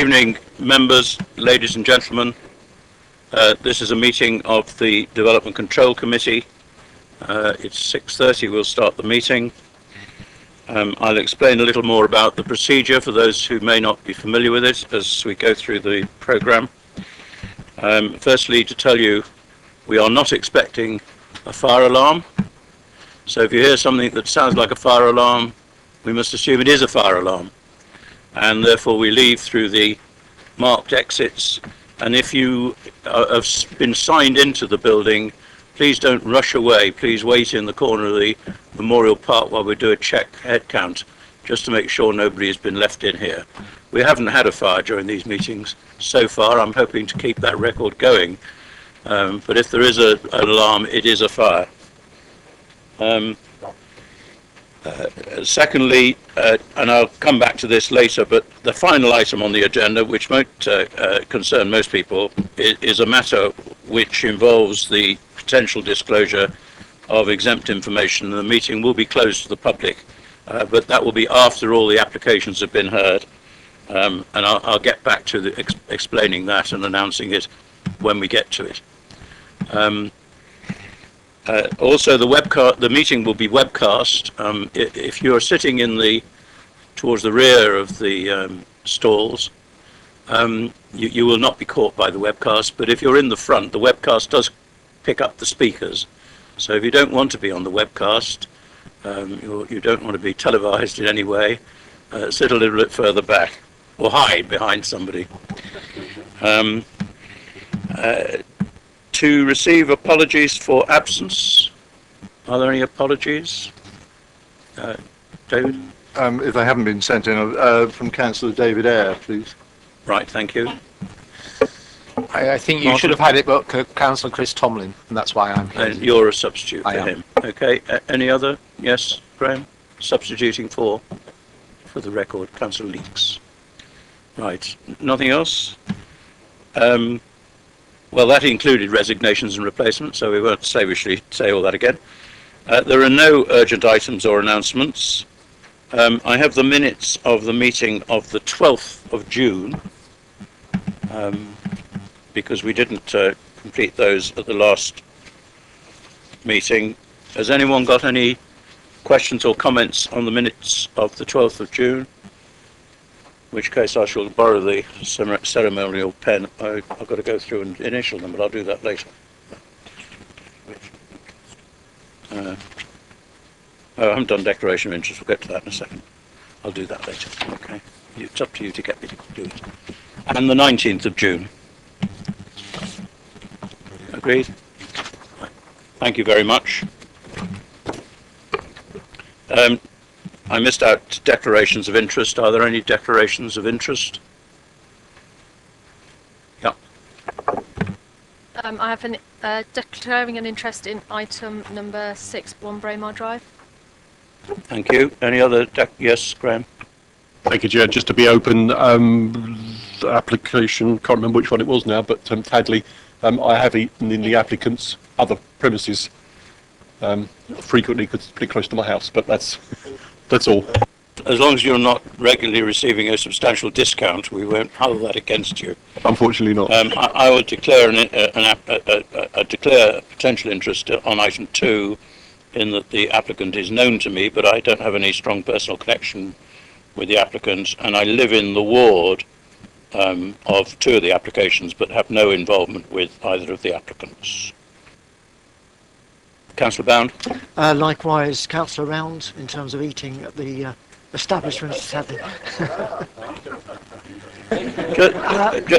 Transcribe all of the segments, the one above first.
Evening, members, ladies and gentlemen. This is a meeting of the Development Control Committee. It's 6:30. We'll start the meeting. I'll explain a little more about the procedure for those who may not be familiar with it as we go through the programme. Firstly, to tell you, we are not expecting a fire alarm. So if you hear something that sounds like a fire alarm, we must assume it is a fire alarm. And therefore we leave through the marked exits. And if you have been signed into the building, please don't rush away. Please wait in the corner of the Memorial Park while we do a check head count, just to make sure nobody has been left in here. We haven't had a fire during these meetings so far. I'm hoping to keep that record going. But if there is an alarm, it is a fire. Secondly, and I'll come back to this later, but the final item on the agenda, which won't concern most people, is a matter which involves the potential disclosure of exempt information. The meeting will be closed to the public, but that will be after all the applications have been heard, and I'll get back to explaining that and announcing it when we get to it. Also, the meeting will be webcast. If you're sitting towards the rear of the stalls, you will not be caught by the webcast. But if you're in the front, the webcast does pick up the speakers. So if you don't want to be on the webcast, you don't want to be televised in any way, sit a little bit further back or hide behind somebody. To receive apologies for absence. Are there any apologies? David? If they haven't been sent in, from Councillor David Eyre, please. Right, thank you. I think you should have had it, but Councillor Chris Tomlin, and that's why I'm here. And you're a substitute for I am. him. Okay, any other? Yes, Graham? Substituting for the record, Councillor Leeks. Right, nothing else? Well, that included resignations and replacements, so we won't slavishly say all that again. There are no urgent items or announcements. I have the minutes of the meeting of the 12th of June, because we didn't complete those at the last meeting. Has anyone got any questions or comments on the minutes of the 12th of June? In which case I shall borrow the ceremonial pen. I've got to go through and initial them, but I'll do that later. I haven't done declaration of interest. We'll get to that in a second. I'll do that later. Okay. It's up to you to get me to do it. And the 19th of June. Agreed? Thank you very much. I missed out declarations of interest. Are there any declarations of interest? Yeah. I have declaring an interest in item number 6, Braemar Drive. Thank you. Any other? Yes, Graham. Thank you, Chair. Just to be open, the application, can't remember which one it was now, but Tadley, I have eaten in the applicant's other premises frequently because it's pretty close to my house, but that's all. As long as you're not regularly receiving a substantial discount, we won't hold that against you. Unfortunately not. I will declare declare potential interest on item 2, in that the applicant is known to me, but I don't have any strong personal connection with the applicant, and I live in the ward of 2 of the applications, but have no involvement with either of the applicants. Councillor Bound? Likewise, Councillor Round, in terms of eating at the establishment.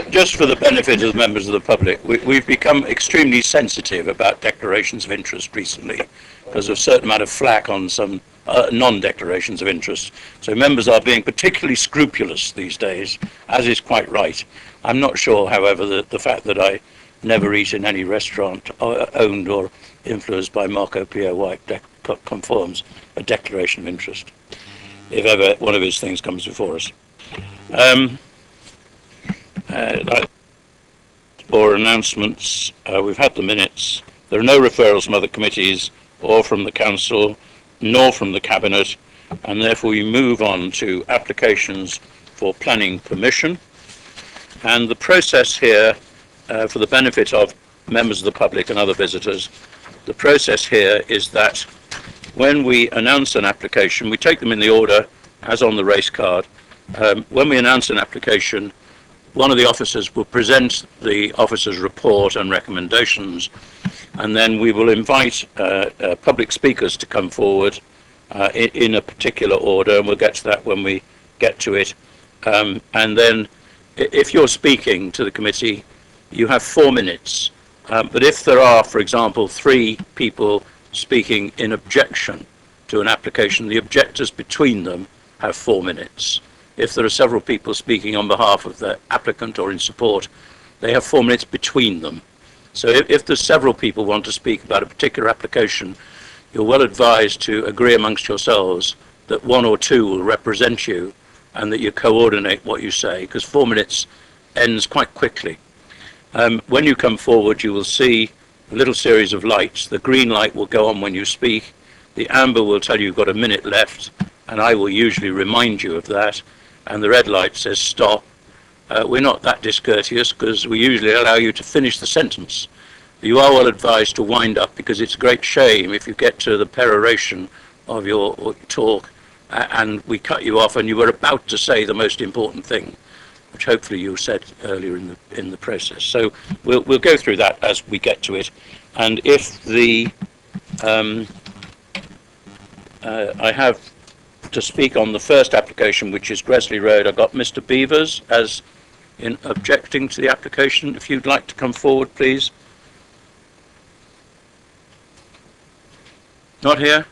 Just for the benefit of the members of the public, we've become extremely sensitive about declarations of interest recently because of a certain amount of flack on some non-declarations of interest. So members are being particularly scrupulous these days, as is quite right. I'm not sure, however, that the fact that I never eat in any restaurant owned or influenced by Marco Pierre White conforms a declaration of interest, if ever one of his things comes before us. Or announcements, we've had the minutes. There are no referrals from other committees or from the council, nor from the cabinet, and therefore we move on to applications for planning permission. And the process here, for the benefit of members of the public and other visitors, the process here is that when we announce an application, we take them in the order as on the race card. When we announce an application, one of the officers will present the officer's report and recommendations, and then we will invite public speakers to come forward in a particular order, and we'll get to that when we get to it. And then if you're speaking to the committee, you have 4 minutes. But if there are, for example, 3 people speaking in objection to an application, the objectors between them have 4 minutes. If there are several people speaking on behalf of the applicant or in support, they have 4 minutes between them. So if there's several people want to speak about a particular application, you're well advised to agree amongst yourselves that 1 or 2 will represent you and that you coordinate what you say, because 4 minutes ends quite quickly. When you come forward, you will see a little series of lights. The green light will go on when you speak. The amber will tell you you've got a minute left, and I will usually remind you of that. And the red light says stop. We're not that discourteous because we usually allow you to finish the sentence. You are well advised to wind up, because it's a great shame if you get to the peroration of your talk and we cut you off and you were about to say the most important thing, which hopefully you said earlier in the process. So we'll go through that as we get to it. And if the I have to speak on the first application, which is Gresley Road. I've got Mr. Beavers as in objecting to the application. If you'd like to come forward, please. Not here?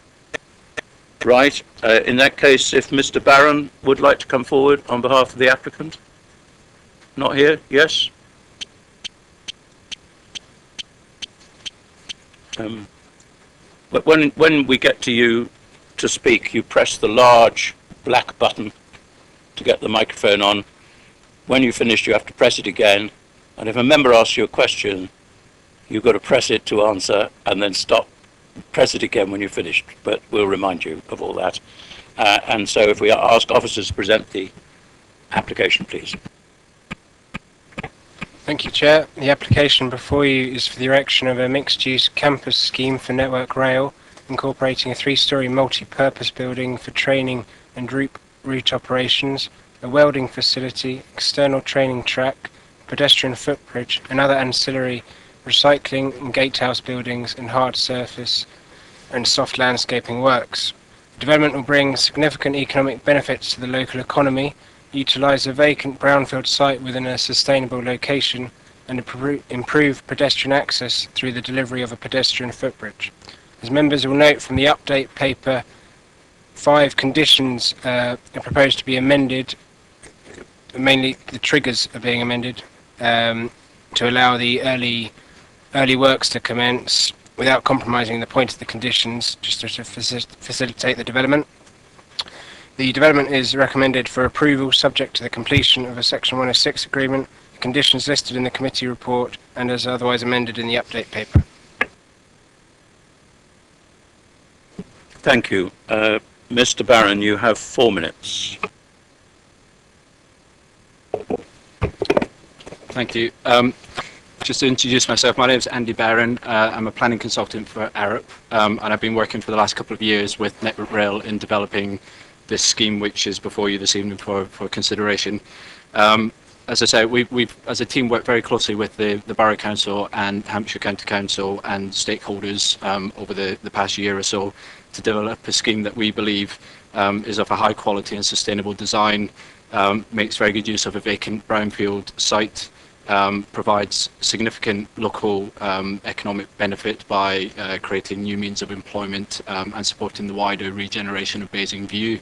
Right. In that case, if Mr. Barron would like to come forward on behalf of the applicant. Not here? Yes? But when we get to you to speak, you press the large black button to get the microphone on. When you finish, you have to press it again. And if a member asks you a question, you've got to press it to answer and then stop. Press it again when you're finished, but we'll remind you of all that. And so if we ask officers to present the application, please. Thank you, Chair. The application before you is for the erection of a mixed-use campus scheme for Network Rail, incorporating a 3-storey multi-purpose building for training and route operations, a welding facility, external training track, pedestrian footbridge, and other ancillary recycling and gatehouse buildings and hard surface and soft landscaping works. The development will bring significant economic benefits to the local economy, utilise a vacant brownfield site within a sustainable location, and improve pedestrian access through the delivery of a pedestrian footbridge. As members will note from the update paper, 5 conditions are proposed to be amended. Mainly the triggers are being amended to allow the early works to commence without compromising the point of the conditions, just to facilitate the development. The development is recommended for approval subject to the completion of a Section 106 agreement, the conditions listed in the committee report and as otherwise amended in the update paper. Thank you. Mr. Barron, you have 4 minutes. Thank you. Just to introduce myself, my name is Andy Barron. I'm a planning consultant for Arup, and I've been working for the last couple of years with Network Rail in developing this scheme, which is before you this evening for consideration. As I say, we've as a team worked very closely with the Borough Council and Hampshire County Council and stakeholders over the past year or so to develop a scheme that we believe is of a high quality and sustainable design, makes very good use of a vacant brownfield site, provides significant local economic benefit by creating new means of employment and supporting the wider regeneration of Basing View,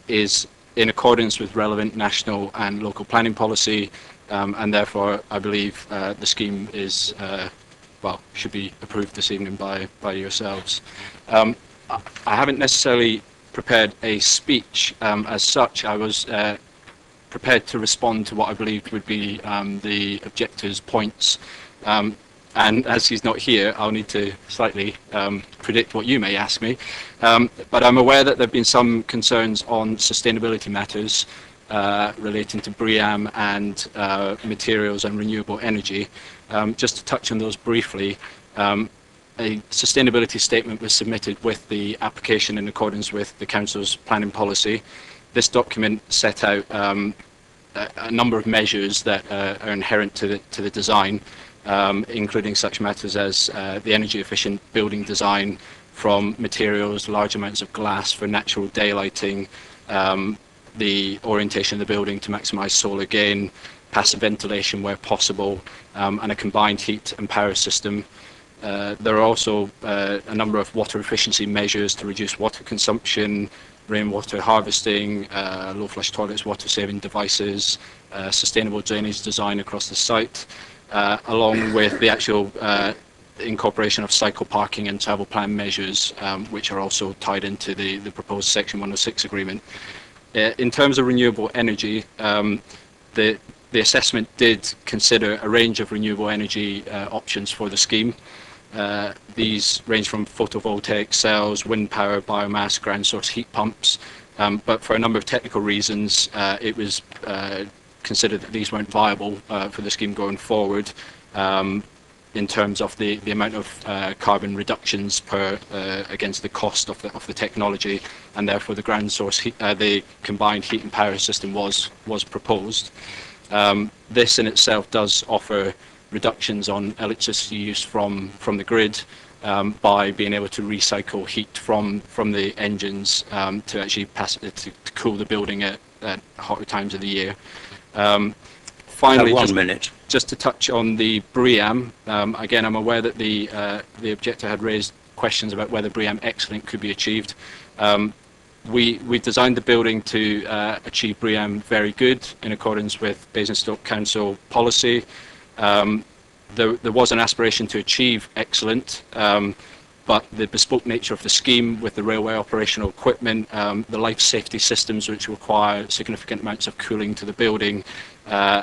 is in accordance with relevant national and local planning policy, and therefore I believe the scheme is should be approved this evening by yourselves. I haven't necessarily prepared a speech as such. I was prepared to respond to what I believed would be the objector's points. And as he's not here, I'll need to slightly predict what you may ask me. But I'm aware that there have been some concerns on sustainability matters. relating to BREEAM and materials and renewable energy. Just to touch on those briefly, a sustainability statement was submitted with the application in accordance with the Council's planning policy. This document set out a number of measures that are inherent to the design, including such matters as the energy efficient building design from materials, large amounts of glass for natural daylighting, the orientation of the building to maximise solar gain, passive ventilation where possible, and a combined heat and power system. There are also a number of water efficiency measures to reduce water consumption, rainwater harvesting, low flush toilets, water saving devices, sustainable drainage design across the site, along with the actual incorporation of cycle parking and travel plan measures, which are also tied into the proposed Section 106 agreement. In terms of renewable energy, the assessment did consider a range of renewable energy options for the scheme. These range from photovoltaic cells, wind power, biomass, ground source heat pumps, but for a number of technical reasons it was considered that these weren't viable for the scheme going forward in terms of the amount of carbon reductions per against the cost of the technology, and therefore the ground source heat, the combined heat and power system was proposed. This in itself does offer reductions on electricity use from the grid by being able to recycle heat from the engines to actually pass it to cool the building at hotter times of the year. Finally, just to touch on the BREEAM, again, I'm aware that the objector had raised questions about whether BREEAM Excellent could be achieved. We designed the building to achieve BREEAM Very Good in accordance with Basingstoke Council policy. There was an aspiration to achieve Excellent, but the bespoke nature of the scheme with the railway operational equipment, the life safety systems which require significant amounts of cooling to the building,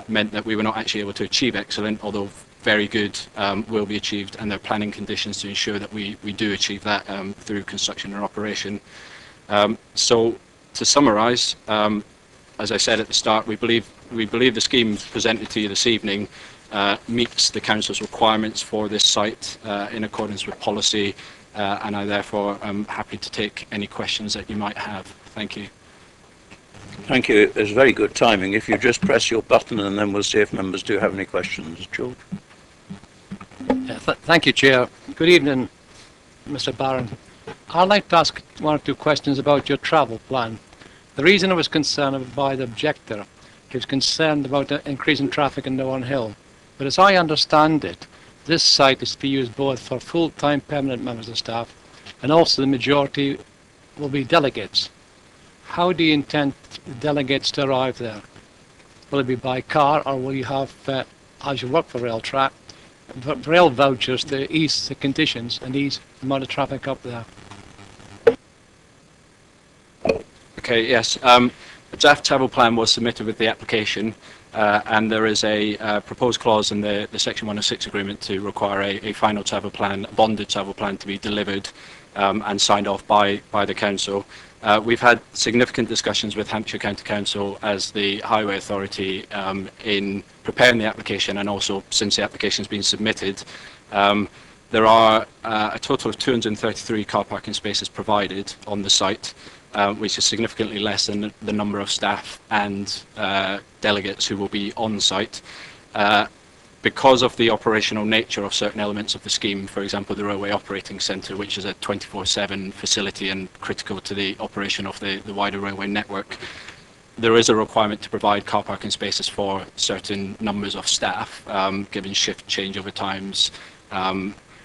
meant that we were not actually able to achieve Excellent, although Very Good will be achieved, and there are planning conditions to ensure that we do achieve that through construction and operation. So to summarise, as I said at the start, we believe the scheme presented to you this evening meets the Council's requirements for this site in accordance with policy, and I therefore am happy to take any questions that you might have. Thank you. Thank you. It's very good timing. If you just press your button and then we'll see if members do have any questions. George? Thank you, Chair. Good evening, Mr. Barron. I'd like to ask one or two questions about your travel plan. The reason I was concerned by the objector, he was concerned about the increasing traffic in Nolan Hill. But as I understand it, this site is to be used both for full-time permanent members of staff and also the majority will be delegates. How do you intend the delegates to arrive there? Will it be by car, or will you have, as you work for Railtrack, rail vouchers to ease the conditions and ease the amount of traffic up there? Okay, yes. A draft travel plan was submitted with the application, and there is a proposed clause in the Section 106 agreement to require a final travel plan, a bonded travel plan, to be delivered and signed off by the Council. We've had significant discussions with Hampshire County Council as the Highway Authority in preparing the application, and also since the application has been submitted. There are a total of 233 car parking spaces provided on the site, which is significantly less than the number of staff and delegates who will be on site. Because of the operational nature of certain elements of the scheme, for example, the Railway Operating Centre, which is a 24/7 facility and critical to the operation of the wider railway network, there is a requirement to provide car parking spaces for certain numbers of staff, given shift changeover times,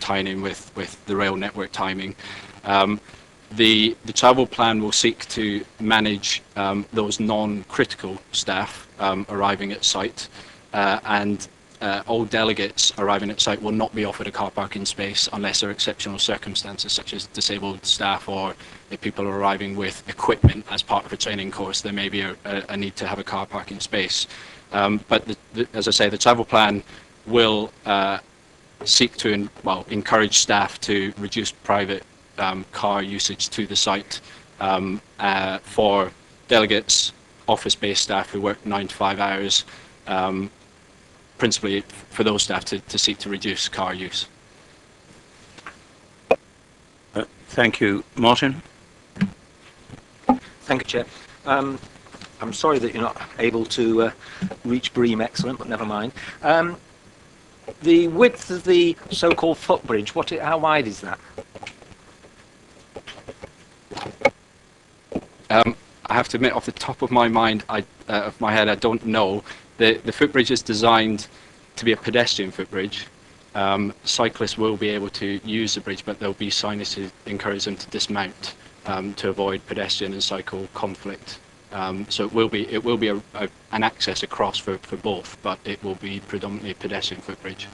tying in with the rail network timing. The travel plan will seek to manage those non-critical staff arriving at site, and all delegates arriving at site will not be offered a car parking space unless there are exceptional circumstances, such as disabled staff, or if people are arriving with equipment as part of a training course, there may be a need to have a car parking space. But as I say, the travel plan will seek to encourage staff to reduce private car usage to the site. For delegates, office-based staff who work 9 to 5 hours, principally for those staff to seek to reduce car use. Thank you. Martin? Thank you, Chair. I'm sorry that you're not able to reach BREEAM Excellent, but never mind. The width of the so-called footbridge, how wide is that? I have to admit, off the top of my mind, of my head, I don't know. The footbridge is designed to be a pedestrian footbridge. Cyclists will be able to use the bridge, but there'll be signage to encourage them to dismount to avoid pedestrian and cycle conflict. So it will be an access across for both, but it will be predominantly a pedestrian footbridge.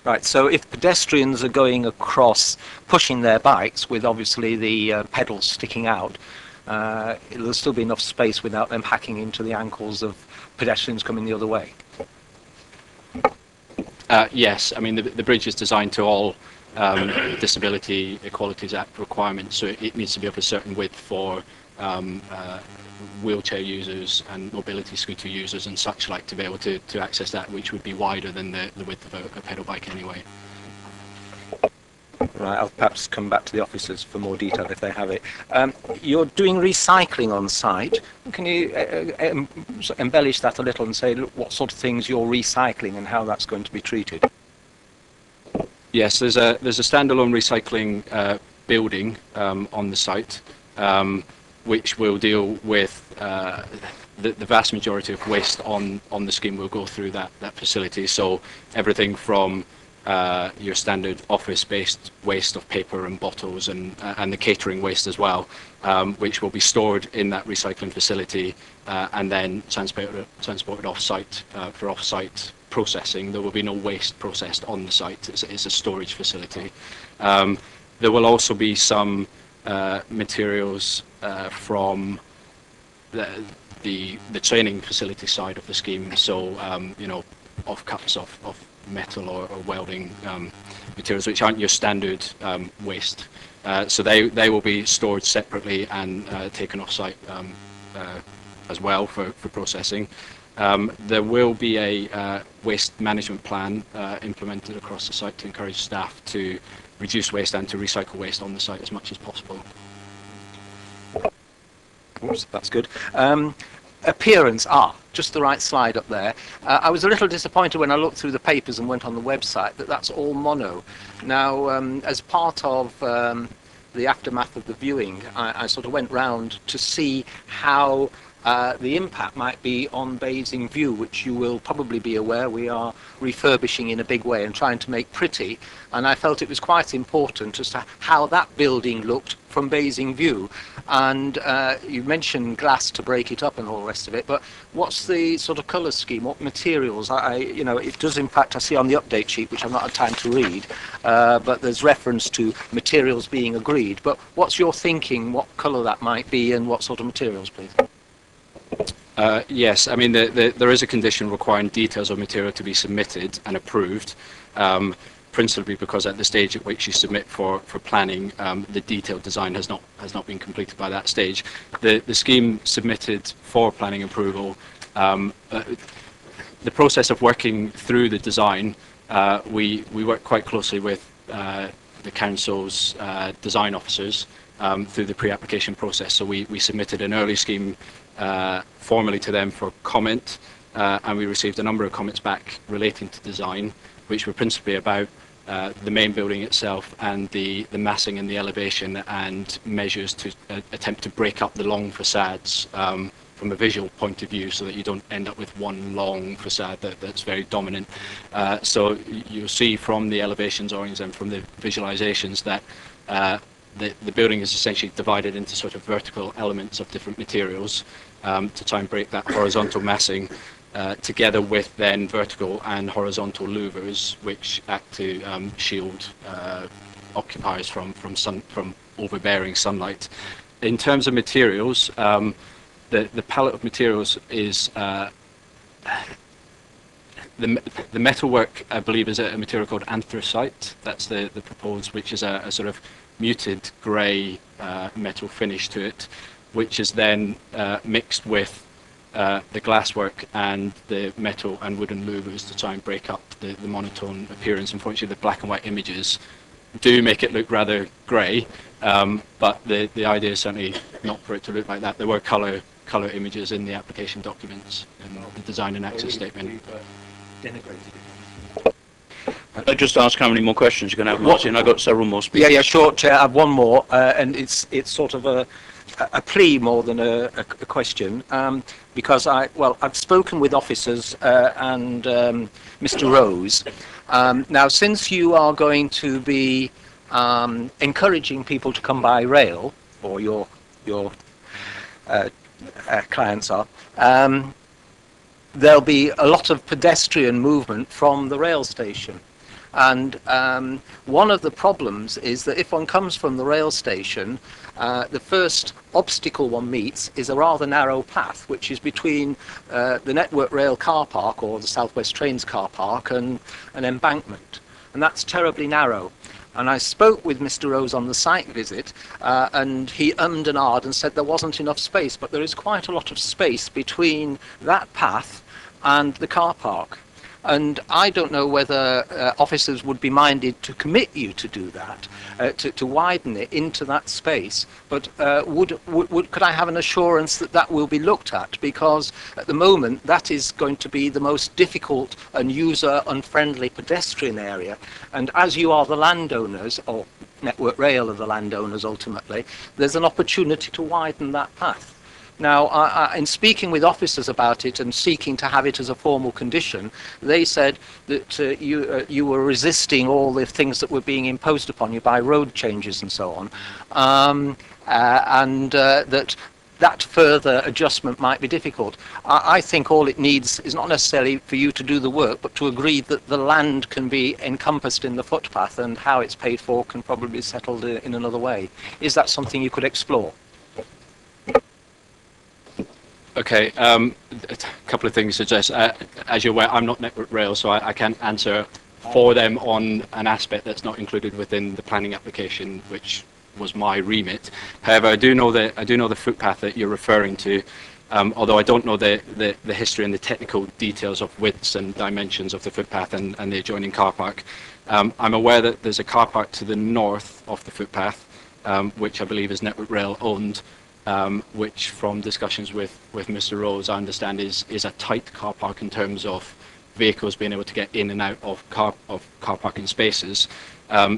Right, so if pedestrians are going across, pushing their bikes with obviously the pedals sticking out, there'll still be enough space without them hacking into the ankles of pedestrians coming the other way. Yes, I mean the bridge is designed to all Disability Equalities Act requirements, so it needs to be of a certain width for wheelchair users and mobility scooter users and such like to be able to access that, which would be wider than the width of a pedal bike anyway. Right, I'll perhaps come back to the officers for more detail if they have it. You're doing recycling on site. Can you embellish that a little and say what sort of things you're recycling and how that's going to be treated? Yes, there's a standalone recycling building on the site, which will deal with the vast majority of waste on the scheme will go through that facility. So everything from your standard office-based waste of paper and bottles and the catering waste as well, which will be stored in that recycling facility and then transported off-site for off-site processing. There will be no waste processed on the site. It's a storage facility. There will also be some materials from the training facility side of the scheme. So offcuts of metal or welding materials which aren't your standard waste. So they will be stored separately and taken off site as well for processing. There will be a waste management plan implemented across the site to encourage staff to reduce waste and to recycle waste on the site as much as possible. Oops, that's good. Appearance, just the right slide up there. I was a little disappointed when I looked through the papers and went on the website that that's all mono. Now, as part of the aftermath of the viewing, I sort of went round to see how the impact might be on Basing View, which you will probably be aware we are refurbishing in a big way and trying to make pretty, and I felt it was quite important as to how that building looked from Basing View. And you mentioned glass to break it up and all the rest of it, but what's the sort of colour scheme, what materials? It does in fact, I see on the update sheet, which I've not had time to read, but there's reference to materials being agreed, but what's your thinking, what colour that might be and what sort of materials, please? Yes, I mean there is a condition requiring details of material to be submitted and approved, principally because at the stage at which you submit for planning, the detailed design has not been completed by that stage. The scheme submitted for planning approval, the process of working through the design, we work quite closely with the council's design officers through the pre-application process. So we submitted an early scheme formally to them for comment, and we received a number of comments back relating to design, which were principally about the main building itself and the massing and the elevation and measures to attempt to break up the long facades from a visual point of view so that you don't end up with one long facade that's very dominant. So you'll see from the elevations drawings and from the visualizations that the building is essentially divided into sort of vertical elements of different materials to try and break that horizontal massing, together with then vertical and horizontal louvers, which act to shield occupiers from overbearing sunlight. In terms of materials, the palette of materials is the metalwork, I believe, is a material called anthracite. That's the proposed, which is a sort of muted grey metal finish to it. which is then mixed with the glasswork and the metal and wooden louvers to try and break up the monotone appearance. Unfortunately, the black and white images do make it look rather grey, but the idea is certainly not for it to look like that. There were colour images in the application documents and the design and access statement. I just ask how many more questions you're going to have, Martin. I've got several more speakers. Yeah, sure, Chair. I have one more, and it's sort of a plea more than a question, because I've spoken with officers and Mr. Rose. Now, since you are going to be encouraging people to come by rail, or your clients are, there'll be a lot of pedestrian movement from the rail station. And one of the problems is that if one comes from the rail station, the first obstacle one meets is a rather narrow path, which is between the Network Rail car park, or the South West Trains car park, and an embankment. And that's terribly narrow. And I spoke with Mr. Rose on the site visit, and he ummed and ahed and said there wasn't enough space, but there is quite a lot of space between that path and the car park. And I don't know whether officers would be minded to commit you to do that, to widen it into that space. But could I have an assurance that that will be looked at? Because at the moment, that is going to be the most difficult and user-unfriendly pedestrian area. And as you are the landowners, or Network Rail are the landowners ultimately, there's an opportunity to widen that path. Now, in speaking with officers about it and seeking to have it as a formal condition, they said that you were resisting all the things that were being imposed upon you by road changes and so on, and that further adjustment might be difficult. I think all it needs is not necessarily for you to do the work, but to agree that the land can be encompassed in the footpath, and how it's paid for can probably be settled in another way. Is that something you could explore? Okay, a couple of things to suggest. As you're aware, I'm not Network Rail, so I can't answer for them on an aspect that's not included within the planning application, which was my remit. However, I do know the footpath that you're referring to, although I don't know the history and the technical details of widths and dimensions of the footpath and the adjoining car park. I'm aware that there's a car park to the north of the footpath, which I believe is Network Rail owned, which from discussions with Mr. Rose, I understand is a tight car park in terms of vehicles being able to get in and out of car parking spaces.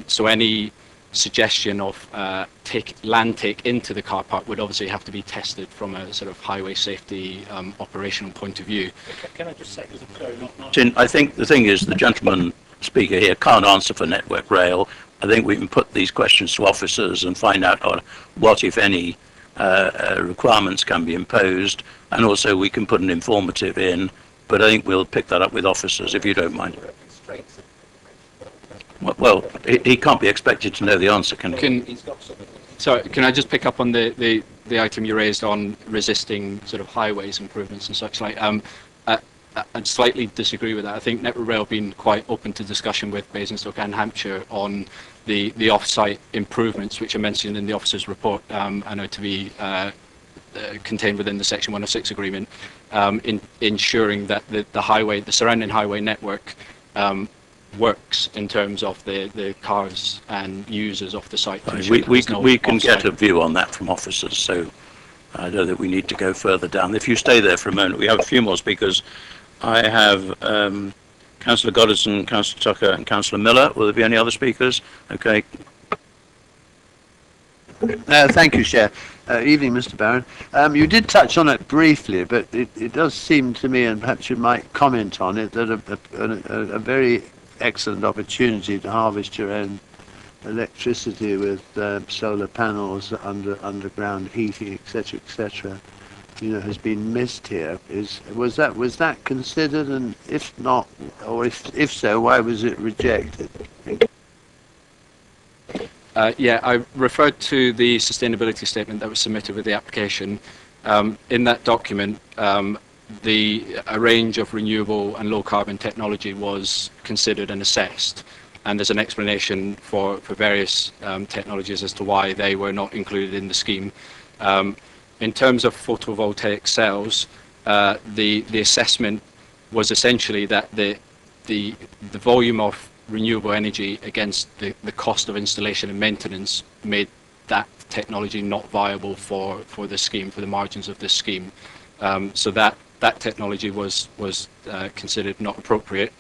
So any suggestion of land take into the car park would obviously have to be tested from a sort of highway safety operational point of view. Can I just say, Martin, I think the thing is the gentleman speaker here can't answer for Network Rail. I think we can put these questions to officers and find out what, if any, requirements can be imposed, and also we can put an informative in, but I think we'll pick that up with officers, if you don't mind. Well, he can't be expected to know the answer, can he? Sorry, can I just pick up on the item you raised on resisting sort of highways improvements and such like? I'd slightly disagree with that. I think Network Rail have been quite open to discussion with Basingstoke and Hampshire on the off-site improvements, which are mentioned in the officer's report, and are to be contained within the Section 106 agreement, in ensuring that the surrounding highway network works in terms of the cars and users of the site. We can get a view on that from officers, so I know that we need to go further down. If you stay there for a moment, we have a few more speakers. I have Councillor Goddardson, Councillor Tucker and Councillor Miller. Will there be any other speakers? Okay. Thank you, Chair. Evening, Mr. Barron. You did touch on it briefly, but it does seem to me, and perhaps you might comment on it, that a very excellent opportunity to harvest your own electricity with solar panels, underground heating, etc., has been missed here. Was that considered, and if not, or if so, why was it rejected? Yeah, I referred to the sustainability statement that was submitted with the application. In that document, a range of renewable and low carbon technology was considered and assessed, and there's an explanation for various technologies as to why they were not included in the scheme. in terms of photovoltaic cells, the assessment was essentially that the volume of renewable energy against the cost of installation and maintenance made that technology not viable for the scheme, for the margins of this scheme. So that technology was considered not appropriate.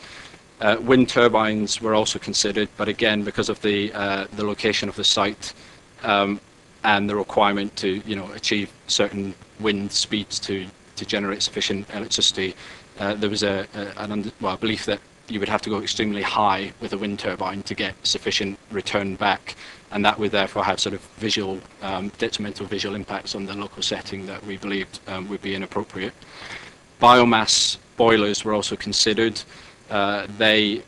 Wind turbines were also considered, but again, because of the location of the site and the requirement to achieve certain wind speeds to generate sufficient electricity, there was a belief that you would have to go extremely high with a wind turbine to get sufficient return back, and that would therefore have sort of detrimental visual impacts on the local setting that we believed would be inappropriate. Biomass boilers were also considered. They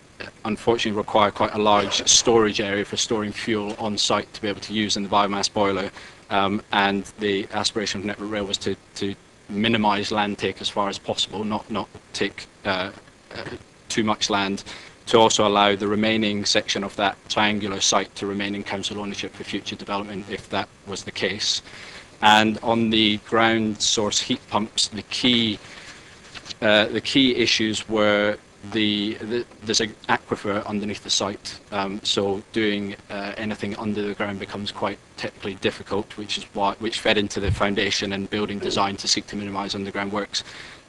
unfortunately require quite a large storage area for storing fuel on site to be able to use in the biomass boiler, and the aspiration of Network Rail was to minimise land take as far as possible, not take too much land, to also allow the remaining section of that triangular site to remain in council ownership for future development if that was the case. And on the ground source heat pumps, the key issues were there's an aquifer underneath the site, so doing anything under the ground becomes quite technically difficult, which fed into the foundation and building design to seek to minimise underground works.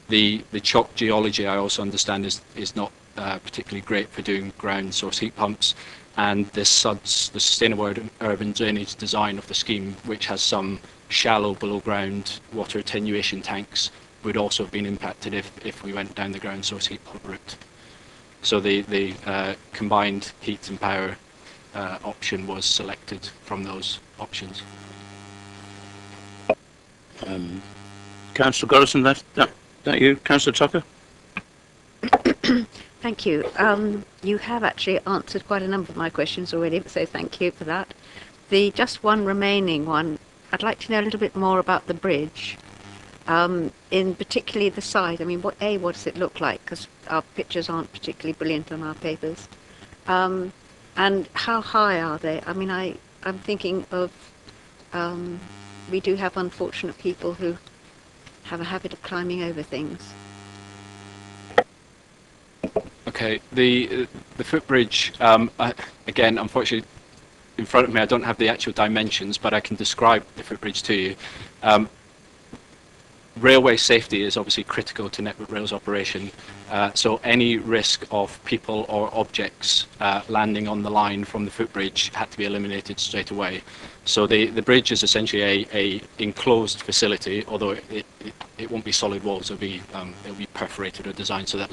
The chalk geology, I also understand, is not particularly great for doing ground source heat pumps, and the sustainable urban drainage design of the scheme, which has some shallow below ground water attenuation tanks, would also have been impacted if we went down the ground source heat pump route. So the combined heat and power option was selected from those options. Councillor Goddison, that you? Councillor Tucker? Thank you. You have actually answered quite a number of my questions already, so thank you for that. The just one remaining one, I'd like to know a little bit more about the bridge. In particularly the side. I mean, what does it look like? Because our pictures aren't particularly brilliant on our papers. And how high are they? I mean, I'm thinking of, we do have unfortunate people who have a habit of climbing over things. Okay, the footbridge, again, unfortunately, in front of me, I don't have the actual dimensions, but I can describe the footbridge to you. Railway safety is obviously critical to Network Rail's operation, so any risk of people or objects landing on the line from the footbridge had to be eliminated straight away. So the bridge is essentially a enclosed facility, although it won't be solid walls. It'll be perforated or designed so that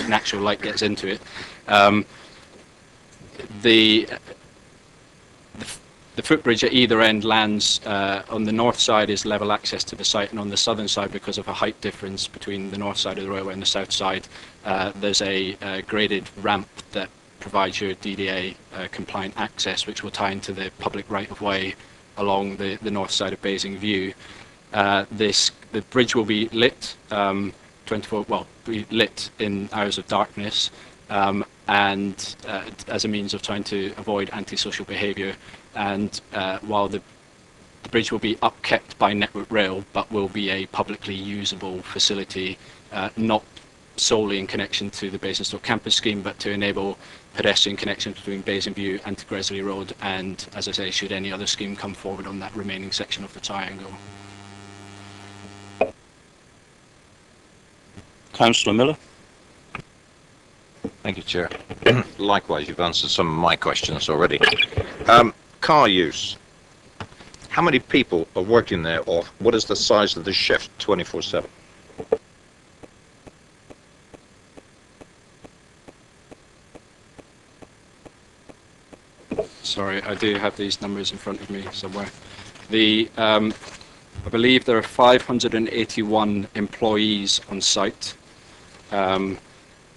natural light gets into it. The footbridge at either end lands on the north side is level access to the site, and on the southern side, because of a height difference between the north side of the railway and the south side, there's a graded ramp that provides your DDA compliant access, which will tie into the public right-of-way along the north side of Basing View. The bridge will be lit be lit in hours of darkness, and as a means of trying to avoid antisocial behaviour. And while the bridge will be upkept by Network Rail, but will be a publicly usable facility, not solely in connection to the Basingstoke campus scheme, but to enable pedestrian connections between Basing View and to Gresley Road, and, as I say, should any other scheme come forward on that remaining section of the triangle. Councillor Miller? Thank you, Chair. Likewise, you've answered some of my questions already. Car use. How many people are working there, or what is the size of the shift 24/7? Sorry, I do have these numbers in front of me somewhere. I believe there are 581 employees on site, and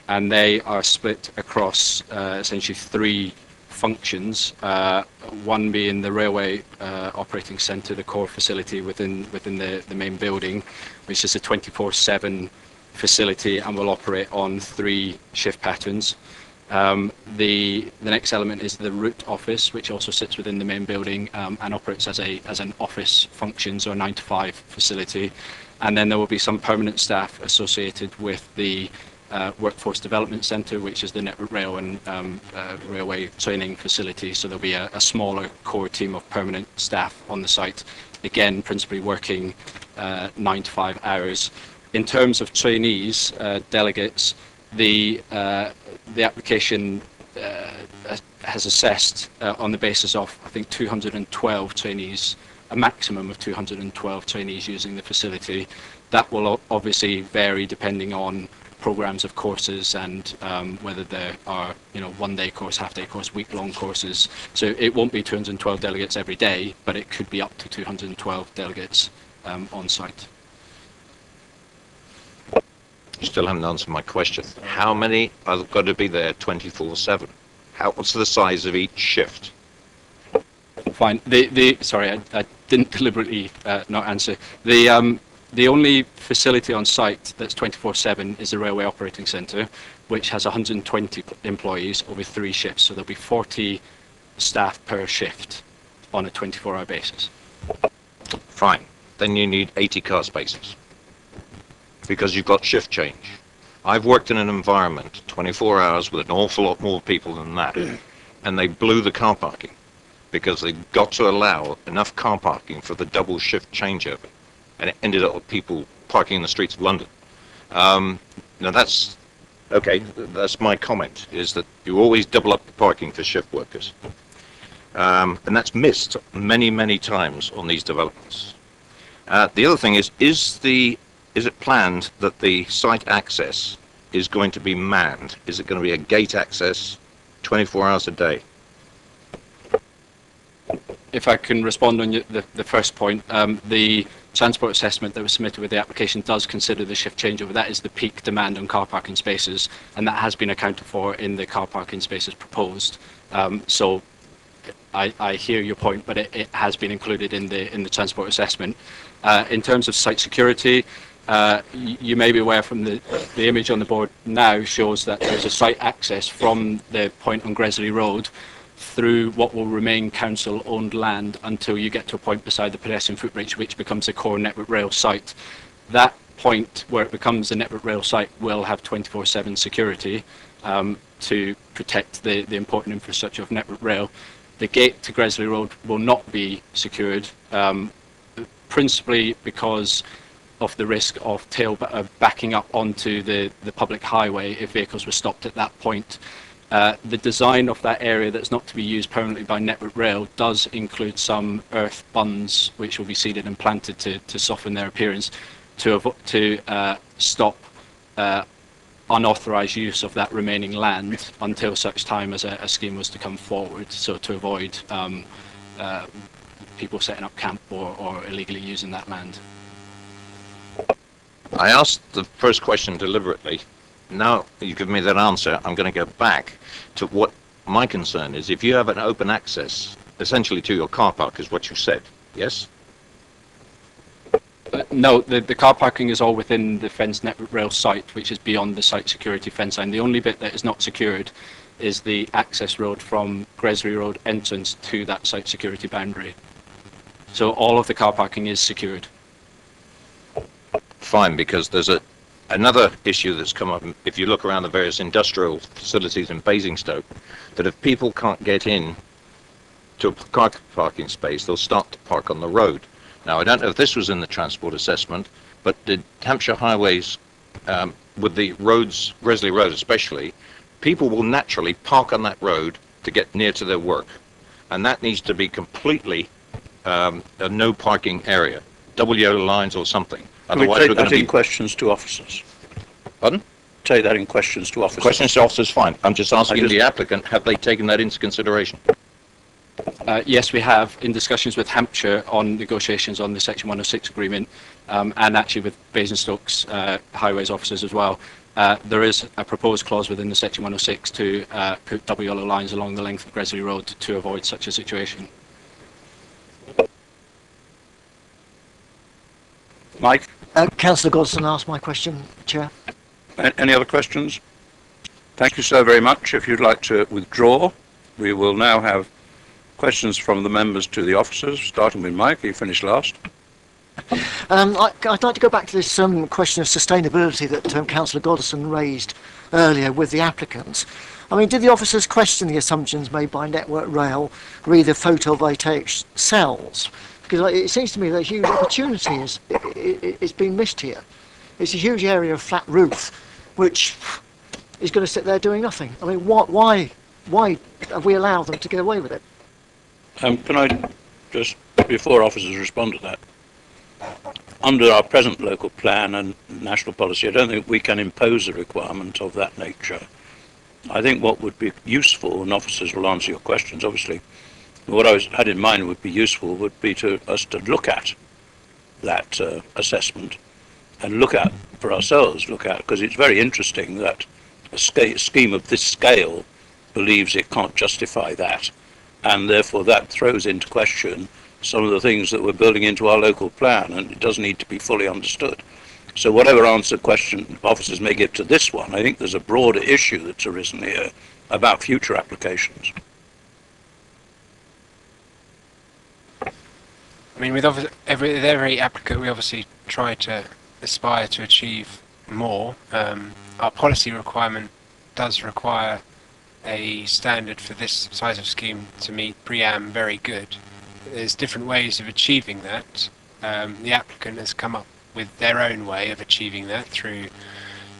they are split across essentially three functions, one being the railway operating centre, the core facility within the main building, which is a 24/7 facility and will operate on 3 shift patterns. The next element is the route office, which also sits within the main building and operates as an office function, so a 9 to 5 facility. And then there will be some permanent staff associated with the Workforce Development Centre, which is the Network Rail and Railway training facility. So there'll be a smaller core team of permanent staff on the site, again, principally working 9 to 5 hours. In terms of trainees, delegates, the application has assessed on the basis of, I think, 212 trainees, a maximum of 212 trainees using the facility. That will obviously vary depending on programs of courses and whether there are, one-day course, half-day course, week-long courses. So it won't be 212 delegates every day, but it could be up to 212 delegates on site. You still haven't answered my question. How many are going to be there 24/7? What's the size of each shift? Fine. Sorry, I didn't deliberately not answer. The only facility on site that's 24/7 is the Railway Operating Centre, which has 120 employees over 3 shifts. So there'll be 40 staff per shift on a 24-hour basis. Fine. Then you need 80 car spaces, because you've got shift change. I've worked in an environment 24 hours with an awful lot more people than that, and they blew the car parking because they got to allow enough car parking for the double shift changeover, and it ended up with people parking in the streets of London. Now that's okay. That's my comment: is that you always double up the parking for shift workers, and that's missed many times on these developments. The other thing is it planned that the site access is going to be manned? Is it going to be a gate access 24 hours a day? If I can respond on the first point, the transport assessment that was submitted with the application does consider the shift changeover. That is the peak demand on car parking spaces, and that has been accounted for in the car parking spaces proposed. So I hear your point, but it has been included in the transport assessment. In terms of site security, you may be aware from the image on the board now shows that there's a site access from the point on Gresley Road through what will remain council-owned land until you get to a point beside the pedestrian footbridge, which becomes a core Network Rail site. That point where it becomes a Network Rail site will have 24/7 security to protect the important infrastructure of Network Rail. The gate to Gresley Road will not be secured, principally because of the risk of backing up onto the public highway if vehicles were stopped at that point. The design of that area that's not to be used permanently by Network Rail does include some earth bunds which will be seeded and planted to soften their appearance to stop unauthorised use of that remaining land until such time as a scheme was to come forward, so to avoid people setting up camp or illegally using that land. I asked the first question deliberately. Now you give me that answer, I'm going to go back to what my concern is. If you have an open access, essentially to your car park, is what you said, yes? No, the car parking is all within the fenced Network Rail site, which is beyond the site security fence line. The only bit that is not secured is the access road from Gresley Road entrance to that site security boundary. So all of the car parking is secured. Fine, because there's another issue that's come up. If you look around the various industrial facilities in Basingstoke, that if people can't get in to a car parking space, they'll start to park on the road. Now, I don't know if this was in the transport assessment, but did Hampshire Highways, with the roads, Gresley Road especially, people will naturally park on that road to get near to their work. And that needs to be completely a no parking area, double yellow lines or something. Otherwise, we're going to be questions to officers. Pardon? Take that in questions to officers. Questions to officers, fine. I'm just asking the applicant, have they taken that into consideration? Yes, we have, in discussions with Hampshire on negotiations on the Section 106 agreement, and actually with Basingstoke's highways officers as well. There is a proposed clause within the Section 106 to put double yellow lines along the length of Gresley Road to avoid such a situation. Mike? Councillor Godson asked my question, Chair. Any other questions? Thank you so very much. If you'd like to withdraw, we will now have questions from the members to the officers, starting with Mike. You finished last. I'd like to go back to this question of sustainability that Councillor Goddison raised earlier with the applicants. I mean, did the officers question the assumptions made by Network Rail re the photovoltaic cells? Because it seems to me that a huge opportunity is being missed here. It's a huge area of flat roof, which is going to sit there doing nothing. I mean, why have we allowed them to get away with it? Can I just, before officers respond to that, under our present local plan and national policy, I don't think we can impose a requirement of that nature. I think what would be useful, and officers will answer your questions, obviously, what I had in mind would be useful would be to us to look at that assessment and look at, for ourselves, because it's very interesting that a scheme of this scale believes it can't justify that, and therefore that throws into question some of the things that we're building into our local plan, and it does need to be fully understood. So whatever question officers may give to this one, I think there's a broader issue that's arisen here about future applications. I mean, with every applicant, we obviously try to aspire to achieve more. Our policy requirement does require a standard for this size of scheme to meet BREEAM very good. There's different ways of achieving that. The applicant has come up with their own way of achieving that through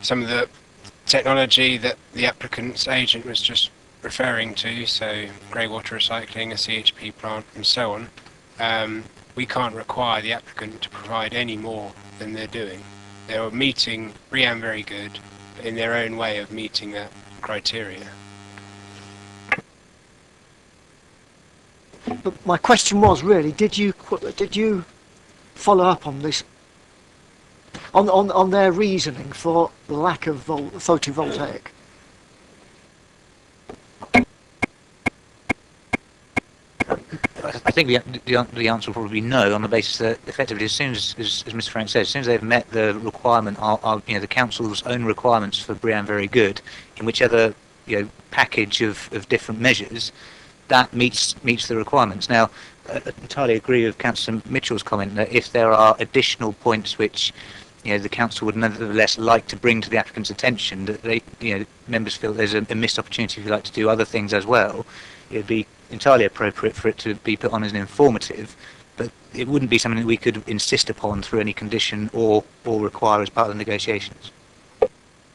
some of the technology that the applicant's agent was just referring to, so grey water recycling, a CHP plant, and so on. We can't require the applicant to provide any more than they're doing. They're meeting BREEAM very good in their own way of meeting that criteria. But my question was really, did you follow up on this, on their reasoning for the lack of photovoltaic? I think the answer will probably be no, on the basis that effectively, as soon as Mr. Frank says, as soon as they've met the requirement, the council's own requirements for BREEAM very good, in whichever package of different measures, that meets the requirements. Now, I entirely agree with Councillor Mitchell's comment that if there are additional points which the council would nevertheless like to bring to the applicant's attention, that they members feel there's a missed opportunity, if you like, to do other things as well, it would be entirely appropriate for it to be put on as an informative, but it wouldn't be something that we could insist upon through any condition or require as part of the negotiations.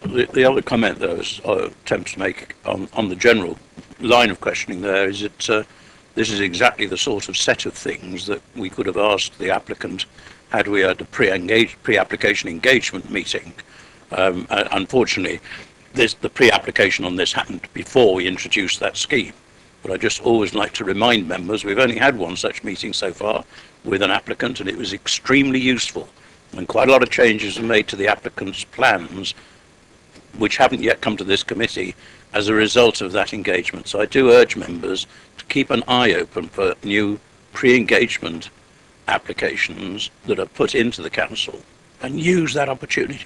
The other comment that I was attempting to make on the general line of questioning there is that this is exactly the sort of set of things that we could have asked the applicant had we had a pre-application engagement meeting. Unfortunately, the pre-application on this happened before we introduced that scheme. But I just always like to remind members we've only had one such meeting so far with an applicant, and it was extremely useful. And quite a lot of changes were made to the applicant's plans, which haven't yet come to this committee as a result of that engagement. So I do urge members to keep an eye open for new pre-engagement applications that are put into the council and use that opportunity.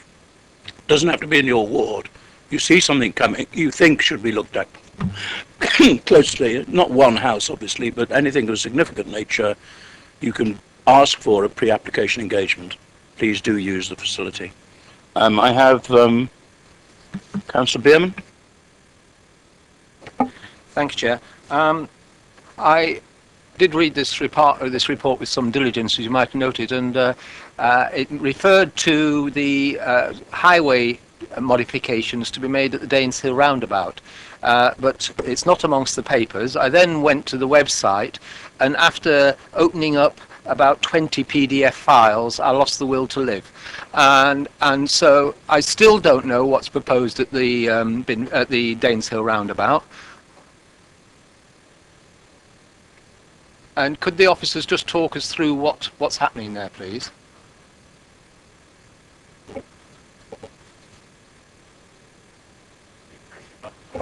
It doesn't have to be in your ward. You see something coming you think should be looked at closely, not one house obviously, but anything of a significant nature, you can ask for a pre-application engagement. Please do use the facility. I have Councillor Bierman. Thank you, Chair. I did read this report with some diligence, as you might have noted, and it referred to the highway modifications to be made at the Daneshill roundabout, but it's not amongst the papers. I then went to the website, and after opening up about 20 PDF files, I lost the will to live, and so I still don't know what's proposed at the Daneshill roundabout. And could the officers just talk us through what's happening there, please?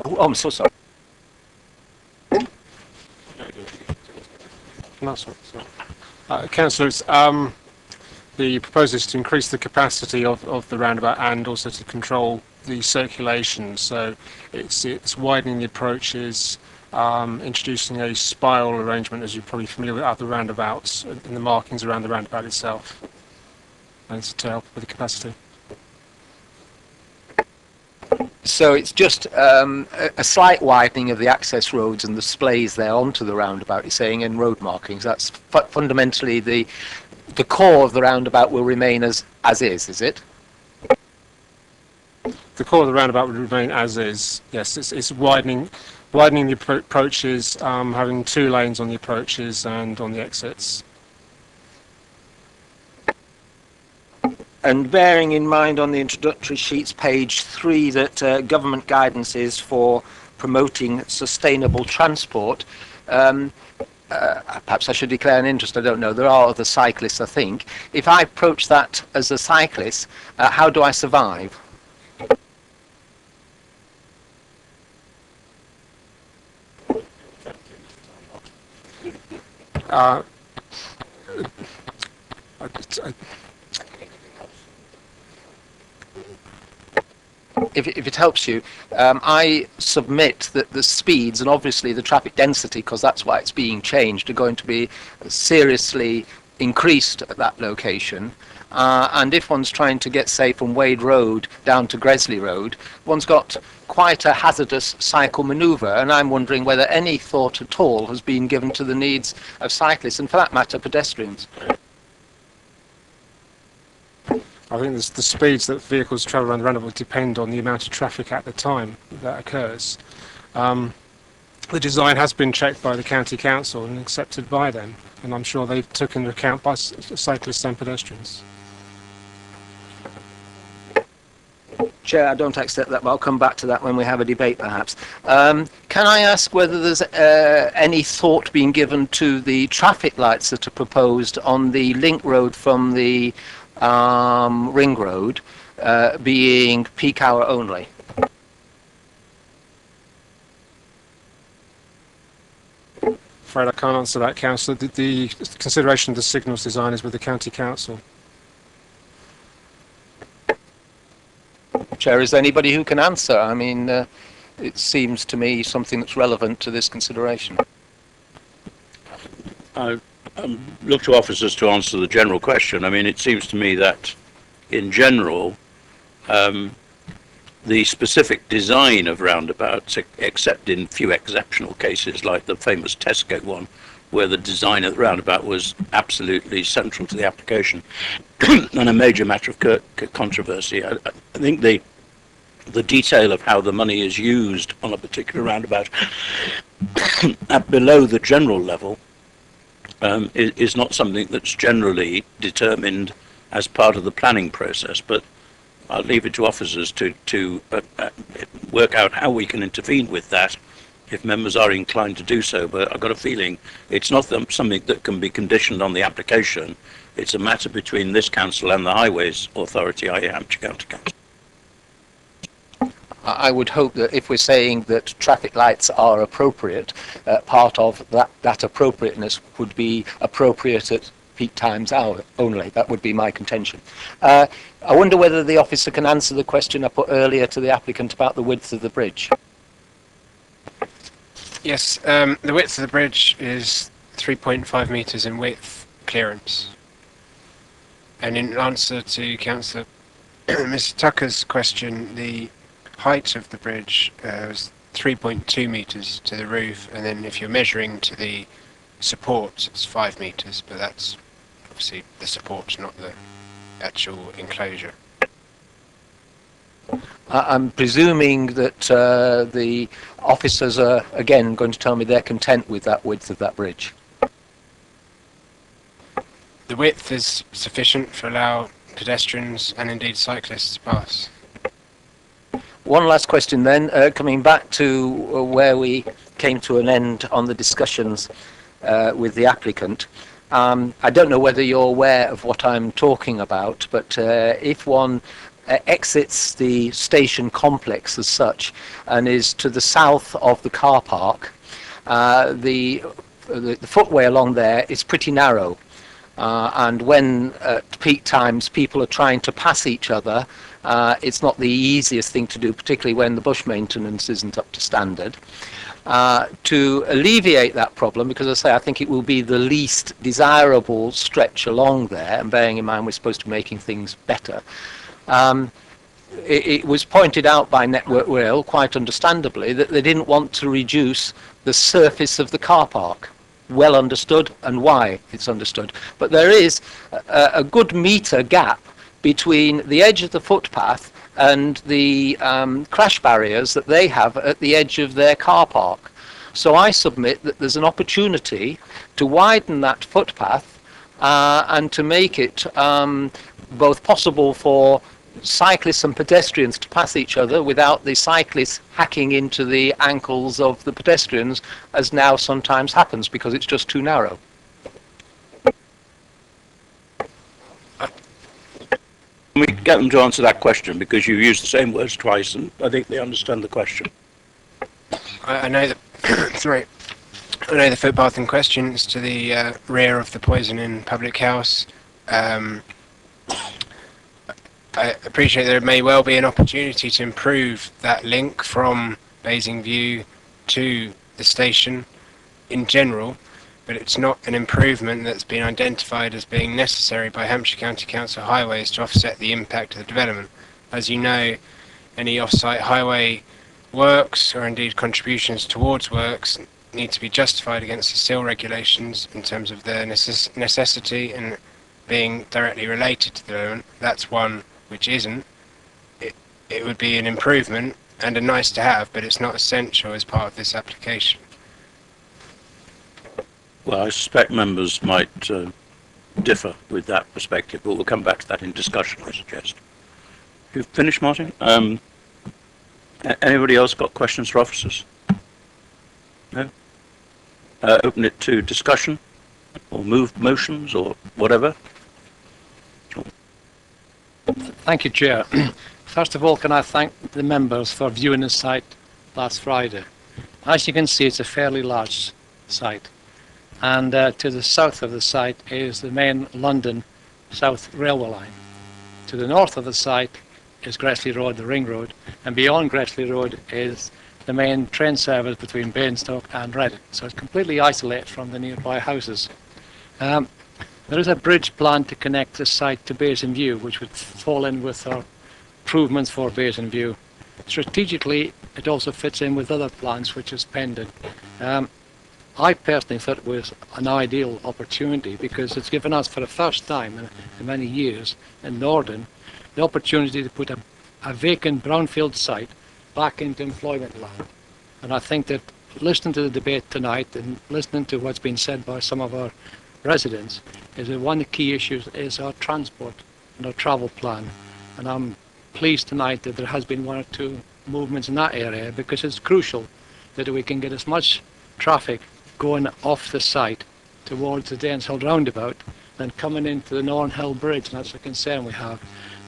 Oh, I'm so sorry. No, sorry. Councillors, the proposal is to increase the capacity of the roundabout and also to control the circulation. So it's widening the approaches, introducing a spiral arrangement, as you're probably familiar with other roundabouts, and the markings around the roundabout itself, and to help with the capacity. So it's just a slight widening of the access roads and the splays there onto the roundabout, you're saying, and road markings. That's fundamentally the core of the roundabout will remain as is it? The core of the roundabout would remain as is. Yes, it's widening the approaches, having 2 lanes on the approaches and on the exits. And bearing in mind on the introductory sheets, page 3, that government guidance is for promoting sustainable transport, perhaps I should declare an interest, I don't know. There are other cyclists, I think. If I approach that as a cyclist, how do I survive? If it helps you, I submit that the speeds and obviously the traffic density, because that's why it's being changed, are going to be seriously increased at that location. And if one's trying to get, say, from Wade Road down to Gresley Road, one's got quite a hazardous cycle manoeuvre, and I'm wondering whether any thought at all has been given to the needs of cyclists, and for that matter, pedestrians. I think the speeds that vehicles travel around the roundabout depend on the amount of traffic at the time that occurs. The design has been checked by the county council and accepted by them, and I'm sure they've taken into account by cyclists and pedestrians. Chair, I don't accept that, but I'll come back to that when we have a debate, perhaps. Can I ask whether there's any thought being given to the traffic lights that are proposed on the link road from the ring road being peak hour only? Afraid I can't answer that, Councillor. The consideration of the signals design is with the county council. Chair, is there anybody who can answer? I mean, it seems to me something that's relevant to this consideration. I look to officers to answer the general question. I mean, it seems to me that, in general, the specific design of roundabouts, except in few exceptional cases like the famous Tesco one, where the design of the roundabout was absolutely central to the application and a major matter of controversy. I think the detail of how the money is used on a particular roundabout at below the general level is not something that's generally determined as part of the planning process, but I'll leave it to officers to work out how we can intervene with that if members are inclined to do so. But I've got a feeling it's not something that can be conditioned on the application. It's a matter between this council and the Highways Authority, i.e. Hampshire County Council. I would hope that if we're saying that traffic lights are appropriate, part of that appropriateness would be appropriate at peak times hour only. That would be my contention. I wonder whether the officer can answer the question I put earlier to the applicant about the width of the bridge. Yes, the width of the bridge is 3.5 metres in width clearance. And in answer to Councillor Mr. Tucker's question, the height of the bridge was 3.2 metres to the roof, and then if you're measuring to the supports, it's 5 metres, but that's obviously the supports, not the actual enclosure. I'm presuming that the officers are, again, going to tell me they're content with that width of that bridge. The width is sufficient to allow pedestrians and indeed cyclists to pass. One last question then, coming back to where we came to an end on the discussions with the applicant. I don't know whether you're aware of what I'm talking about, but if one exits the station complex as such and is to the south of the car park, the footway along there is pretty narrow. And when at peak times people are trying to pass each other, it's not the easiest thing to do, particularly when the bush maintenance isn't up to standard. To alleviate that problem, because as I say, I think it will be the least desirable stretch along there, and bearing in mind we're supposed to be making things better, it was pointed out by Network Rail, quite understandably, that they didn't want to reduce the surface of the car park. Well understood, and why it's understood. But there is a good metre gap between the edge of the footpath and the crash barriers that they have at the edge of their car park. So I submit that there's an opportunity to widen that footpath and to make it both possible for cyclists and pedestrians to pass each other without the cyclists hacking into the ankles of the pedestrians, as now sometimes happens because it's just too narrow. Can we get them to answer that question, because you used the same words twice and I think they understand the question. I know that, sorry, I know the footpath in question is to the rear of the Poison Inn public house. I appreciate there may well be an opportunity to improve that link from Basingview to the station in general, but it's not an improvement that's been identified as being necessary by Hampshire County Council Highways to offset the impact of the development. As you know, any off-site highway works, or indeed contributions towards works, need to be justified against the SIL regulations in terms of their necessity and being directly related to the development. That's one which isn't. It would be an improvement and a nice to have, but it's not essential as part of this application. Well, I suspect members might differ with that perspective, but we'll come back to that in discussion, I suggest. You've finished, Martin? Anybody else got questions for officers? No? Open it to discussion, or move motions, or whatever. Thank you, Chair. First of all, can I thank the members for viewing the site last Friday. As you can see, it's a fairly large site. And to the south of the site is the main London South Railway line. To the north of the site is Gressley Road, the ring road, and beyond Gressley Road is the main train service between Basingstoke and Reading. So it's completely isolated from the nearby houses. There is a bridge planned to connect the site to Basingview, which would fall in with our improvements for Basingview. Strategically, it also fits in with other plans which is pending. I personally thought it was an ideal opportunity because it's given us, for the first time in many years in Norden, the opportunity to put a vacant brownfield site back into employment land. And I think that listening to the debate tonight and listening to what's been said by some of our residents is that one of the key issues is our transport and our travel plan. And I'm pleased tonight that there has been one or two movements in that area, because it's crucial that we can get as much traffic going off the site towards the Daneshill roundabout than coming into the Nornhill Bridge, and that's a concern we have.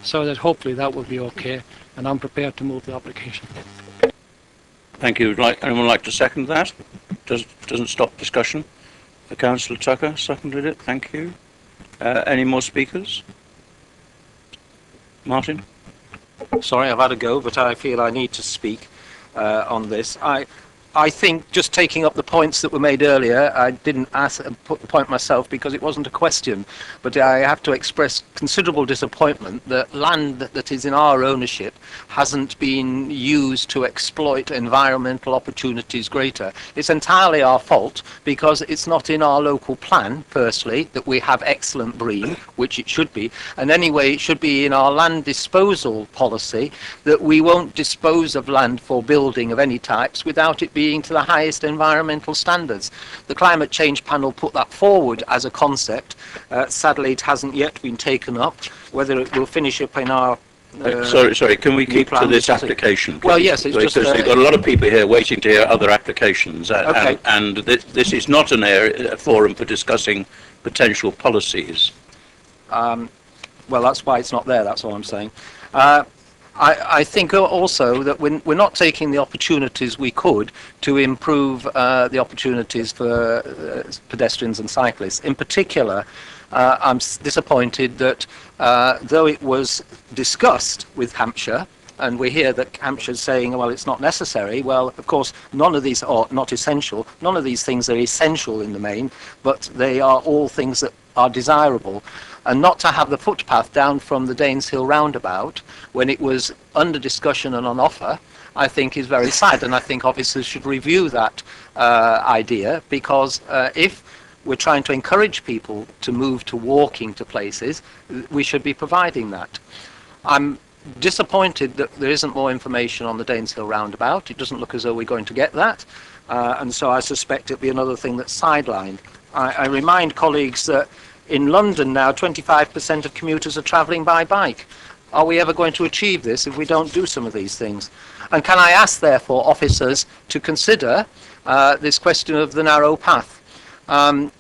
So that hopefully that will be okay, and I'm prepared to move the application. Thank you. Anyone like to second that? Doesn't stop discussion. Councillor Tucker seconded it. Thank you. Any more speakers? Martin? Sorry, I've had a go, but I feel I need to speak on this. I think, just taking up the points that were made earlier, I didn't put the point myself because it wasn't a question, but I have to express considerable disappointment that land that is in our ownership hasn't been used to exploit environmental opportunities greater. It's entirely our fault because it's not in our local plan, firstly, that we have excellent bream, which it should be, and anyway, it should be in our land disposal policy that we won't dispose of land for building of any types without it being to the highest environmental standards. The Climate Change Panel put that forward as a concept. Sadly, it hasn't yet been taken up. Whether it will finish up in our Sorry, can we keep to this application? Well, yes, it's because just... we've got a lot of people here waiting to hear other applications, Okay. and this is not a forum for discussing potential policies. Well, that's why it's not there, that's all I'm saying. I think also that we're not taking the opportunities we could to improve the opportunities for pedestrians and cyclists. In particular, I'm disappointed that though it was discussed with Hampshire, and we hear that Hampshire's saying, well, it's not necessary. Well, of course, none of these are not essential. None of these things are essential in the main, but they are all things that are desirable. And not to have the footpath down from the Danes Hill roundabout when it was under discussion and on offer, I think is very sad. And I think officers should review that idea, because if we're trying to encourage people to move to walking to places, we should be providing that. I'm disappointed that there isn't more information on the Danes Hill roundabout. It doesn't look as though we're going to get that, and so I suspect it'll be another thing that's sidelined. I remind colleagues that in London now 25% of commuters are travelling by bike. Are we ever going to achieve this if we don't do some of these things? And can I ask therefore officers to consider this question of the narrow path?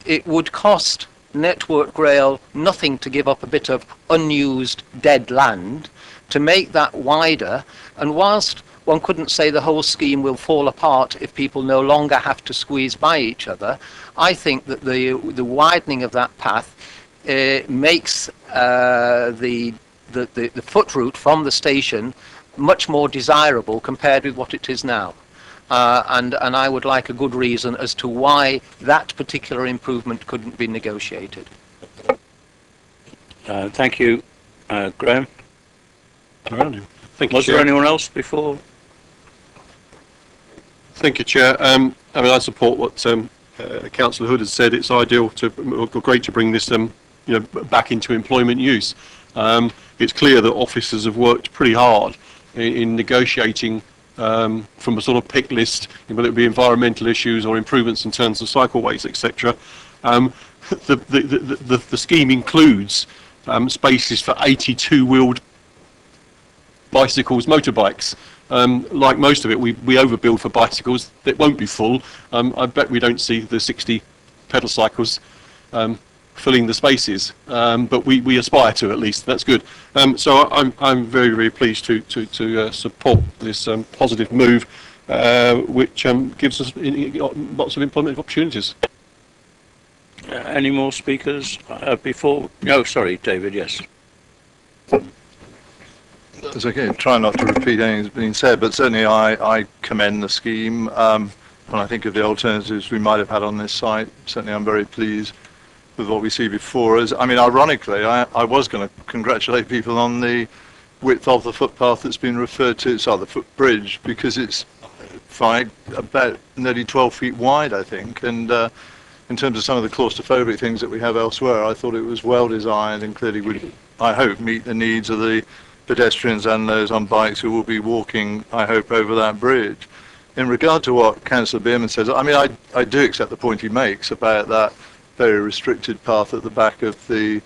It would cost Network Rail nothing to give up a bit of unused dead land to make that wider, and whilst one couldn't say the whole scheme will fall apart if people no longer have to squeeze by each other, I think that the widening of that path makes the foot route from the station much more desirable compared with what it is now. And I would like a good reason as to why that particular improvement couldn't be negotiated. Thank you, Graham. Thank you, Was there Chair. anyone else before? Thank you, Chair. I mean, I support what Councillor Hood has said. It's ideal great to bring this, back into employment use. It's clear that officers have worked pretty hard in negotiating from a sort of pick list, whether it be environmental issues or improvements in terms of cycleways, etc. The scheme includes spaces for 82-wheeled bicycles, motorbikes. Like most of it, we overbuild for bicycles. It won't be full. I bet we don't see the 60 pedal cycles filling the spaces, but we aspire to, at least. That's good. So I'm very, very pleased to support this positive move, which gives us lots of employment opportunities. Any more speakers before? No, sorry, David. Yes. It's okay. Try not to repeat anything that's been said, but certainly I commend the scheme. When I think of the alternatives we might have had on this site, certainly I'm very pleased with what we see before us. I mean, ironically, I was going to congratulate people on the width of the footpath that's been referred to, the footbridge, because it's about nearly 12 feet wide, I think, and in terms of some of the claustrophobic things that we have elsewhere, I thought it was well designed and clearly would, I hope, meet the needs of the pedestrians and those on bikes who will be walking, I hope, over that bridge. In regard to what Councillor Bierman says, I mean, I do accept the point he makes about that very restricted path at the back of the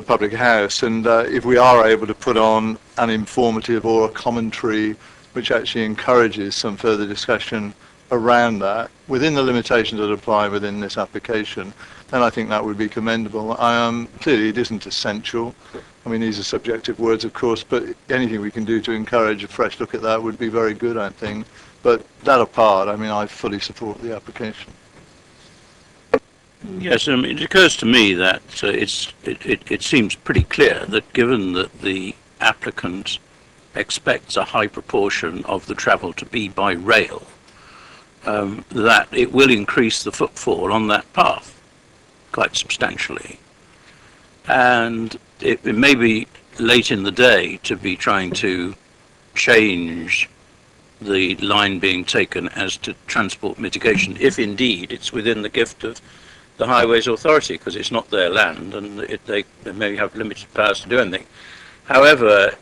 public house, and if we are able to put on an informative or a commentary which actually encourages some further discussion around that within the limitations that apply within this application, then I think that would be commendable. Clearly it isn't essential. I mean, these are subjective words, of course, but anything we can do to encourage a fresh look at that would be very good, I think. But that apart, I mean, I fully support the application. Yes, it occurs to me that it seems pretty clear that given that the applicant expects a high proportion of the travel to be by rail, that it will increase the footfall on that path quite substantially. And it may be late in the day to be trying to change the line being taken as to transport mitigation, if indeed it's within the gift of the Highways Authority, because it's not their land and they may have limited powers to do anything. However,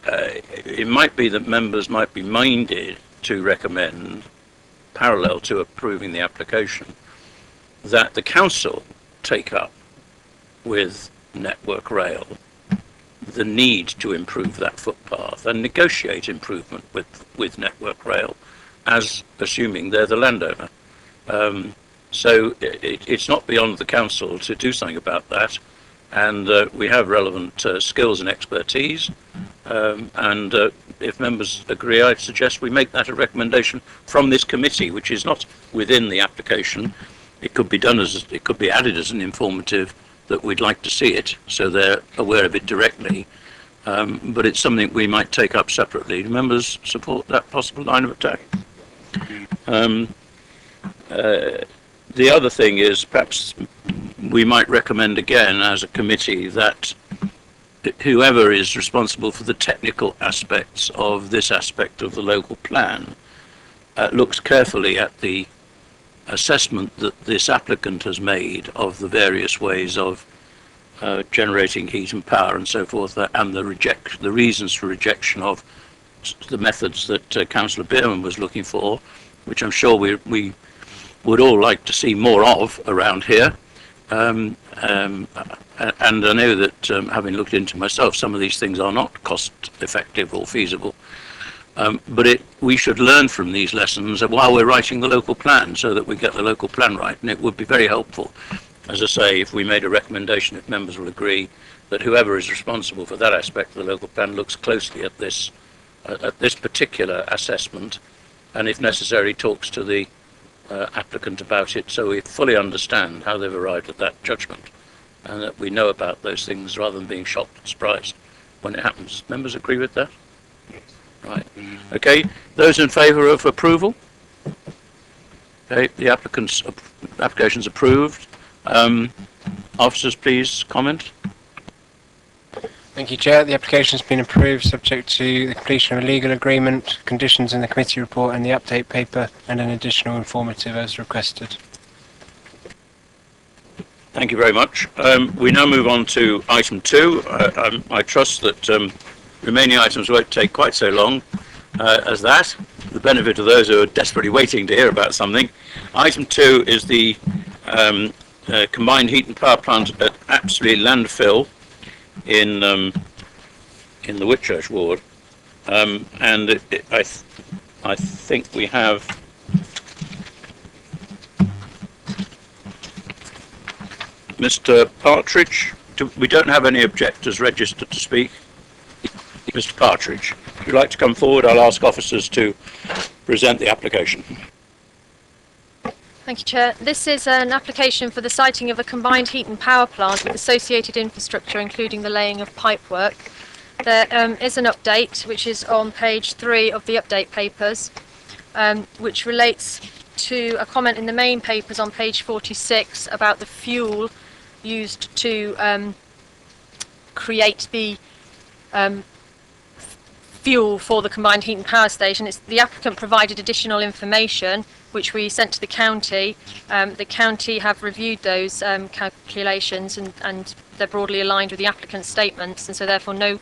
it might be that members might be minded to recommend, parallel to approving the application, that the council take up with Network Rail the need to improve that footpath and negotiate improvement with Network Rail, as assuming they're the landowner. So it's not beyond the council to do something about that, and we have relevant skills and expertise, and if members agree, I suggest we make that a recommendation from this committee, which is not within the application. It could be done it could be added as an informative that we'd like to see it, so they're aware of it directly. But it's something we might take up separately. Do members support that possible line of attack? The other thing is perhaps we might recommend again as a committee that whoever is responsible for the technical aspects of this aspect of the local plan looks carefully at the assessment that this applicant has made of the various ways of generating heat and power and so forth, and the reasons for rejection of the methods that Councillor Bierman was looking for, which I'm sure we would all like to see more of around here. And I know that, having looked into myself, some of these things are not cost effective or feasible. But we should learn from these lessons while we're writing the local plan, so that we get the local plan right. And it would be very helpful, as I say, if we made a recommendation, if members will agree, that whoever is responsible for that aspect of the local plan looks closely at this particular assessment, and if necessary talks to the applicant about it, so we fully understand how they've arrived at that judgment, and that we know about those things rather than being shocked and surprised when it happens. Members agree with that? Right. Okay. Those in favour of approval? Okay. The application's approved. Officers, please comment. Thank you, Chair. The application has been approved subject to the completion of a legal agreement, conditions in the committee report and the update paper, and an additional informative as requested. Thank you very much. We now move on to item 2. I trust that remaining items won't take quite so long as that. For the benefit of those who are desperately waiting to hear about something. Item 2 is the combined heat and power plant at Apsley landfill in the Whitchurch ward, and I think we have Mr. Partridge. We don't have any objectors registered to speak. Mr. Partridge, if you'd like to come forward, I'll ask officers to present the application. Thank you, Chair. This is an application for the siting of a combined heat and power plant with associated infrastructure, including the laying of pipework. There is an update, which is on page 3 of the update papers, which relates to a comment in the main papers on page 46 about the fuel used to create the fuel for the combined heat and power station. The applicant provided additional information which we sent to the county. The county have reviewed those calculations and they're broadly aligned with the applicant's statements, and so therefore no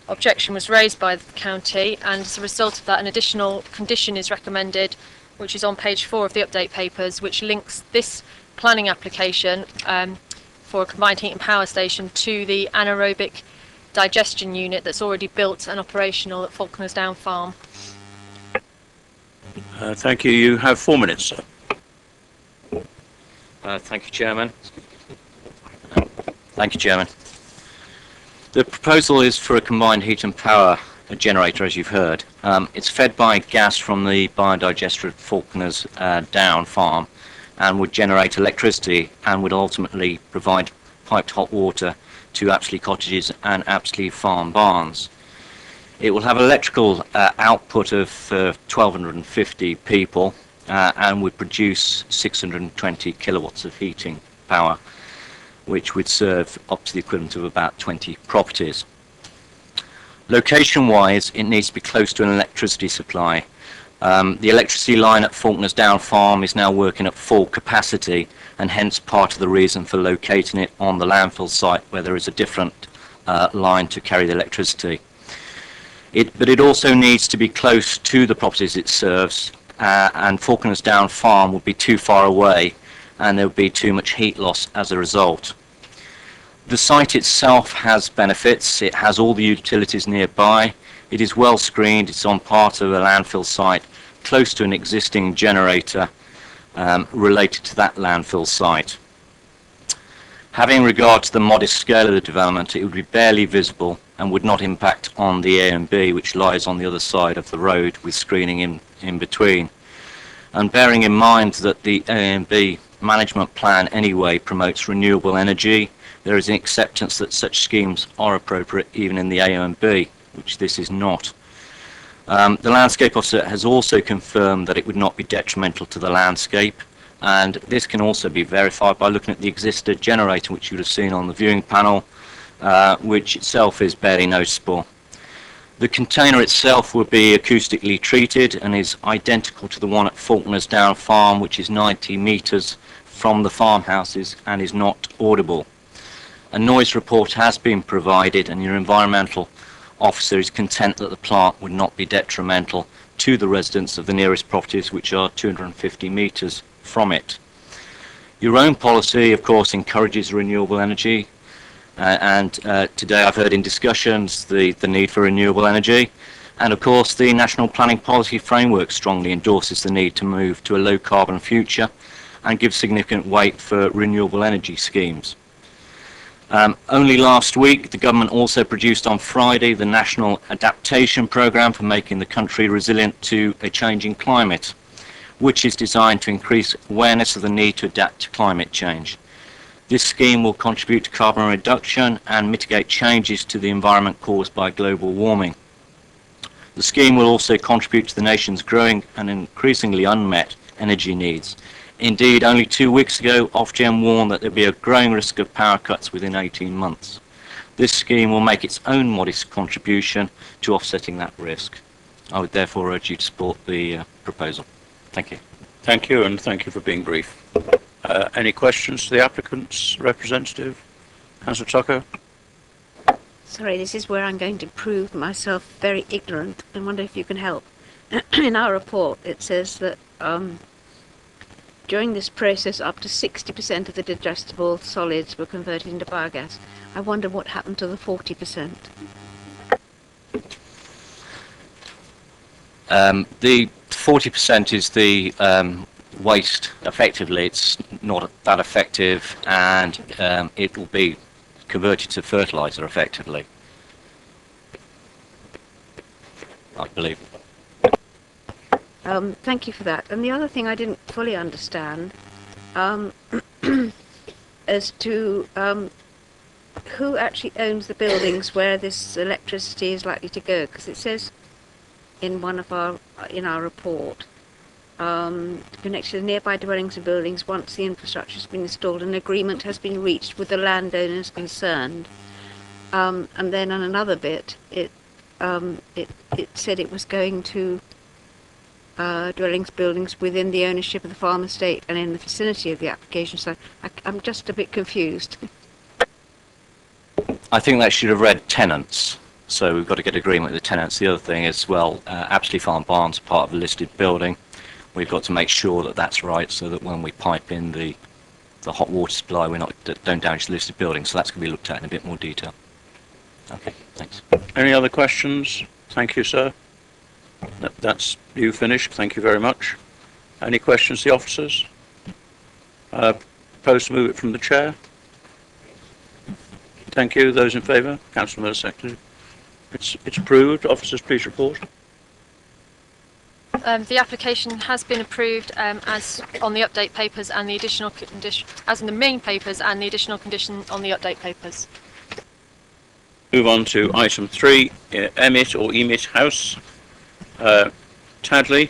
objection was raised by the county, and as a result of that an additional condition is recommended, which is on page 4 of the update papers, which links this planning application for a combined heat and power station to the anaerobic digestion unit that's already built and operational at Falconer's Down Farm. Thank you. You have 4 minutes, sir. Thank you, Chairman. The proposal is for a combined heat and power generator, as you've heard. It's fed by gas from the biodigester at Falconer's Down Farm and would generate electricity and would ultimately provide piped hot water to Apsley cottages and Apsley farm barns. It will have electrical output of 1,250 people and would produce 620 kilowatts of heating power, which would serve up to the equivalent of about 20 properties. Location-wise, it needs to be close to an electricity supply. The electricity line at Falconer's Down Farm is now working at full capacity, and hence part of the reason for locating it on the landfill site where there is a different line to carry the electricity. But it also needs to be close to the properties it serves, and Falconer's Down Farm would be too far away and there would be too much heat loss as a result. The site itself has benefits. It has all the utilities nearby. It is well screened. It's on part of a landfill site close to an existing generator related to that landfill site. Having regard to the modest scale of the development, it would be barely visible and would not impact on the A and B, which lies on the other side of the road with screening in between. And bearing in mind that the A and B management plan anyway promotes renewable energy, there is an acceptance that such schemes are appropriate even in the AONB, which this is not. The landscape officer has also confirmed that it would not be detrimental to the landscape, and this can also be verified by looking at the existing generator, which you would have seen on the viewing panel, which itself is barely noticeable. The container itself will be acoustically treated and is identical to the one at Faulkner's Down Farm, which is 90 metres from the farmhouses and is not audible. A noise report has been provided, and your environmental officer is content that the plant would not be detrimental to the residents of the nearest properties, which are 250 metres from it. Your own policy, of course, encourages renewable energy, and today I've heard in discussions the need for renewable energy, and of course the National Planning Policy Framework strongly endorses the need to move to a low carbon future and gives significant weight for renewable energy schemes. Only last week, the government also produced on Friday the National Adaptation Programme for making the country resilient to a changing climate, which is designed to increase awareness of the need to adapt to climate change. This scheme will contribute to carbon reduction and mitigate changes to the environment caused by global warming. The scheme will also contribute to the nation's growing and increasingly unmet energy needs. Indeed, only 2 weeks ago, Ofgem warned that there would be a growing risk of power cuts within 18 months. This scheme will make its own modest contribution to offsetting that risk. I would therefore urge you to support the proposal. Thank you. Thank you, and thank you for being brief. Any questions to the applicant's representative? Councillor Tucker? Sorry, this is where I'm going to prove myself very ignorant. I wonder if you can help. In our report, it says that during this process, up to 60% of the digestible solids were converted into biogas. I wonder what happened to the 40%. The 40% is the waste, effectively. It's not that effective, and it will be converted to fertiliser effectively, I believe. Thank you for that. And the other thing I didn't fully understand as to who actually owns the buildings where this electricity is likely to go, because it says in our report, connected to nearby dwellings and buildings, once the infrastructure has been installed, an agreement has been reached with the landowners concerned. And then on another bit, it said it was going to dwellings, buildings within the ownership of the farm estate and in the vicinity of the application. So I'm just a bit confused. I think that should have read tenants. So we've got to get agreement with the tenants. The other thing is, well, Apsley Farm Barns are part of a listed building. We've got to make sure that that's right, so that when we pipe in the hot water supply, don't damage the listed building. So that's going to be looked at in a bit more detail. Okay, thanks. Any other questions? Thank you, sir. That's you finished. Thank you very much. Any questions to the officers? Propose to move it from the chair. Thank you. Those in favour? Councillor Miller, Secretary. It's approved. Officers, please report. The application has been approved as on the update papers and the additional condition, as in the main papers and the additional condition on the update papers. Move on to item 3, Emmet or Emmet House, Tadley.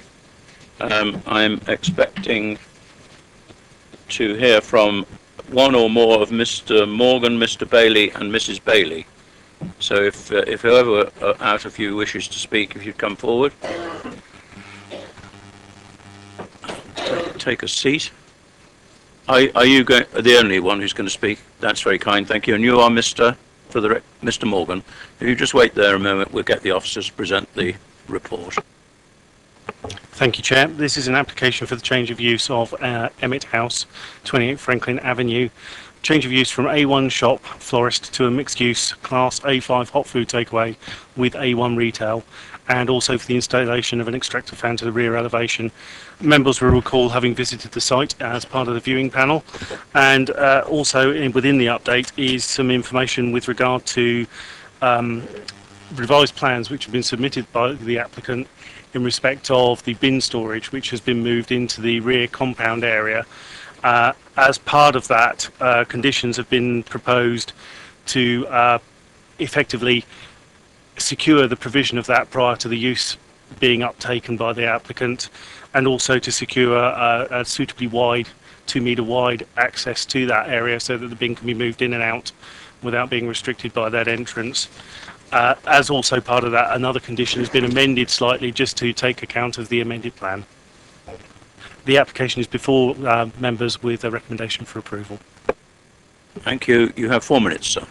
I'm expecting to hear from one or more of Mr. Morgan, Mr. Bailey and Mrs. Bailey. So if whoever out of you wishes to speak, if you'd come forward. Take a seat. Are you the only one who's going to speak? That's very kind, thank you. And you are Mr. Morgan. If you just wait there a moment, we'll get the officers to present the report. Thank you, Chair. This is an application for the change of use of Emmet House, 28 Franklin Avenue. Change of use from A1 shop florist to a mixed-use Class A5 hot food takeaway with A1 retail, and also for the installation of an extractor fan to the rear elevation. Members will recall having visited the site as part of the viewing panel, and also within the update is some information with regard to revised plans which have been submitted by the applicant in respect of the bin storage, which has been moved into the rear compound area, As part of that, conditions have been proposed to effectively secure the provision of that prior to the use being uptaken by the applicant, and also to secure a suitably wide, 2-metre wide access to that area so that the bin can be moved in and out without being restricted by that entrance. As also part of that, another condition has been amended slightly just to take account of the amended plan. The application is before members with a recommendation for approval. Thank you. You have 4 minutes, sir.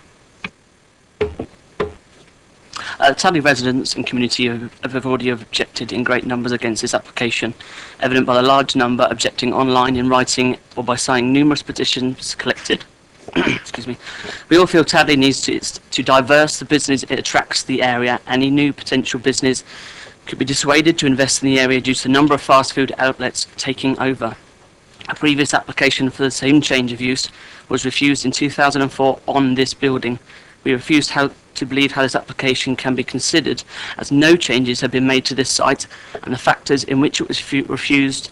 Tally residents and community have already objected in great numbers against this application, evident by the large number objecting online, in writing, or by signing numerous petitions collected. Excuse me. We all feel Tadley needs to diverse the business it attracts to the area. Any new potential business could be dissuaded to invest in the area due to the number of fast food outlets taking over. A previous application for the same change of use was refused in 2004 on this building. We refused to believe how this application can be considered, as no changes have been made to this site, and the factors in which it was refused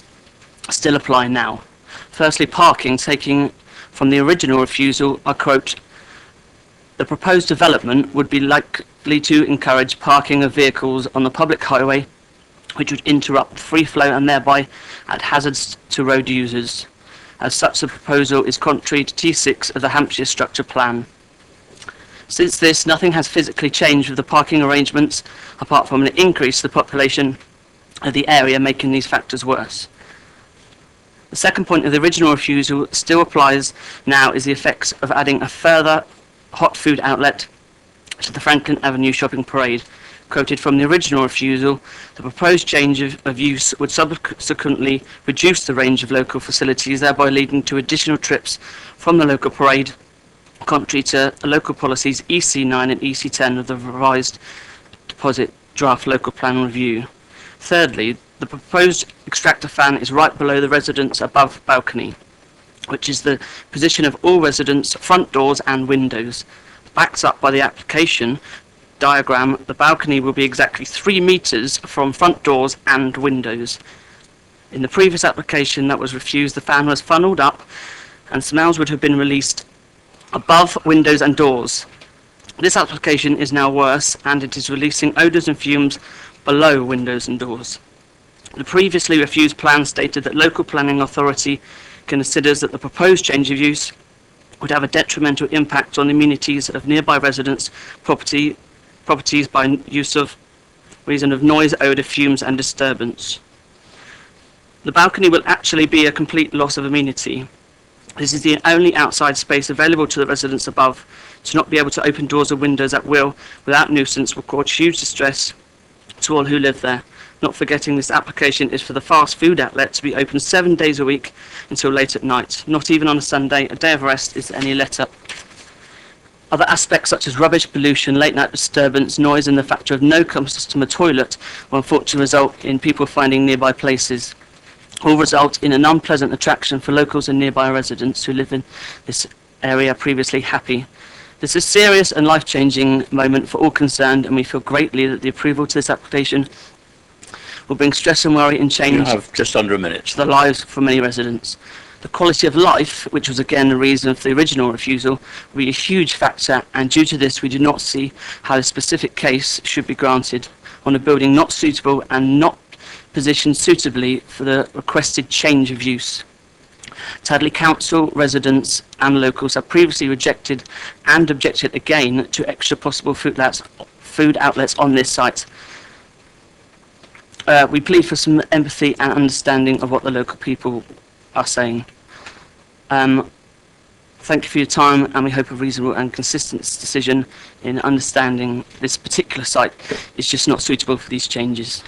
still apply now. Firstly, parking, taking from the original refusal, I quote, "The proposed development would be likely to encourage parking of vehicles on the public highway, which would interrupt free flow and thereby add hazards to road users. As such, the proposal is contrary to T6 of the Hampshire Structure Plan. Since this, nothing has physically changed with the parking arrangements, apart from an increase in the population of the area, making these factors worse. The second point of the original refusal still applies now is the effects of adding a further hot food outlet to the Franklin Avenue shopping parade. Quoted from the original refusal, the proposed change of use would subsequently reduce the range of local facilities, thereby leading to additional trips from the local parade, contrary to local policies EC9 and EC10 of the revised deposit draft local plan review. Thirdly, the proposed extractor fan is right below the residents' above balcony, which is the position of all residents' front doors and windows. Backed up by the application diagram, the balcony will be exactly 3 metres from front doors and windows. In the previous application that was refused, the fan was funnelled up and smells would have been released above windows and doors. This application is now worse, and it is releasing odours and fumes below windows and doors. The previously refused plan stated that local planning authority considers that the proposed change of use would have a detrimental impact on the amenities of nearby residents' properties by reason of noise, odour, fumes and disturbance. The balcony will actually be a complete loss of amenity. This is the only outside space available to the residents above. To not be able to open doors or windows at will without nuisance will cause huge distress to all who live there. Not forgetting this application is for the fast food outlet to be open 7 days a week until late at night. Not even on a Sunday, a day of rest, is any let up. Other aspects such as rubbish, pollution, late night disturbance, noise and the factor of no customer toilet will unfortunately result in people finding nearby places. All result in an unpleasant attraction for locals and nearby residents who live in this area previously happy. This is a serious and life-changing moment for all concerned, and we feel greatly that the approval to this application will bring stress and worry and change. You have just under a minute. To the lives for many residents. The quality of life, which was again the reason for the original refusal, will be a huge factor, and due to this we do not see how this specific case should be granted on a building not suitable and not positioned suitably for the requested change of use. Tadley Council, residents and locals have previously rejected and objected again to extra possible food outlets on this site. We plead for some empathy and understanding of what the local people are saying. Thank you for your time, and we hope a reasonable and consistent decision in understanding this particular site is just not suitable for these changes.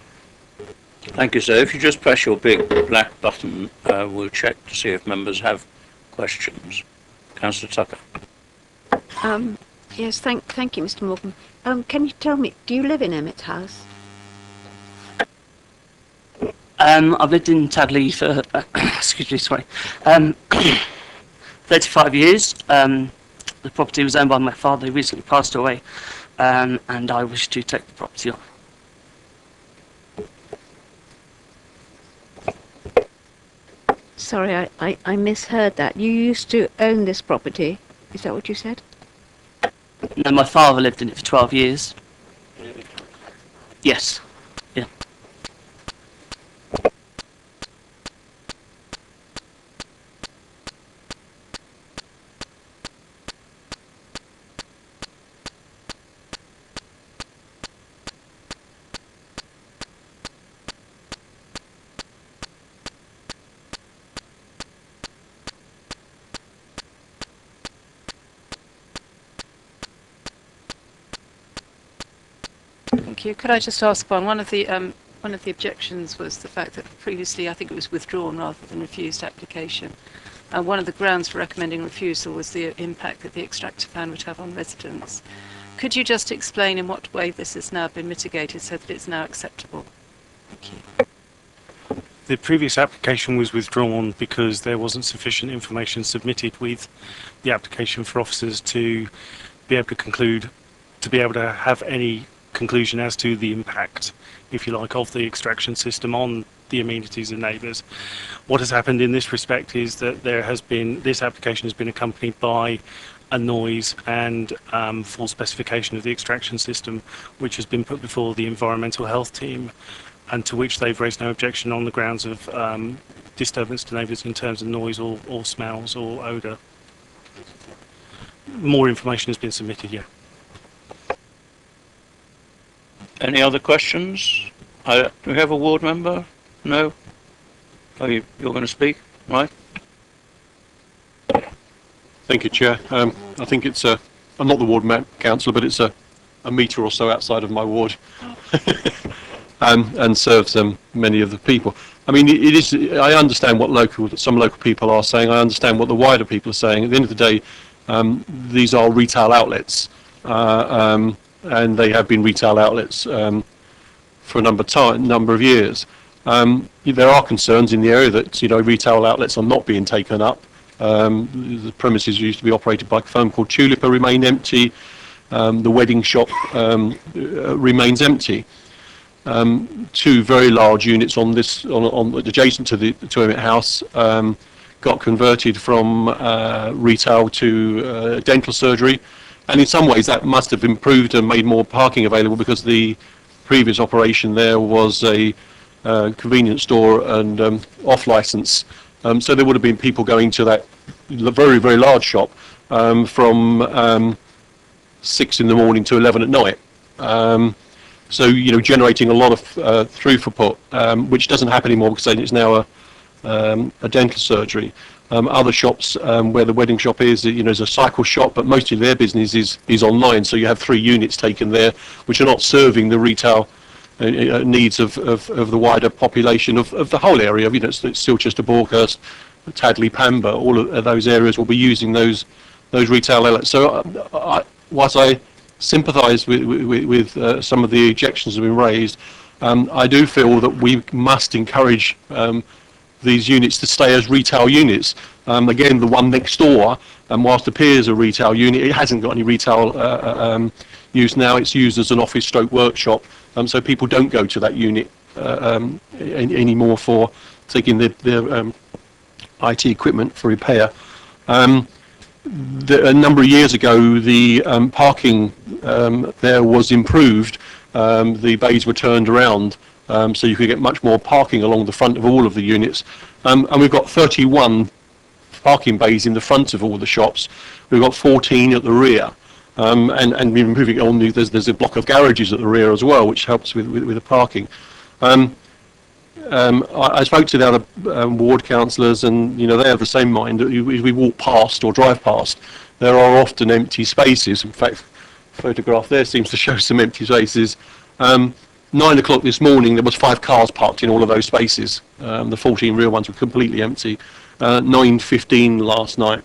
Thank you, sir. If you just press your big black button, we'll check to see if members have questions. Councillor Tucker. Yes, thank you, Mr. Morgan. Can you tell me, do you live in Emmet House? I've lived in Tadley for, 35 years. The property was owned by my father, who recently passed away, and I wish to take the property on. Sorry, I misheard that. You used to own this property. Is that what you said? No, my father lived in it for 12 years. Yes. Yeah. Thank you. Could I just ask one of the objections was the fact that previously I think it was withdrawn rather than refused application. One of the grounds for recommending refusal was the impact that the extractor fan would have on residents. Could you just explain in what way this has now been mitigated so that it's now acceptable? Thank you. The previous application was withdrawn because there wasn't sufficient information submitted with the application for officers to be able to conclude, to be able to have any conclusion as to the impact, if you like, of the extraction system on the amenities and neighbours. What has happened in this respect is that this application has been accompanied by a noise and full specification of the extraction system, which has been put before the environmental health team, and to which they've raised no objection on the grounds of disturbance to neighbours in terms of noise or smells or odour. More information has been submitted, yeah. Any other questions? Do we have a ward member? No? Oh, you're going to speak, right? Thank you, Chair. I think it's I'm not the ward councillor, but it's a metre or so outside of my ward, and serves many of the people. I mean, it is. I understand what some local people are saying. I understand what the wider people are saying. At the end of the day, these are retail outlets, and they have been retail outlets for a number of years. There are concerns in the area that retail outlets are not being taken up. The premises used to be operated by a firm called Tulip remain empty. The wedding shop remains empty. Two very large units on adjacent to Emmett House got converted from retail to dental surgery, and in some ways that must have improved and made more parking available, because the previous operation there was a convenience store and off license. So there would have been people going to that very, very large shop from 6 in the morning to 11 at night. So generating a lot of throughput, which doesn't happen anymore because it's now a dental surgery. Other shops where the wedding shop is a cycle shop, but mostly their business is online. So you have 3 units taken there, which are not serving the retail needs of the wider population of the whole area. It's Silchester, Borkhurst, Tadley, Pamber. All of those areas will be using those retail outlets. So whilst I sympathise with some of the objections that have been raised, I do feel that we must encourage these units to stay as retail units. Again, the one next door, whilst appears a retail unit, it hasn't got any retail use now. It's used as an office stroke workshop, so people don't go to that unit anymore for taking their IT equipment for repair. A number of years ago, the parking there was improved. The bays were turned around, so you could get much more parking along the front of all of the units. And we've got 31 parking bays in the front of all the shops. We've got 14 at the rear. And moving on, there's a block of garages at the rear as well, which helps with the parking. I spoke to the other ward councillors, and they have the same mind. As we walk past or drive past, there are often empty spaces. In fact, the photograph there seems to show some empty spaces. 9 o'clock this morning, there was 5 cars parked in all of those spaces. The 14 real ones were completely empty. 9:15 last night,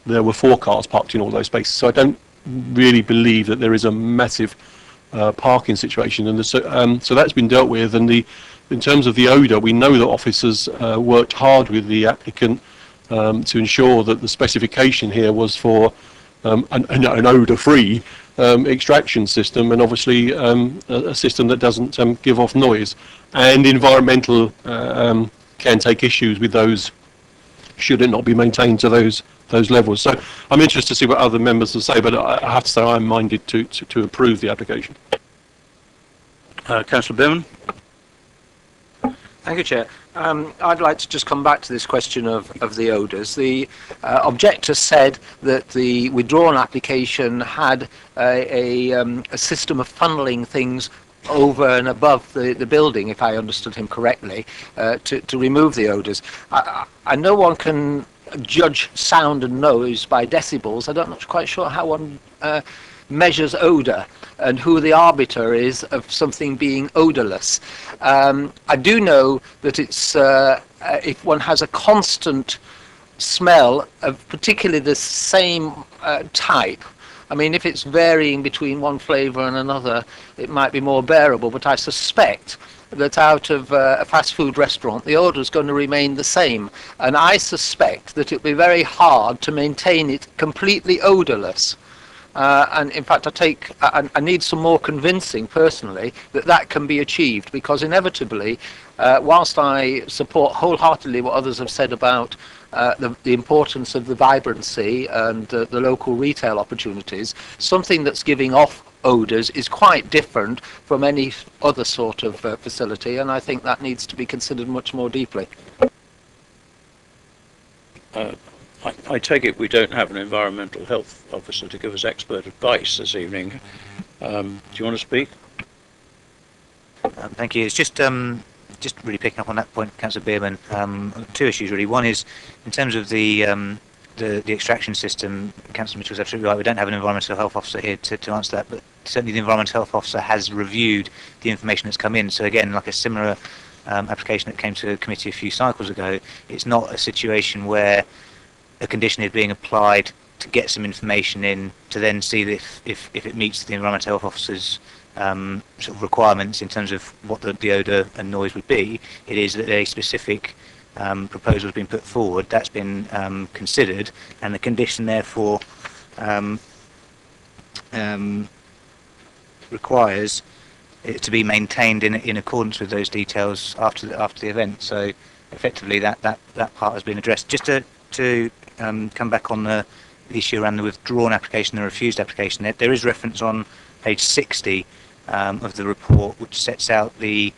there were 4 cars parked in all those spaces. So I don't really believe that there is a massive parking situation, and so that's been dealt with. And in terms of the odour, we know that officers worked hard with the applicant to ensure that the specification here was for an odour-free extraction system, and obviously a system that doesn't give off noise. And environmental can take issues with those should it not be maintained to those levels? So I'm interested to see what other members will say, but I have to say I'm minded to approve the application. Councillor Bierman? Thank you, Chair. I'd like to just come back to this question of the odours. The objector said that the withdrawn application had a system of funneling things over and above the building, if I understood him correctly, to remove the odours. I know one can judge sound and noise by decibels. I'm not quite sure how one measures odour and who the arbiter is of something being odourless. I do know that it's if one has a constant smell of particularly the same type. I mean, if it's varying between one flavour and another, it might be more bearable, but I suspect that out of a fast food restaurant, the odour is going to remain the same. And I suspect that it'll be very hard to maintain it completely odourless. And in fact, I need some more convincing, personally, that can be achieved, because inevitably, whilst I support wholeheartedly what others have said about the importance of the vibrancy and the local retail opportunities, something that's giving off odours is quite different from any other sort of facility, and I think that needs to be considered much more deeply. I take it we don't have an environmental health officer to give us expert advice this evening. Do you want to speak? Thank you. It's just really picking up on that point, Councillor Bierman. Two issues really. One is in terms of the extraction system. Councillor Mitchell's absolutely right. We don't have an environmental health officer here to answer that, but certainly the environmental health officer has reviewed the information that's come in. So again, like a similar application that came to the committee a few cycles ago, it's not a situation where a condition is being applied to get some information in to then see if it meets the environmental health officer's sort of requirements in terms of what the odour and noise would be. It is that a specific proposal has been put forward, that's been considered, and the condition therefore requires it to be maintained in accordance with those details after the event. So effectively that part has been addressed. Just to come back on the issue around the withdrawn application and the refused application, there is reference on page 60 of the report, which sets out the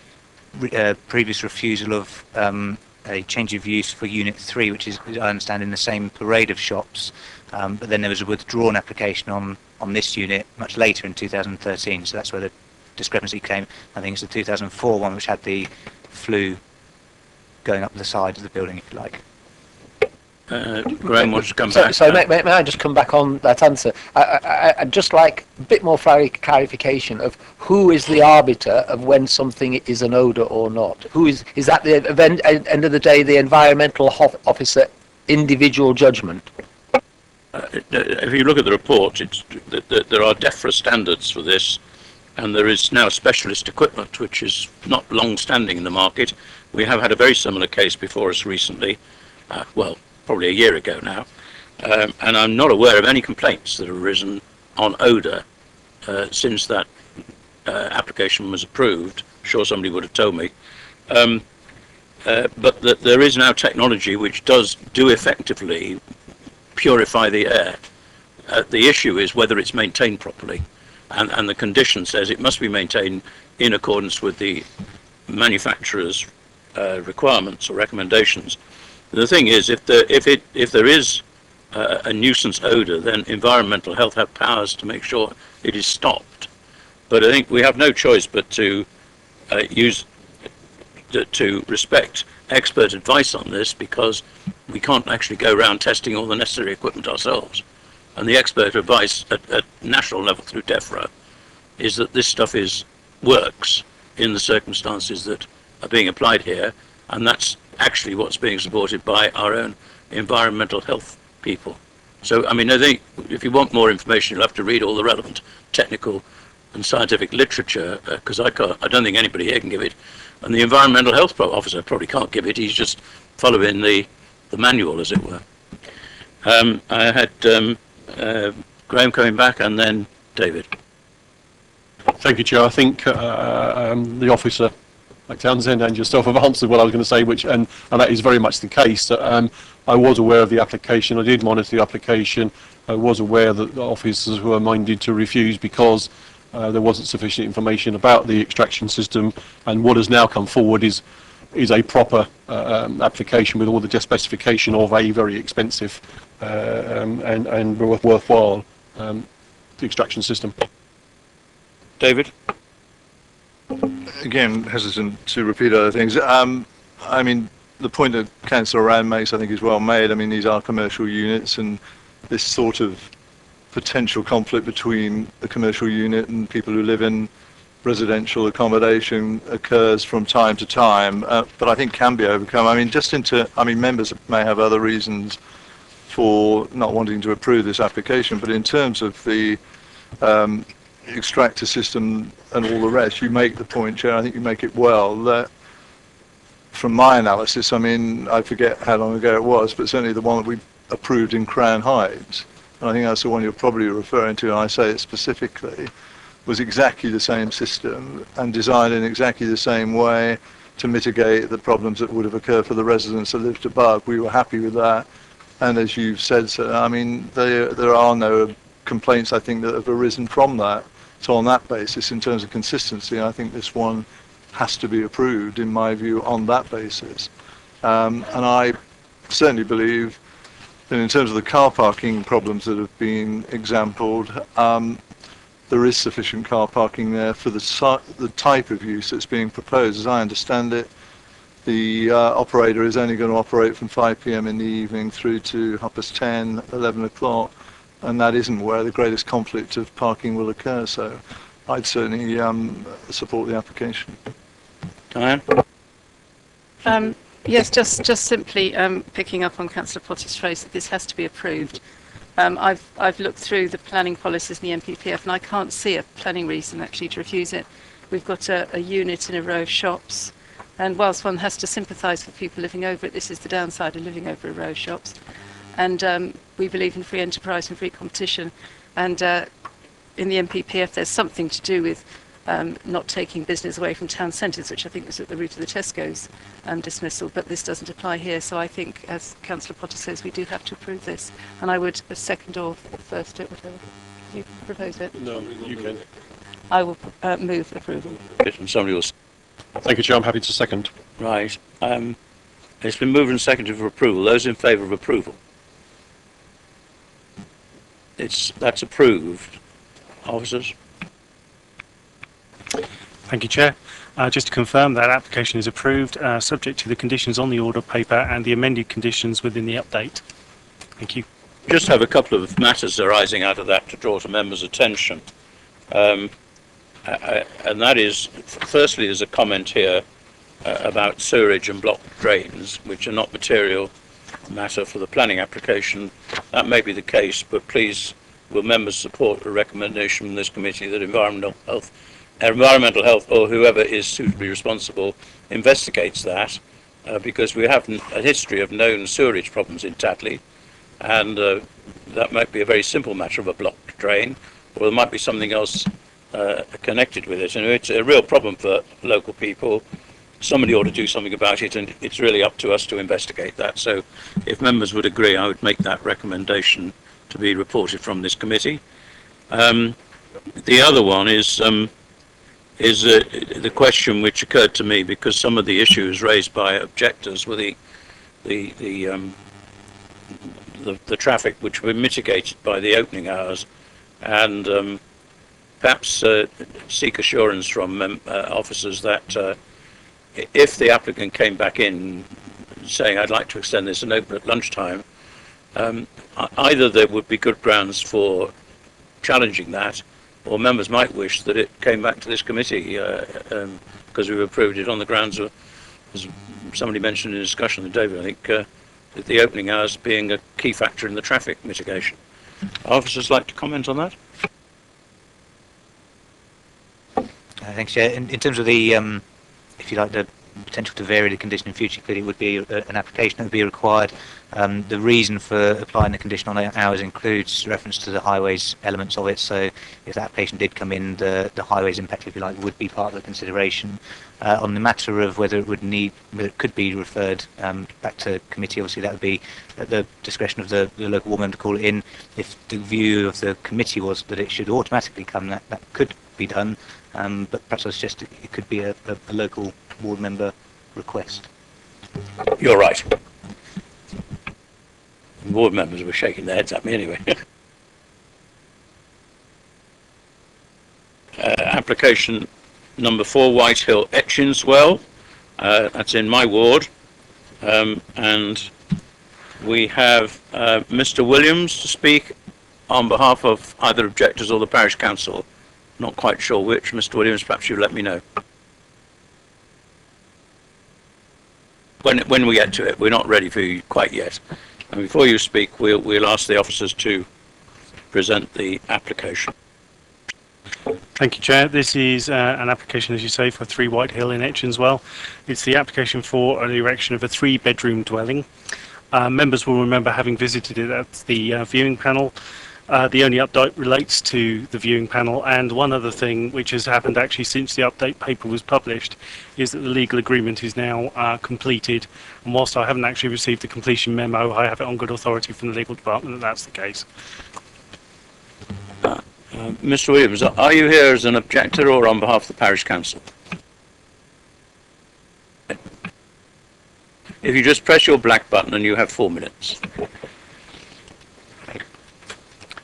previous refusal of a change of use for Unit 3, which is, I understand, in the same parade of shops, but then there was a withdrawn application on this unit much later in 2013, so that's where the discrepancy came. I think it's the 2004 one, which had the flue going up the side of the building, if you like. Graham wants to come back. So may I just come back on that answer? I'd just like a bit more clarification of who is the arbiter of when something is an odour or not. Who is that the end of the day the environmental officer individual judgment? If you look at the report, there are DEFRA standards for this, and there is now specialist equipment which is not long-standing in the market. We have had a very similar case before us recently. Probably a year ago now, and I'm not aware of any complaints that have arisen on odour since that application was approved. I'm sure somebody would have told me. But there is now technology which does effectively purify the air. The issue is whether it's maintained properly, and the condition says it must be maintained in accordance with the manufacturer's requirements or recommendations. The thing is, if there is a nuisance odour, then environmental health have powers to make sure it is stopped. But I think we have no choice but to respect expert advice on this, because we can't actually go around testing all the necessary equipment ourselves. And the expert advice at national level through DEFRA is that this stuff works in the circumstances that are being applied here, and that's actually what's being supported by our own environmental health people. So, I mean, I think if you want more information, you'll have to read all the relevant technical and scientific literature, because I don't think anybody here can give it, and the environmental health officer probably can't give it. He's just following the manual, as it were. I had Graham coming back, and then David. Thank you, Chair. I think the officer Townsend and yourself have answered what I was going to say, and that is very much the case. I was aware of the application. I did monitor the application. I was aware that the officers were minded to refuse because there wasn't sufficient information about the extraction system, and what has now come forward is a proper application with all the specification of a very expensive and worthwhile extraction system. David? Again, hesitant to repeat other things. I mean, the point that Councillor Rand makes, I think, is well made. I mean, these are commercial units, and this sort of potential conflict between a commercial unit and people who live in residential accommodation occurs from time to time, but I think can be overcome. I mean, members may have other reasons for not wanting to approve this application, but in terms of the extractor system and all the rest, you make the point, Chair, I think you make it well, that from my analysis, I mean, I forget how long ago it was, but certainly the one that we approved in Crown Heights, and I think that's the one you're probably referring to, and I say it specifically, was exactly the same system and designed in exactly the same way to mitigate the problems that would have occurred for the residents that lived above. We were happy with that, and as you've said, sir, I mean, there are no complaints, I think, that have arisen from that. So on that basis, in terms of consistency, I think this one has to be approved, in my view, on that basis. And I certainly believe that in terms of the car parking problems that have been exampled, there is sufficient car parking there for the type of use that's being proposed. As I understand it, the operator is only going to operate from 5 p.m. in the evening through to 10:30, 11 o'clock, and that isn't where the greatest conflict of parking will occur. So I'd certainly support the application. Diane? Yes, just simply picking up on Councillor Potter's phrase that this has to be approved. I've looked through the planning policies in the MPPF, and I can't see a planning reason actually to refuse it. We've got a unit in a row of shops, and whilst one has to sympathise with people living over it, this is the downside of living over a row of shops. And we believe in free enterprise and free competition, and in the MPPF there's something to do with not taking business away from town centres, which I think was at the root of the Tesco's dismissal, but this doesn't apply here. So I think, as Councillor Potter says, we do have to approve this, and I would second or first it, whatever you propose it. No, you can. I will move approval. And somebody will... Thank you, Chair. I'm happy to second. Right. It's been moved and seconded for approval. Those in favour of approval? That's approved. Officers? Thank you, Chair. Just to confirm, that application is approved, subject to the conditions on the order paper and the amended conditions within the update. Thank you. Just have a couple of matters arising out of that to draw to members' attention. And that is, firstly, there's a comment here about sewerage and blocked drains, which are not material matter for the planning application. That may be the case, but please, will members support a recommendation from this committee that environmental health or whoever is suitably responsible investigates that, because we have a history of known sewerage problems in Tatley, and that might be a very simple matter of a blocked drain, or there might be something else connected with it, and it's a real problem for local people. Somebody ought to do something about it, and it's really up to us to investigate that. So if members would agree, I would make that recommendation to be reported from this committee. The other one is the question which occurred to me, because some of the issues raised by objectors were the traffic which were mitigated by the opening hours, and perhaps seek assurance from officers that if the applicant came back in saying, I'd like to extend this and open at lunchtime, either there would be good grounds for challenging that, or members might wish that it came back to this committee, because we've approved it on the grounds of, as somebody mentioned in discussion with David, I think, the opening hours being a key factor in the traffic mitigation. Officers like to comment on that? Thanks, Chair. In terms of the, if you like, the potential to vary the condition in future, clearly it would be an application that would be required. The reason for applying the condition on hours includes reference to the highways elements of it, so if the application did come in, the highways impact, if you like, would be part of the consideration. On the matter of whether it could be referred back to committee, obviously that would be at the discretion of the local board member to call it in. If the view of the committee was that it should automatically come, that could be done, but perhaps I suggest it could be a local board member request. You're right. Board members were shaking their heads at me anyway. Application number 4, White Hill, Etchinswell. That's in my ward. And we have Mr. Williams to speak on behalf of either objectors or the parish council. Not quite sure which. Mr. Williams, perhaps you let me know. When we get to it, we're not ready for you quite yet. And before you speak, we'll ask the officers to present the application. Thank you, Chair. This is an application, as you say, for 3 White Hill in Etchinswell. It's the application for an erection of a 3-bedroom dwelling. Members will remember having visited it at the viewing panel. The only update relates to the viewing panel, and one other thing which has happened actually since the update paper was published is that the legal agreement is now completed, and whilst I haven't actually received the completion memo, I have it on good authority from the legal department that that's the case. Mr. Williams, are you here as an objector or on behalf of the parish council? If you just press your black button and you have 4 minutes.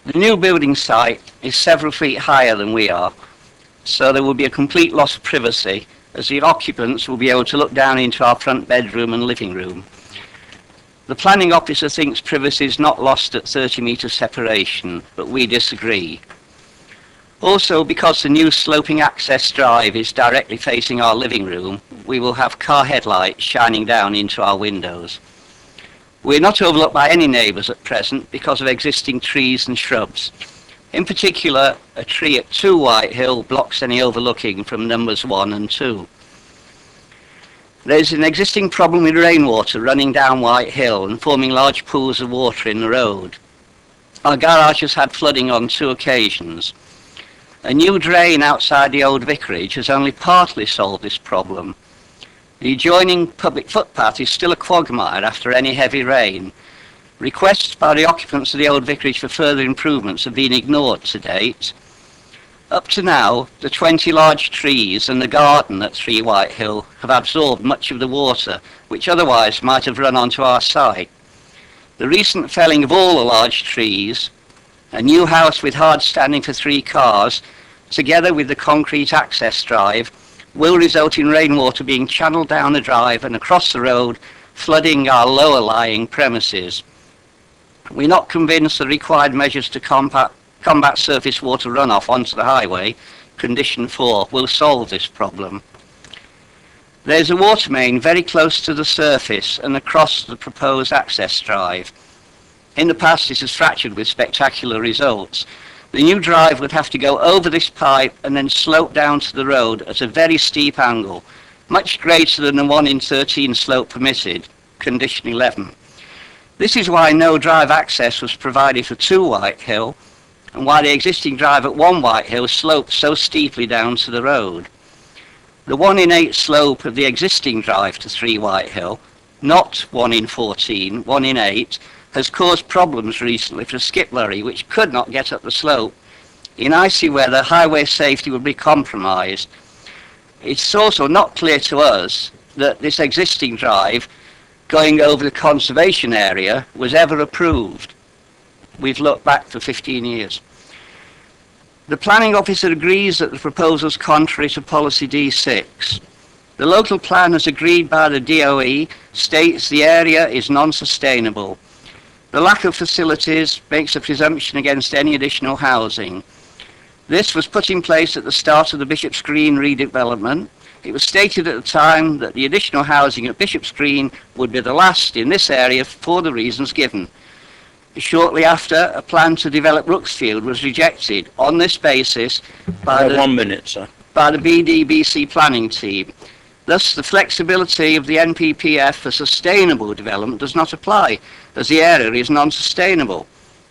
The new building site is several feet higher than we are, so there will be a complete loss of privacy, as the occupants will be able to look down into our front bedroom and living room. The planning officer thinks privacy is not lost at 30-metre separation, but we disagree. Also, because the new sloping access drive is directly facing our living room, we will have car headlights shining down into our windows. We're not overlooked by any neighbours at present because of existing trees and shrubs. In particular, a tree at 2 White Hill blocks any overlooking from numbers 1 and 2. There's an existing problem with rainwater running down White Hill and forming large pools of water in the road. Our garage has had flooding on 2 occasions. A new drain outside the old vicarage has only partly solved this problem. The adjoining public footpath is still a quagmire after any heavy rain. Requests by the occupants of the old vicarage for further improvements have been ignored to date. Up to now, the 20 large trees and the garden at 3 White Hill have absorbed much of the water, which otherwise might have run onto our site. The recent felling of all the large trees, a new house with hard standing for 3 cars, together with the concrete access drive, will result in rainwater being channeled down the drive and across the road, flooding our lower lying premises. We're not convinced the required measures to combat surface water runoff onto the highway, condition 4, will solve this problem. There's a water main very close to the surface and across the proposed access drive. In the past, this has fractured with spectacular results. The new drive would have to go over this pipe and then slope down to the road at a very steep angle, much greater than the 1 in 13 slope permitted, condition 11. This is why no drive access was provided for 2 White Hill, and why the existing drive at 1 White Hill slopes so steeply down to the road. The 1 in 8 slope of the existing drive to 3 White Hill, not 1 in 14, 1 in 8, has caused problems recently for a skip lorry which could not get up the slope. In icy weather, highway safety would be compromised. It's also not clear to us that this existing drive going over the conservation area was ever approved. We've looked back for 15 years. The planning officer agrees that the proposal is contrary to policy D6. The local plan as agreed by the DOE states the area is non-sustainable. The lack of facilities makes a presumption against any additional housing. This was put in place at the start of the Bishop's Green redevelopment. It was stated at the time that the additional housing at Bishop's Green would be the last in this area for the reasons given. Shortly after, a plan to develop Rooksfield was rejected on this basis by the 1 minute, sir. by the BDBC planning team. Thus, the flexibility of the NPPF for sustainable development does not apply, as the area is non-sustainable.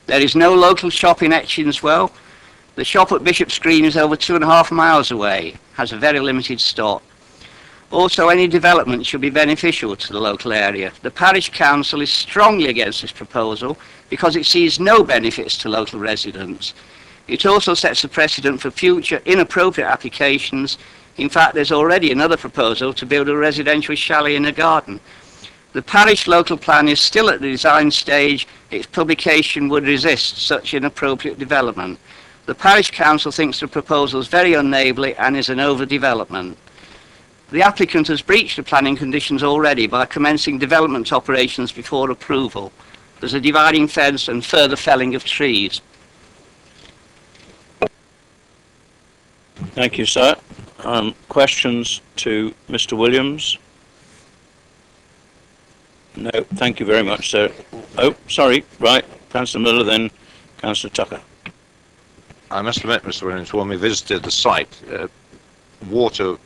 There is no local shop in Etchinswell. The shop at Bishop's Green is over 2.5 miles away, has a very limited stock. Also, any development should be beneficial to the local area. The parish council is strongly against this proposal because it sees no benefits to local residents. It also sets a precedent for future inappropriate applications. In fact, there's already another proposal to build a residential chalet in a garden. The parish local plan is still at the design stage. Its publication would resist such inappropriate development. The parish council thinks the proposal is very unneighbourly and is an overdevelopment. The applicant has breached the planning conditions already by commencing development operations before approval. There's a dividing fence and further felling of trees. Thank you, sir. Questions to Mr. Williams? No, thank you very much, sir. Oh, sorry, right, Councillor Miller, then Councillor Tucker. I must admit, Mr. Williams, when we visited the site, water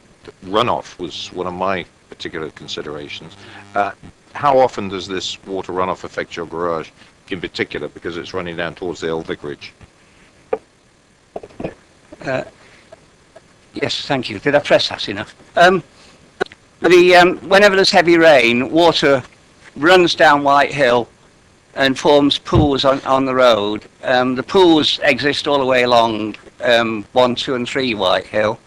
runoff was one of my particular considerations. How often does this water runoff affect your garage in particular, because it's running down towards the old vicarage? Yes, thank you. Did I press that enough? Whenever there's heavy rain, water runs down White Hill and forms pools on the road. The pools exist all the way along 1, 2 and 3 White Hill.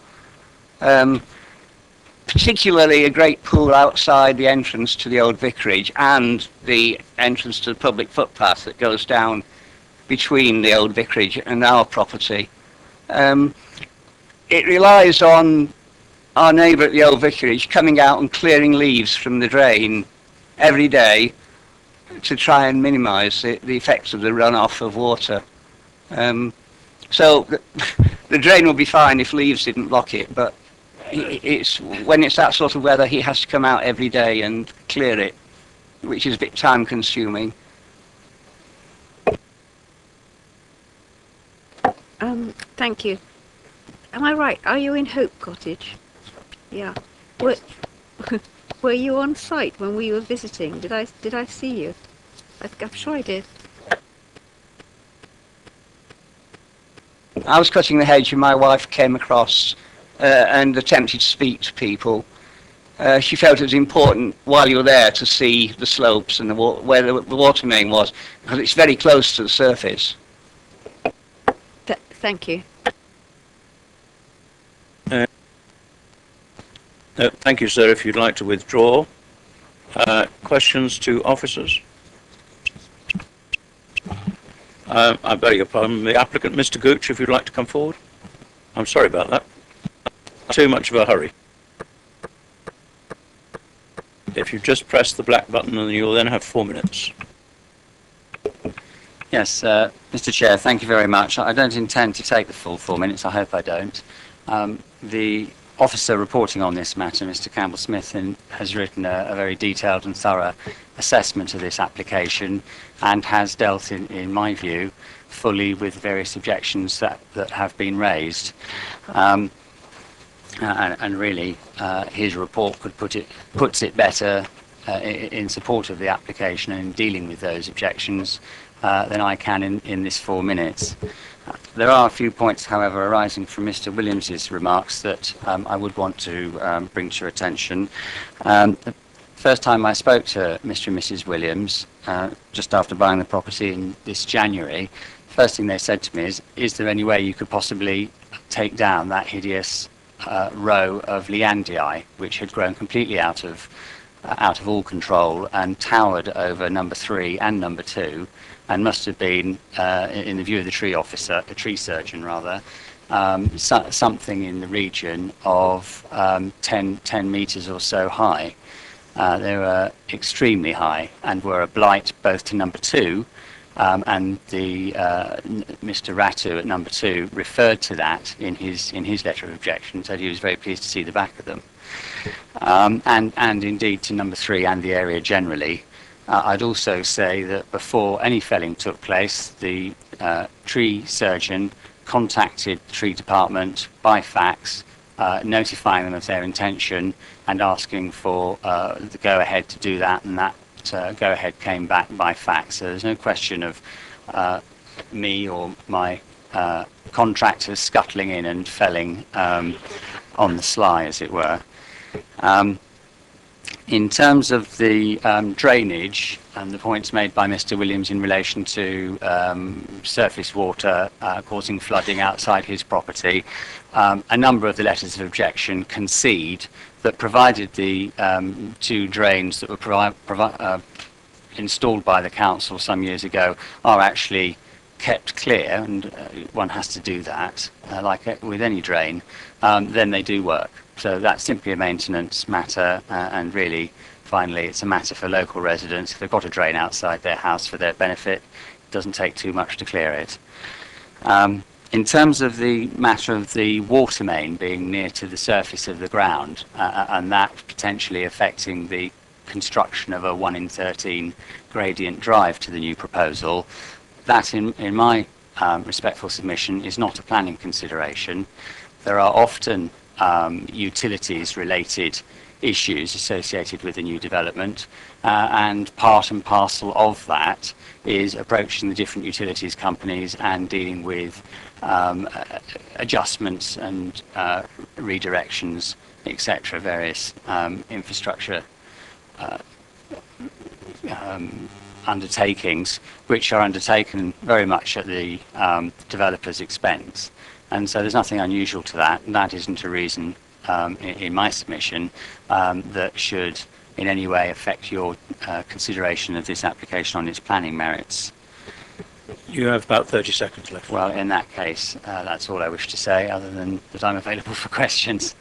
Particularly a great pool outside the entrance to the old vicarage and the entrance to the public footpath that goes down between the old vicarage and our property. It relies on our neighbour at the old vicarage coming out and clearing leaves from the drain every day to try and minimise the effects of the runoff of water. So the drain will be fine if leaves didn't block it, but when it's that sort of weather, he has to come out every day and clear it, which is a bit time consuming. Thank you. Am I right? Are you in Hope Cottage? Yeah. Were you on site when we were visiting? Did I see you? I'm sure I did. I was cutting the hedge and my wife came across and attempted to speak to people. She felt it was important while you were there to see the slopes and where the water main was, because it's very close to the surface. Thank you. Thank you, sir. If you'd like to withdraw. Questions to officers? I beg your pardon. The applicant, Mr. Gooch, if you'd like to come forward. I'm sorry about that. Too much of a hurry. If you just press the black button, and you'll then have 4 minutes. Yes, Mr. Chair, thank you very much. I don't intend to take the full 4 minutes. I hope I don't. The officer reporting on this matter, Mr. Campbell-Smith, has written a very detailed and thorough assessment of this application and has dealt, in my view, fully with various objections that have been raised. And really, his report puts it better in support of the application and in dealing with those objections than I can in this 4 minutes. There are a few points, however, arising from Mr. Williams's remarks that I would want to bring to your attention. The first time I spoke to Mr. and Mrs. Williams, just after buying the property in this January, the first thing they said to me is there any way you could possibly take down that hideous row of Leandii, which had grown completely out of all control and towered over number 3 and number 2, and must have been, in the view of the tree surgeon rather, something in the region of 10 metres or so high. They were extremely high and were a blight both to number 2, and the Mr. Ratu at number 2 referred to that in his letter of objection, said he was very pleased to see the back of them. And indeed to number 3 and the area generally. I'd also say that before any felling took place, the tree surgeon contacted the tree department by fax notifying them of their intention and asking for the go-ahead to do that, and that go-ahead came back by fax. So there's no question of me or my contractors scuttling in and felling on the sly, as it were. In terms of the drainage and the points made by Mr. Williams in relation to surface water causing flooding outside his property, a number of the letters of objection concede that provided the two drains that were installed by the council some years ago are actually kept clear, and one has to do that, like with any drain, then they do work. So that's simply a maintenance matter, and really, finally, it's a matter for local residents. If they've got a drain outside their house for their benefit, it doesn't take too much to clear it. In terms of the matter of the water main being near to the surface of the ground, and that potentially affecting the construction of a 1 in 13 gradient drive to the new proposal, that in my respectful submission is not a planning consideration. There are often utilities related issues associated with the new development, and part and parcel of that is approaching the different utilities companies and dealing with adjustments and redirections, etc., various infrastructure undertakings, which are undertaken very much at the developer's expense. And so there's nothing unusual to that, and that isn't a reason in my submission that should in any way affect your consideration of this application on its planning merits. You have about 30 seconds left. Well, in that case, that's all I wish to say, other than that I'm available for questions.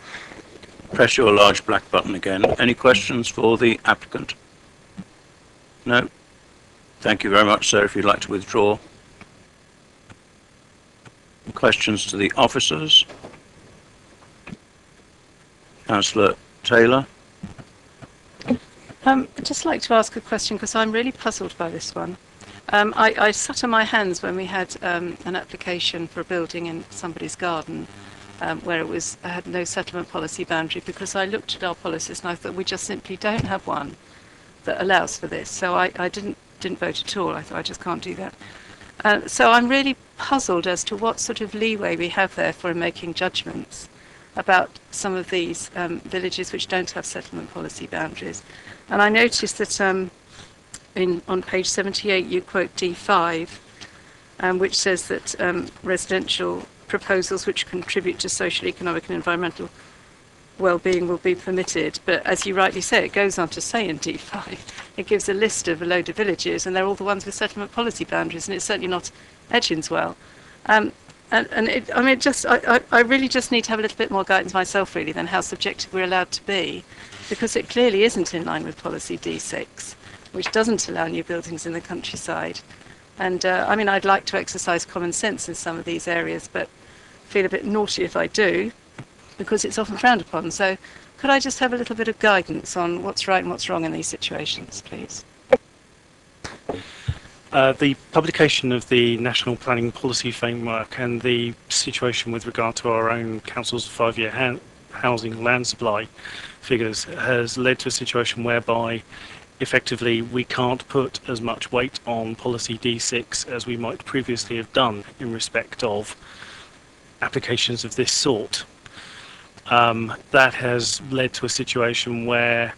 Press your large black button again. Any questions for the applicant? No? Thank you very much, sir. If you'd like to withdraw. Questions to the officers? Councillor Taylor. I'd just like to ask a question because I'm really puzzled by this one. I sat on my hands when we had an application for a building in somebody's garden where I had no settlement policy boundary, because I looked at our policies and I thought we just simply don't have one that allows for this. So I didn't vote at all. I thought I just can't do that. So I'm really puzzled as to what sort of leeway we have there for making judgments about some of these villages which don't have settlement policy boundaries. And I noticed that on page 78 you quote D5, which says that residential proposals which contribute to social, economic and environmental well-being will be permitted. But as you rightly say, it goes on to say in D5, it gives a list of a load of villages, and they're all the ones with settlement policy boundaries, and it's certainly not Edginswell. I really just need to have a little bit more guidance myself, really, than how subjective we're allowed to be, because it clearly isn't in line with policy D6, which doesn't allow new buildings in the countryside. And I'd like to exercise common sense in some of these areas, but feel a bit naughty if I do, because it's often frowned upon. So could I just have a little bit of guidance on what's right and what's wrong in these situations, please? The publication of the National Planning Policy Framework and the situation with regard to our own council's 5-year housing land supply figures has led to a situation whereby effectively we can't put as much weight on policy D6 as we might previously have done in respect of applications of this sort. That has led to a situation where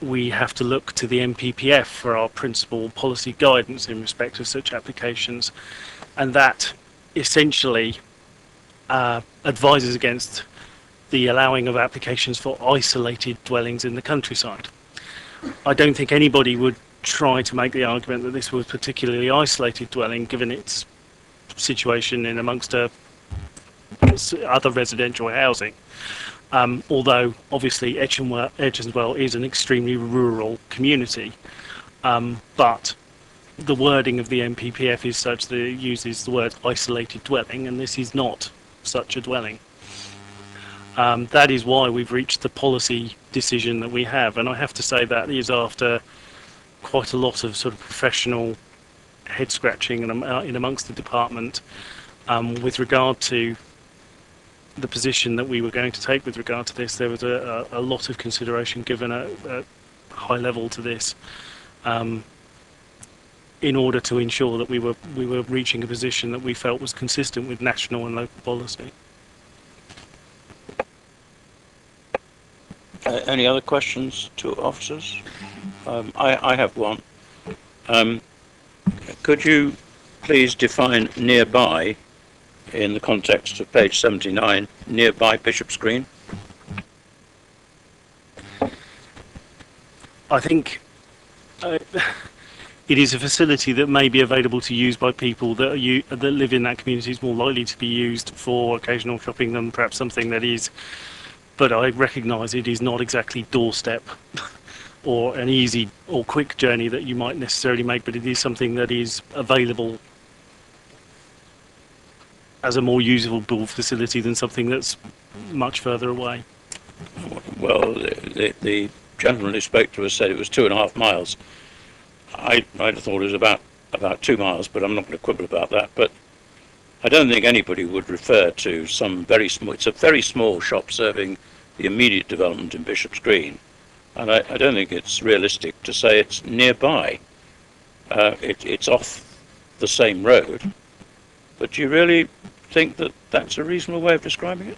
we have to look to the MPPF for our principal policy guidance in respect of such applications, and that essentially advises against the allowing of applications for isolated dwellings in the countryside. I don't think anybody would try to make the argument that this was a particularly isolated dwelling given its situation in amongst other residential housing. Although obviously Edginswell is an extremely rural community, but the wording of the MPPF is such that it uses the word isolated dwelling, and this is not such a dwelling. That is why we've reached the policy decision that we have, and I have to say that is after quite a lot of sort of professional head scratching in amongst the department with regard to the position that we were going to take with regard to this. There was a lot of consideration given at high level to this, in order to ensure that we were reaching a position that we felt was consistent with national and local policy. Any other questions to officers? I have one. Could you please define nearby in the context of page 79, nearby Bishop's Green? I think it is a facility that may be available to use by people that that live in that community. It's more likely to be used for occasional shopping than perhaps something that is. But I recognise it is not exactly doorstep or an easy or quick journey that you might necessarily make, but it is something that is available as a more usable facility than something that's much further away. Well, the gentleman who spoke to us said it was 2.5 miles. I'd have thought it was about 2 miles, but I'm not going to quibble about that. But I don't think anybody would refer to some very small. It's a very small shop serving the immediate development in Bishop's Green, and I don't think it's realistic to say it's nearby. It's off the same road. But do you really think that that's a reasonable way of describing it?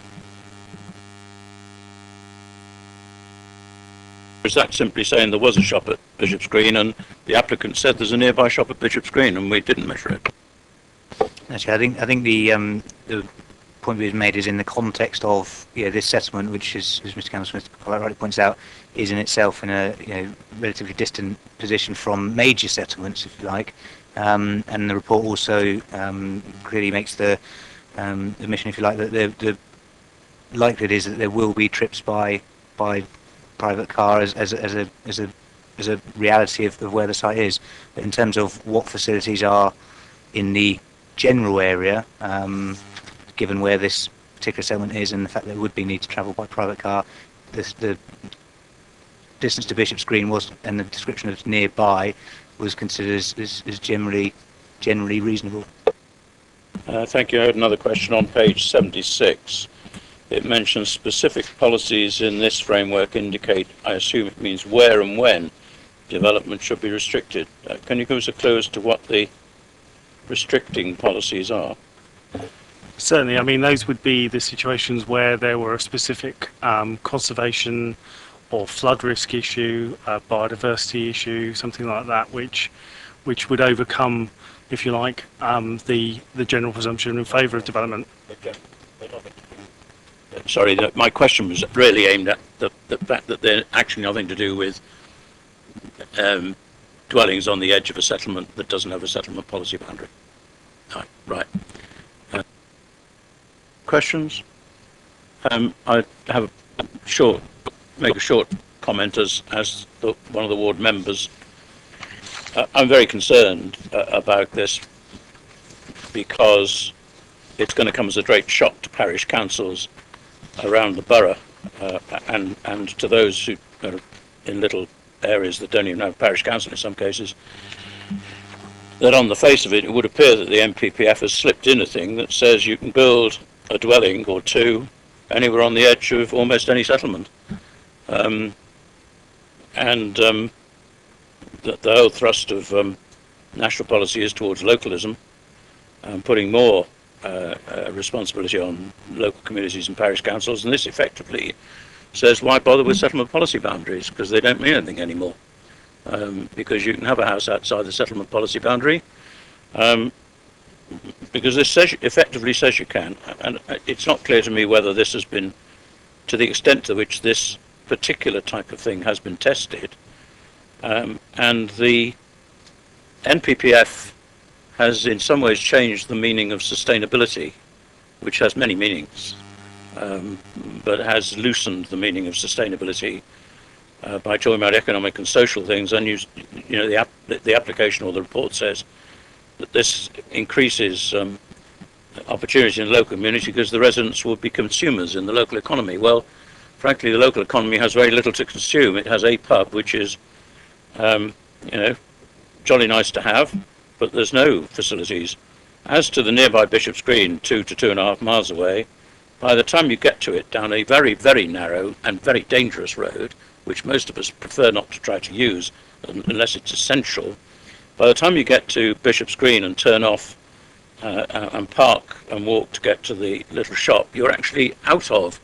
Or is that simply saying there was a shop at Bishop's Green and the applicant said there's a nearby shop at Bishop's Green and we didn't measure it? Actually, I think the point we've made is in the context of this settlement, which is, as Mr. Campbell-Smith quite rightly points out, is in itself in a relatively distant position from major settlements, if you like. And the report also clearly makes the admission, if you like, that the likelihood is that there will be trips by private car as a reality of where the site is. But in terms of what facilities are in the general area, given where this particular settlement is and the fact that there would be need to travel by private car, the distance to Bishop's Green was, and the description of nearby was considered as generally reasonable. Thank you. I had another question on page 76. It mentions specific policies in this framework indicate, I assume it means where and when, development should be restricted. Can you give us a clue as to what the restricting policies are? Certainly. I mean, those would be the situations where there were a specific conservation or flood risk issue, biodiversity issue, something like that, which would overcome, if you like, the general presumption in favour of development. Sorry, my question was really aimed at the fact that they're actually nothing to do with dwellings on the edge of a settlement that doesn't have a settlement policy boundary. Right. Questions? I have make a short comment as one of the ward members. I'm very concerned about this because it's going to come as a great shock to parish councils around the borough and to those who are in little areas that don't even have parish council in some cases, that on the face of it, it would appear that the NPPF has slipped in a thing that says you can build a dwelling or two anywhere on the edge of almost any settlement. The whole thrust of national policy is towards localism and putting more responsibility on local communities and parish councils, and this effectively says why bother with settlement policy boundaries, because they don't mean anything anymore. Because you can have a house outside the settlement policy boundary, because this effectively says you can, and it's not clear to me whether this has been, to the extent to which this particular type of thing has been tested, and the NPPF has in some ways changed the meaning of sustainability, which has many meanings, but has loosened the meaning of sustainability by talking about economic and social things. And the application or the report says that this increases opportunity in the local community because the residents will be consumers in the local economy. Well, frankly, the local economy has very little to consume. It has a pub, which is, jolly nice to have, but there's no facilities. As to the nearby Bishop's Green, 2 to 2.5 miles away, by the time you get to it down a very, very narrow and very dangerous road, which most of us prefer not to try to use unless it's essential, by the time you get to Bishop's Green and turn off and park and walk to get to the little shop, you're actually out of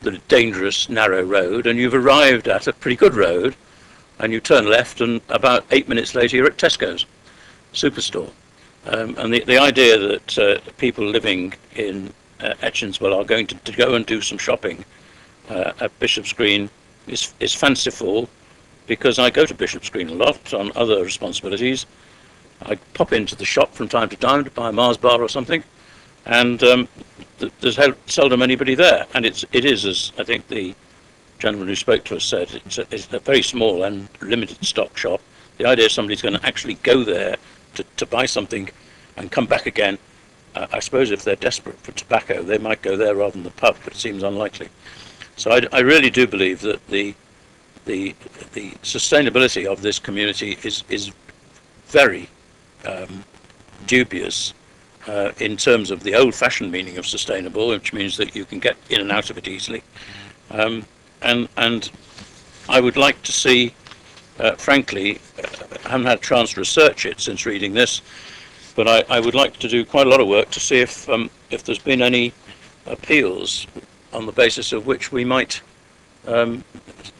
the dangerous narrow road and you've arrived at a pretty good road, and you turn left and about 8 minutes later you're at Tesco's superstore. And the idea that people living in Etchinswell are going to go and do some shopping at Bishop's Green is fanciful, because I go to Bishop's Green a lot on other responsibilities. I pop into the shop from time to time to buy a Mars bar or something, and there's seldom anybody there. And it is, as I think the gentleman who spoke to us said, it's a very small and limited stock shop. The idea is somebody's going to actually go there to buy something and come back again. I suppose if they're desperate for tobacco, they might go there rather than the pub, but it seems unlikely. So I really do believe that the sustainability of this community is very dubious in terms of the old-fashioned meaning of sustainable, which means that you can get in and out of it easily. And I would like to see, frankly, I haven't had a chance to research it since reading this, but I would like to do quite a lot of work to see if there's been any appeals on the basis of which we might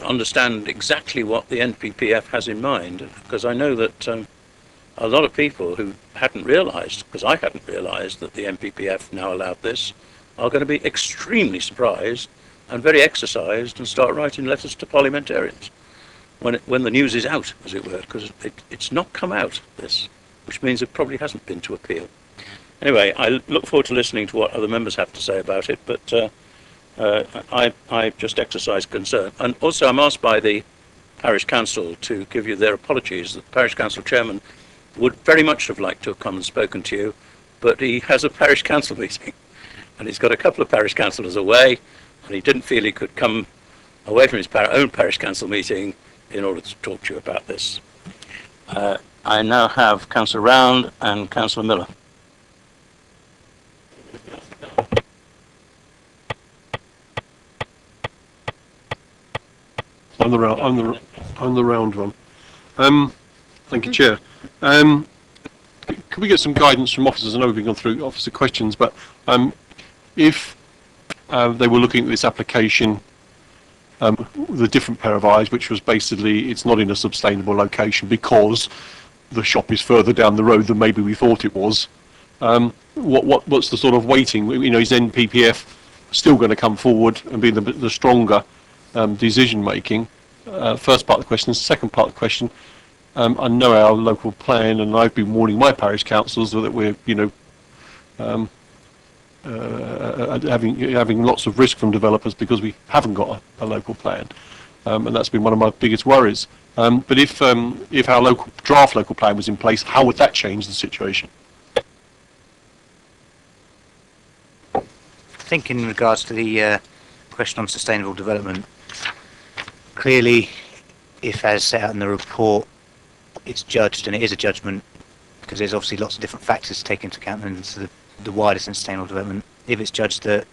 understand exactly what the NPPF has in mind, because I know that a lot of people who hadn't realised, because I hadn't realised that the NPPF now allowed this, are going to be extremely surprised and very exercised and start writing letters to parliamentarians when the news is out, as it were, because it's not come out, this, which means it probably hasn't been to appeal. Anyway, I look forward to listening to what other members have to say about it, but I just exercise concern. And also I'm asked by the parish council to give you their apologies. The parish council chairman would very much have liked to have come and spoken to you, but he has a parish council meeting and he's got a couple of parish councillors away, and he didn't feel he could come away from his own parish council meeting in order to talk to you about this. I now have Councillor Round and Councillor Miller. I'm the round one. Thank you, Chair. Can we get some guidance from officers? I know we've gone through officer questions, but if they were looking at this application with a different pair of eyes, which was basically it's not in a sustainable location because the shop is further down the road than maybe we thought it was. What's the sort of weighting? You know, is NPPF still going to come forward and be the stronger decision making? First part of the question. Second part of the question. I know our local plan, and I've been warning my parish councils that we're, having lots of risk from developers because we haven't got a local plan, and that's been one of my biggest worries. But if our draft local plan was in place, how would that change the situation? I think in regards to the question on sustainable development, clearly, if as set out in the report, it's judged, and it is a judgment, because there's obviously lots of different factors to take into account into the wider sustainable development. If it's judged that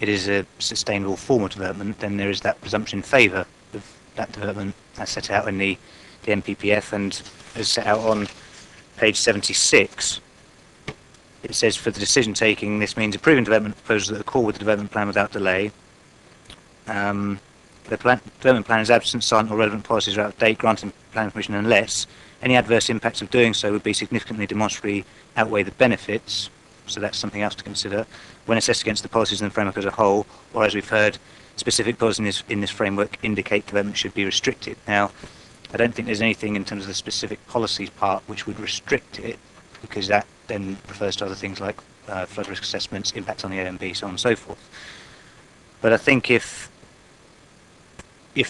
it is a sustainable form of development, then there is that presumption in favour of that development as set out in the NPPF, and as set out on page 76. It says, for the decision taking, this means approving development proposals that accord with the development plan without delay. The development plan is absent, silent, or relevant policies are out of date, granting planning permission unless any adverse impacts of doing so would be significantly demonstrably outweigh the benefits. So that's something else to consider when assessed against the policies in the framework as a whole, or as we've heard, specific policies in this framework indicate development should be restricted. Now, I don't think there's anything in terms of the specific policies part which would restrict it, because that then refers to other things like flood risk assessments, impact on the OMB, so on and so forth. But I think if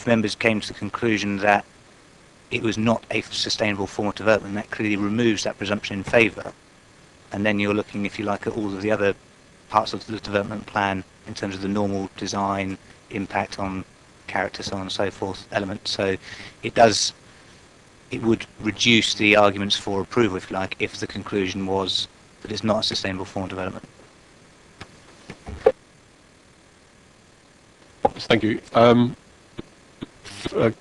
members came to the conclusion that it was not a sustainable form of development, that clearly removes that presumption in favour. And then you're looking, if you like, at all of the other parts of the development plan in terms of the normal design, impact on character, so on and so forth, element. So it would reduce the arguments for approval, if you like, if the conclusion was that it's not a sustainable form of development. Thank you.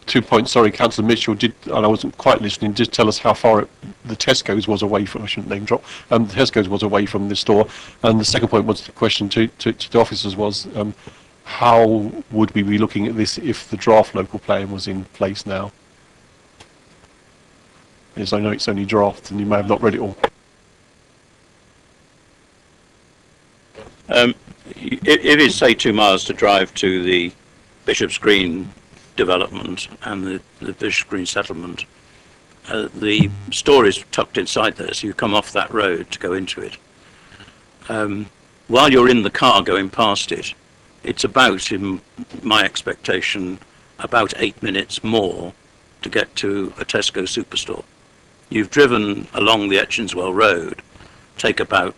2 points. Sorry, Councillor Mitchell did, and I wasn't quite listening, did tell us how far the Tesco's was away from, I shouldn't name drop, the Tesco's was away from the store. And the second point was the question to the officers was, how would we be looking at this if the draft local plan was in place now? Yes, I know it's only draft and you may have not read it all. If it's, say, 2 miles to drive to the Bishop's Green development and the Bishop's Green settlement, the store is tucked inside there, so you come off that road to go into it. While you're in the car going past it, it's about, in my expectation, about 8 minutes more to get to a Tesco superstore. You've driven along the Etchinswell Road, take about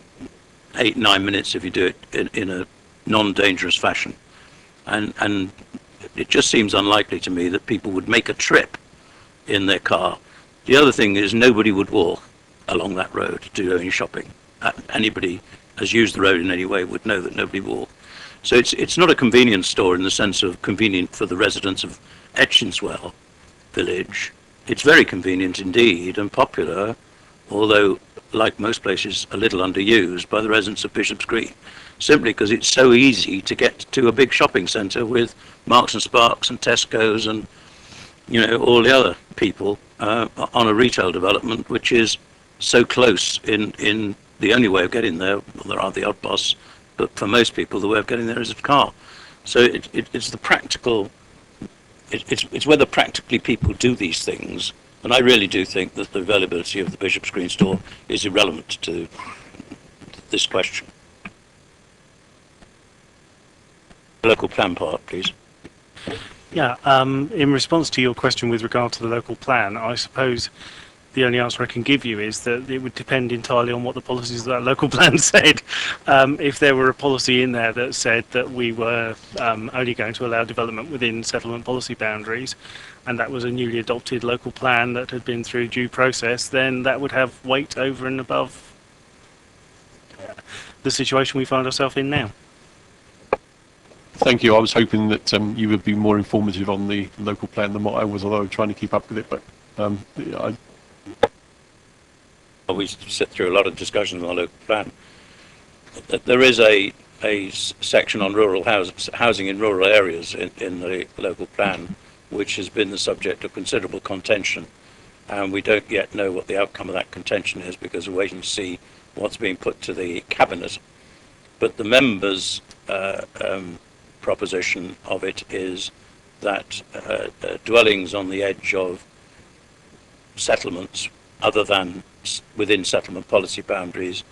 8-9 minutes if you do it in a non-dangerous fashion. And it just seems unlikely to me that people would make a trip in their car. The other thing is nobody would walk along that road to do any shopping. Anybody has used the road in any way would know that nobody walked. So it's not a convenience store in the sense of convenient for the residents of Etchinswell village. It's very convenient indeed and popular, although like most places a little underused by the residents of Bishop's Green, simply because it's so easy to get to a big shopping centre with Marks and Sparks and Tesco's and, you know, all the other people on a retail development which is so close in the only way of getting there. Well, there are the odd bus, but for most people the way of getting there is a car. So it's the practical, it's whether practically people do these things, and I really do think that the availability of the Bishop's Green store is irrelevant to this question. Local plan part, please. Yeah, in response to your question with regard to the local plan, I suppose the only answer I can give you is that it would depend entirely on what the policies of that local plan said. If there were a policy in there that said that we were only going to allow development within settlement policy boundaries, and that was a newly adopted local plan that had been through due process, then that would have weight over and above the situation we find ourselves in now. Thank you. I was hoping that you would be more informative on the local plan than what I was, although I'm trying to keep up with it. But we sit through a lot of discussions on the local plan. There is a section on rural housing in rural areas in the local plan, which has been the subject of considerable contention, and we don't yet know what the outcome of that contention is because we're waiting to see what's being put to the cabinet. But the members' proposition of it is that dwellings on the edge of settlements other than within settlement policy boundaries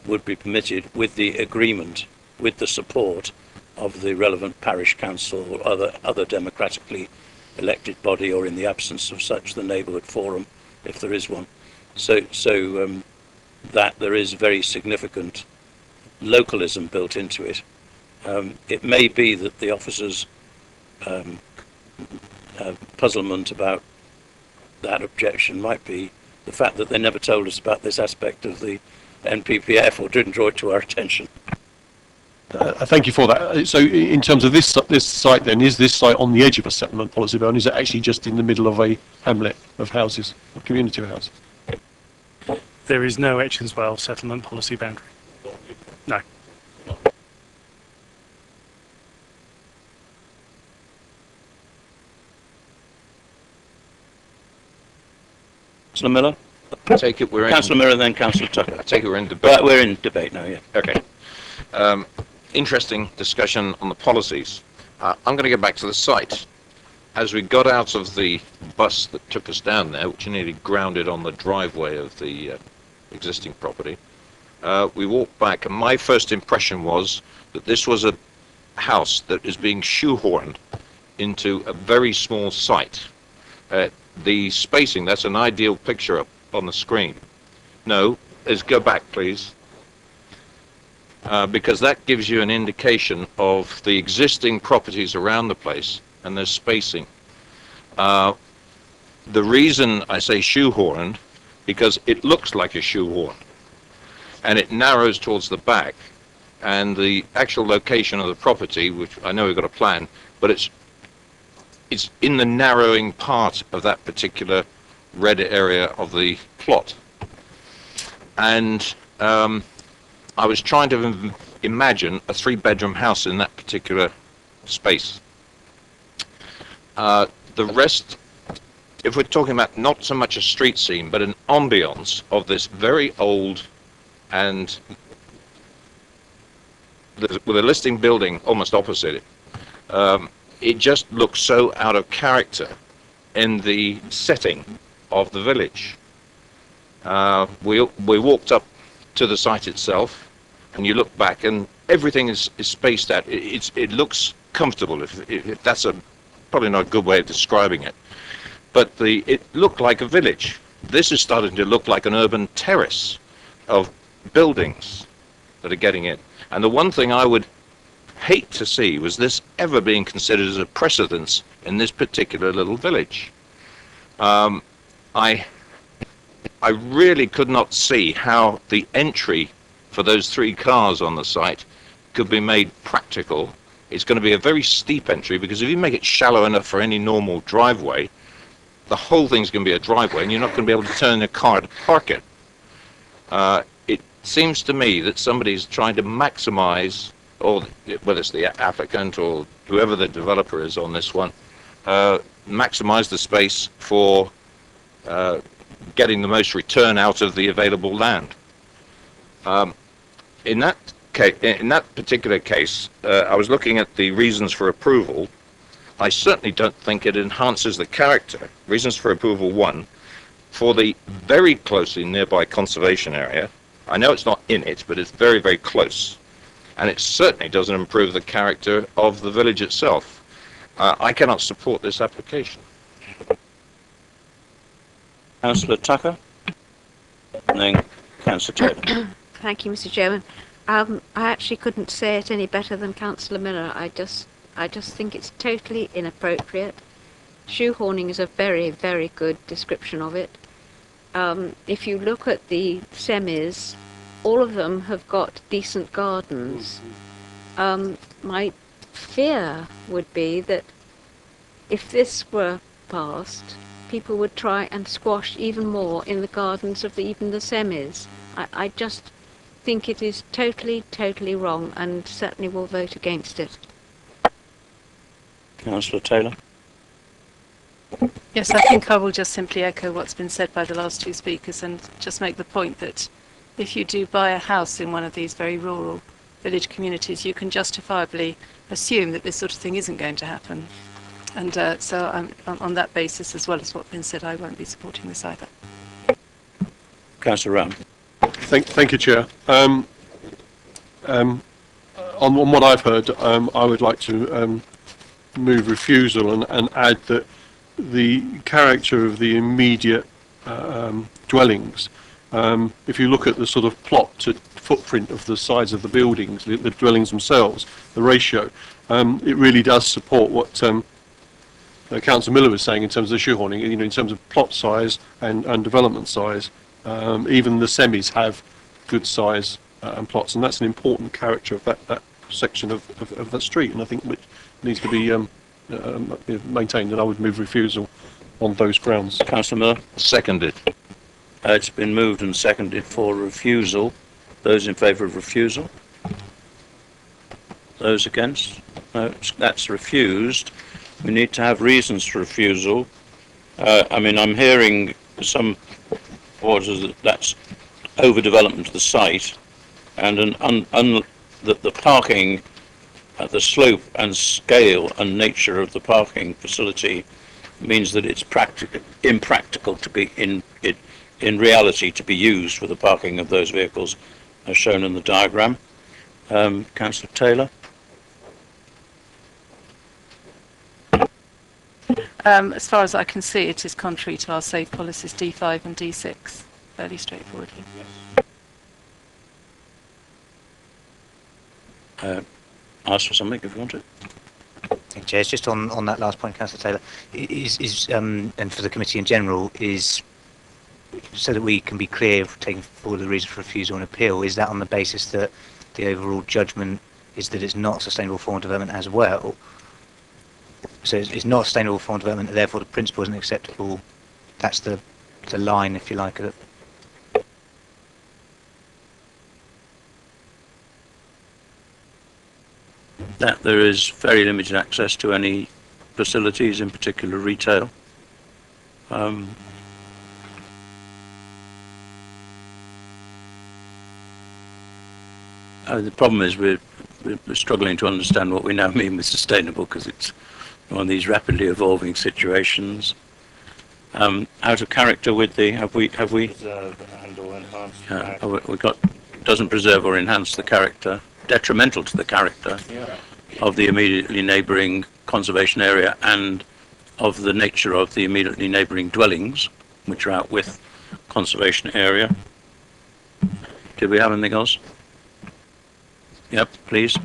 would be permitted with the agreement, with the support of the relevant parish council or other democratically elected body, or in the absence of such, the neighbourhood forum, if there is one. So that there is very significant localism built into it. It may be that the officers' puzzlement about that objection might be the fact that they never told us about this aspect of the NPPF or didn't draw it to our attention. thank you for that. So in terms of this site then, is this site on the edge of a settlement policy boundary? Is it actually just in the middle of a hamlet of houses, a community of houses? There is no Etchinswell settlement policy boundary. No. Councillor Miller? I take it we're in... Councillor Miller, then Councillor Tucker. I take it we're in debate. We're in debate now, yeah. Okay. Interesting discussion on the policies. I'm going to go back to the site. As we got out of the bus that took us down there, which nearly grounded on the driveway of the existing property, we walked back, and my first impression was that this was a house that is being shoehorned into a very small site. The spacing, that's an ideal picture up on the screen. No, let's go back, please. Because that gives you an indication of the existing properties around the place and their spacing. The reason I say shoehorned, because it looks like a shoehorn, and it narrows towards the back, and the actual location of the property, which I know we've got a plan, but it's in the narrowing part of that particular red area of the plot. And I was trying to imagine a 3-bedroom house in that particular space. The rest, if we're talking about not so much a street scene, but an ambience of this very old and with a listing building almost opposite it, it just looks so out of character in the setting of the village. We walked up to the site itself, and you look back, and everything is spaced out. It looks comfortable, if that's probably not a good way of describing it. But it looked like a village. This is starting to look like an urban terrace of buildings that are getting in. And the one thing I would hate to see was this ever being considered as a precedence in this particular little village. I really could not see how the entry for those 3 cars on the site could be made practical. It's going to be a very steep entry, because if you make it shallow enough for any normal driveway, the whole thing's going to be a driveway, and you're not going to be able to turn a car to park it. It seems to me that somebody's trying to maximize, or whether it's the applicant or whoever the developer is on this one, maximize the space for getting the most return out of the available land. In that particular case, I was looking at the reasons for approval. I certainly don't think it enhances the character. Reasons for approval 1, for the very closely nearby conservation area. I know it's not in it, but it's very, very close. And it certainly doesn't improve the character of the village itself. I cannot support this application. Councillor Tucker, and then Councillor Taylor. Thank you, Mr. Chairman. I actually couldn't say it any better than Councillor Miller. I just think it's totally inappropriate. Shoehorning is a very, very good description of it. If you look at the semis, all of them have got decent gardens. My fear would be that if this were passed, people would try and squash even more in the gardens of even the semis. I just think it is totally, totally wrong, and certainly will vote against it. Councillor Taylor. Yes, I think I will just simply echo what's been said by the last 2 speakers, and just make the point that if you do buy a house in one of these very rural village communities, you can justifiably assume that this sort of thing isn't going to happen. And so on that basis, as well as what's been said, I won't be supporting this either. Councillor Round. Thank you, Chair. On what I've heard, I would like to move refusal and add that the character of the immediate dwellings, if you look at the sort of plot to footprint of the size of the buildings, the dwellings themselves, the ratio, it really does support what Councillor Miller was saying in terms of the shoehorning, in terms of plot size and development size. Even the semis have good size and plots, and that's an important character of that section of that street, and I think which needs to be maintained, and I would move refusal on those grounds. Councillor Miller. Seconded. It's been moved and seconded for refusal. Those in favour of refusal? Those against? No, that's refused. We need to have reasons for refusal. I'm hearing some orders that's overdevelopment of the site, and the parking, the slope and scale and nature of the parking facility means that it's impractical to be in reality to be used for the parking of those vehicles, as shown in the diagram. Councillor Taylor. As far as I can see, it is contrary to our safe policies D5 and D6, fairly straightforwardly. Ask for something if you want to. Thank you, Chair. It's just on that last point, Councillor Taylor, and for the committee in general, is so that we can be clear of taking forward the reason for refusal and appeal. Is that on the basis that the overall judgment is that it's not a sustainable form of development as well, So it's not a sustainable form of development, and therefore the principle isn't acceptable. That's the line, if you like. That there is very limited access to any facilities, in particular retail. The problem is we're struggling to understand what we now mean with sustainable, because it's one of these rapidly evolving situations. Out of character with the have we Preserve and or enhance the character. we got doesn't preserve or enhance the character, detrimental to the character of the immediately neighbouring conservation area and of the nature of the immediately neighbouring dwellings, which are out with conservation area. Did we have anything else? Yep, please.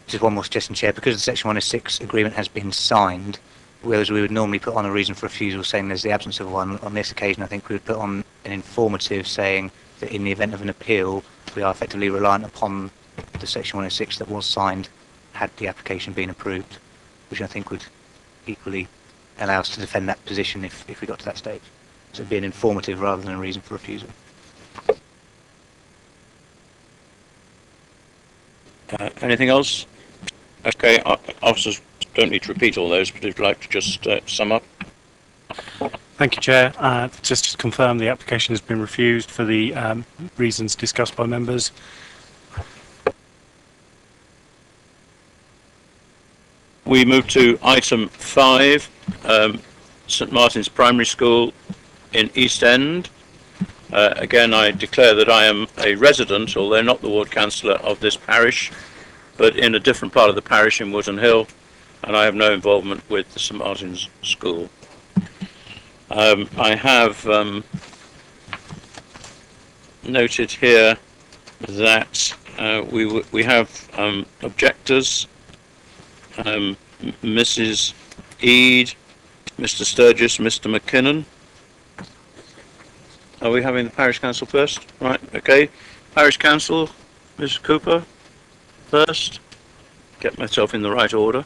Just one more suggestion, Chair. Because the Section 106 agreement has been signed, whereas we would normally put on a reason for refusal saying there's the absence of one, on this occasion I think we would put on an informative saying that in the event of an appeal, we are effectively reliant upon the Section 106 that was signed had the application been approved, which I think would equally allow us to defend that position if we got to that stage. So it'd be an informative rather than a reason for refusal. Anything else? Okay, officers don't need to repeat all those, but if you'd like to just sum up. Thank you, Chair. Just to confirm, the application has been refused for the reasons discussed by members. We move to item 5, St Martin's Primary School in East End. Again, I declare that I am a resident, although not the ward councillor of this parish, but in a different part of the parish in Wootton Hill, and I have no involvement with the St Martin's School. I have noted here that we have objectors, Mrs. Eade, Mr. Sturgis, Mr. McKinnon. Are we having the parish council first? Right, okay. Parish council, Mrs. Cooper, first. Get myself in the right order.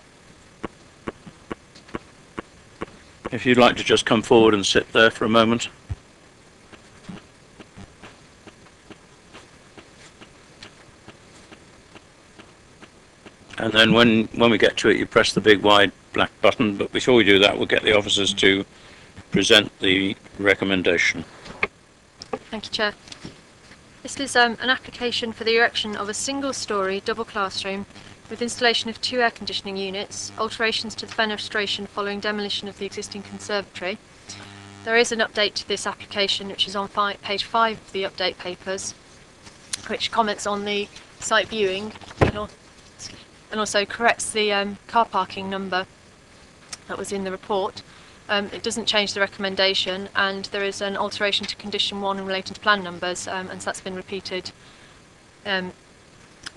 If you'd like to just come forward and sit there for a moment. And then when we get to it, you press the big wide black button. But before we do that, we'll get the officers to present the recommendation. Thank you, Chair. This is an application for the erection of a single-storey double classroom with installation of 2 air conditioning units, alterations to the fenestration following demolition of the existing conservatory. There is an update to this application which is on page 5 of the update papers, which comments on the site viewing and also corrects the car parking number that was in the report. It doesn't change the recommendation, and there is an alteration to condition 1 relating to plan numbers, and so that's been repeated,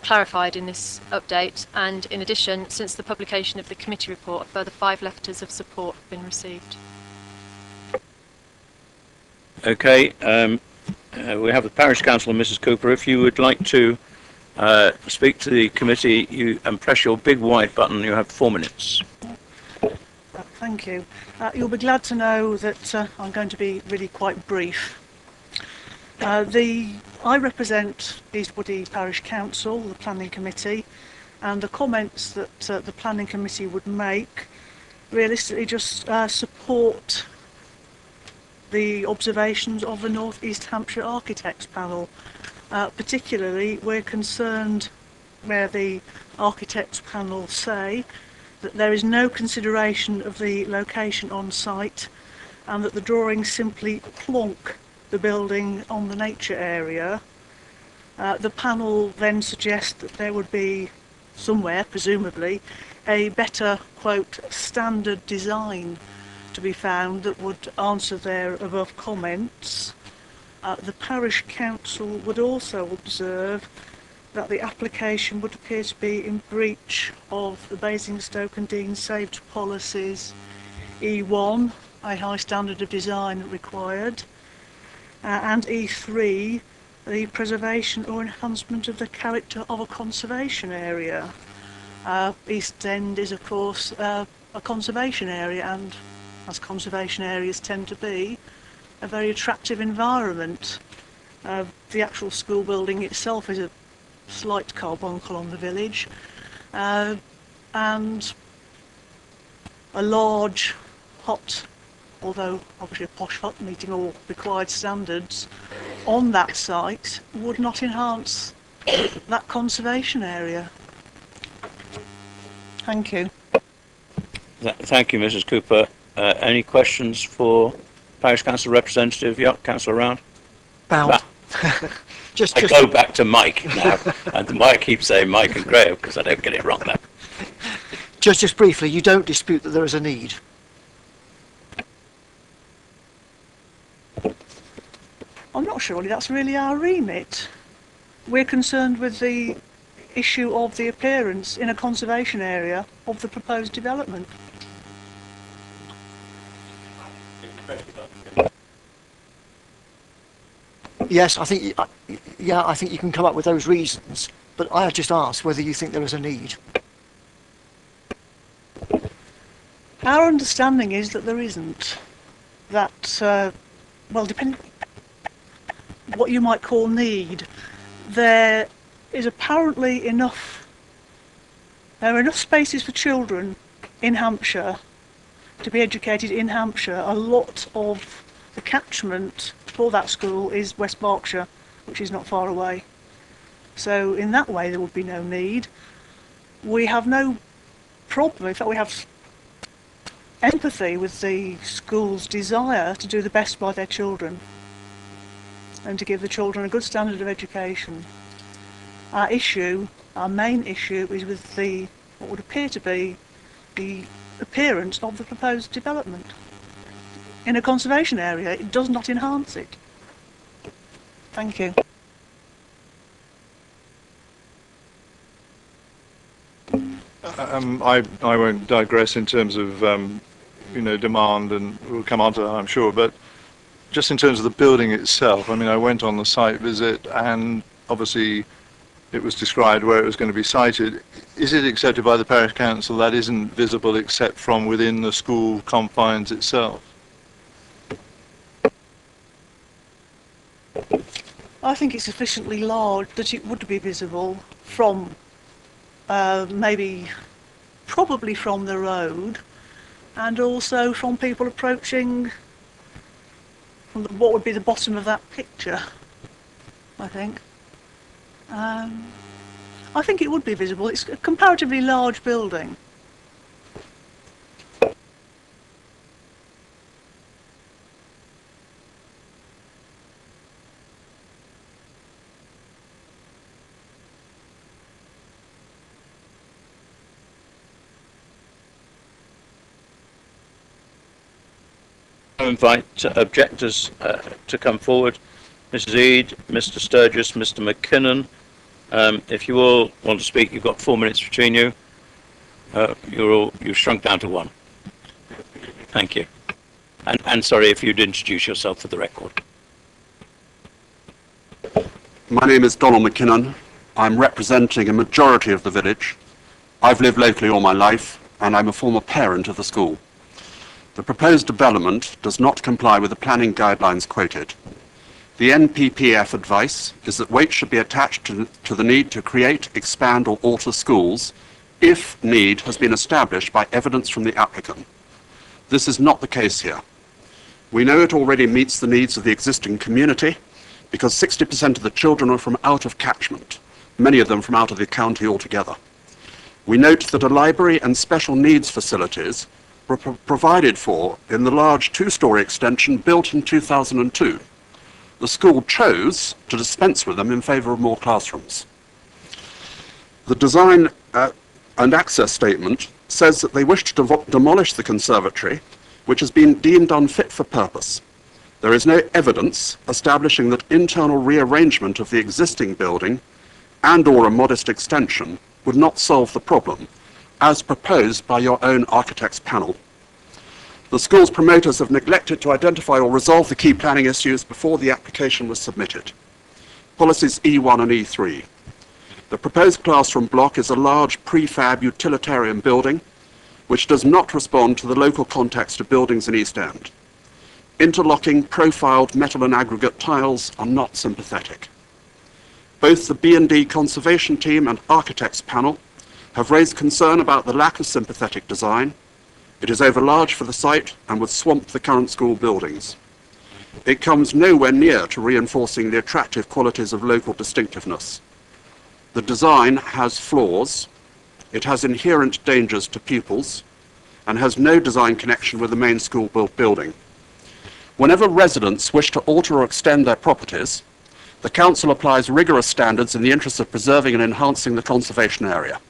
clarified in this update. And in addition, since the publication of the committee report, a further 5 letters of support have been received. Okay, we have the parish councillor, Mrs. Cooper. If you would like to speak to the committee, and press your big white button, you have 4 minutes. Thank you. You'll be glad to know that I'm going to be really quite brief. I represent East Woody Parish Council, the Planning Committee, and the comments that the Planning Committee would make realistically just support the observations of the North East Hampshire Architects Panel. Particularly, we're concerned where the Architects Panel say that there is no consideration of the location on site and that the drawings simply plonk the building on the nature area. The panel then suggests that there would be somewhere, presumably, a better, quote, standard design to be found that would answer their above comments. The parish council would also observe that the application would appear to be in breach of the Basingstoke and Dean Saved policies E1, a high standard of design required, and E3, the preservation or enhancement of the character of a conservation area. East End is of course a conservation area, and as conservation areas tend to be, a very attractive environment. The actual school building itself is a slight carbuncle on the village, and a large hut, although obviously a posh hut meeting all required standards, on that site would not enhance that conservation area. Thank you. Thank you, Mrs. Cooper. Any questions for Parish Council representative? Yeah, Councillor Round. Bound. I just go back to Mike now, and why I keep saying Mike and Graham, because I don't get it wrong now. just briefly, you don't dispute that there is a need. I'm not sure that's really our remit. We're concerned with the issue of the appearance in a conservation area of the proposed development. Yes, I think I think you can come up with those reasons, but I just asked whether you think there is a need. Our understanding is that there isn't. That, well, depending what you might call need, there is apparently enough. There are enough spaces for children in Hampshire to be educated in Hampshire. A lot of the catchment for that school is West Berkshire, which is not far away. So in that way there would be no need. We have no problem, in fact we have empathy with the school's desire to do the best by their children and to give the children a good standard of education. Our main issue is with what would appear to be the appearance of the proposed development. In a conservation area, it does not enhance it. Thank you. I won't digress in terms of demand, and we'll come on to that, I'm sure, but just in terms of the building itself, I mean, I went on the site visit and obviously it was described where it was going to be sited. Is it accepted by the parish council that isn't visible except from within the school confines itself? I think it's sufficiently large that it would be visible from probably from the road, and also from people approaching from what would be the bottom of that picture, I think. I think it would be visible. It's a comparatively large building. I invite objectors to come forward. Mrs. Eade, Mr. Sturgis, Mr. McKinnon. If you all want to speak, you've got 4 minutes between you. You've shrunk down to 1. Thank you. And sorry if you'd introduce yourself for the record. My name is Donald McKinnon. I'm representing a majority of the village. I've lived locally all my life, and I'm a former parent of the school. The proposed development does not comply with the planning guidelines quoted. The NPPF advice is that weight should be attached to the need to create, expand or alter schools if need has been established by evidence from the applicant. This is not the case here. We know it already meets the needs of the existing community because 60% of the children are from out of catchment, many of them from out of the county altogether. We note that a library and special needs facilities were provided for in the large 2-storey extension built in 2002. The school chose to dispense with them in favour of more classrooms. The design and access statement says that they wish to demolish the conservatory, which has been deemed unfit for purpose. There is no evidence establishing that internal rearrangement of the existing building and/or a modest extension would not solve the problem, as proposed by your own architects panel. The school's promoters have neglected to identify or resolve the key planning issues before the application was submitted. Policies E1 and E3. The proposed classroom block is a large prefab utilitarian building which does not respond to the local context of buildings in East End. Interlocking profiled metal and aggregate tiles are not sympathetic. Both the B&D conservation team and architects panel have raised concern about the lack of sympathetic design. It is overlarge for the site and would swamp the current school buildings. It comes nowhere near to reinforcing the attractive qualities of local distinctiveness. The design has flaws, it has inherent dangers to pupils, and has no design connection with the main school building. Whenever residents wish to alter or extend their properties, the council applies rigorous standards in the interest of preserving and enhancing the conservation area.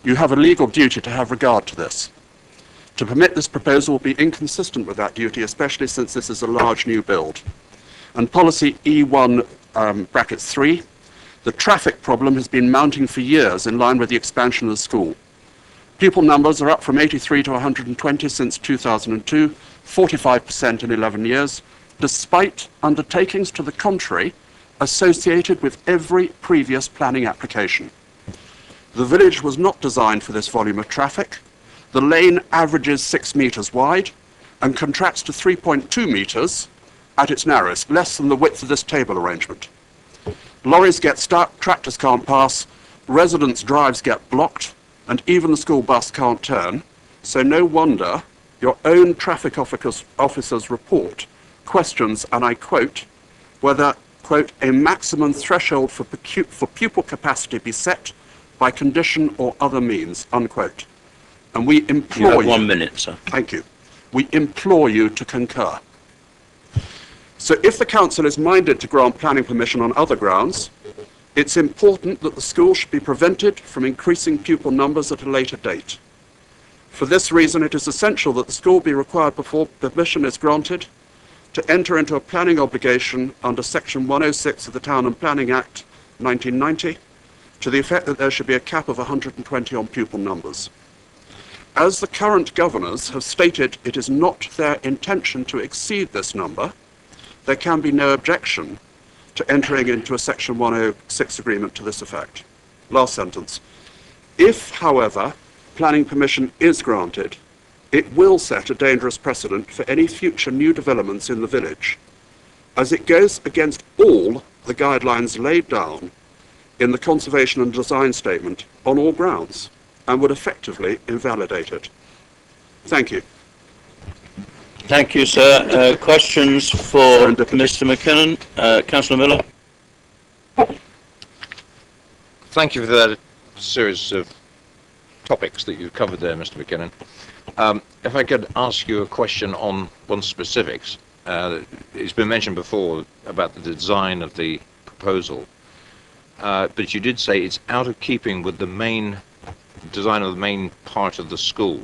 You have a legal duty to have regard to this. To permit this proposal will be inconsistent with that duty, especially since this is a large new build. And policy E1 brackets 3, the traffic problem has been mounting for years in line with the expansion of the school. Pupil numbers are up from 83 to 120 since 2002, 45% in 11 years, despite undertakings to the contrary associated with every previous planning application. The village was not designed for this volume of traffic. The lane averages 6 metres wide and contracts to 3.2 metres at its narrowest, less than the width of this table arrangement. Lorries get stuck, tractors can't pass, residents' drives get blocked, and even the school bus can't turn. So no wonder your own traffic officer's report questions, and I quote, whether, quote, a maximum threshold for pupil capacity be set by condition or other means, unquote. And we implore you... You have 1 minute, sir. Thank you. We implore you to concur. So if the council is minded to grant planning permission on other grounds, it's important that the school should be prevented from increasing pupil numbers at a later date. For this reason, it is essential that the school be required before permission is granted to enter into a planning obligation under Section 106 of the Town and Planning Act 1990 to the effect that there should be a cap of 120 on pupil numbers. As the current governors have stated it is not their intention to exceed this number, there can be no objection to entering into a Section 106 agreement to this effect. Last sentence. If, however, planning permission is granted, it will set a dangerous precedent for any future new developments in the village, as it goes against all the guidelines laid down in the Conservation and Design Statement on all grounds, and would effectively invalidate it. Thank you. Thank you, sir. Questions for Mr. McKinnon? Councillor Miller? Thank you for that series of topics that you've covered there, Mr. McKinnon. If I could ask you a question on one specifics. It's been mentioned before about the design of the proposal, but you did say it's out of keeping with the main design of the main part of the school.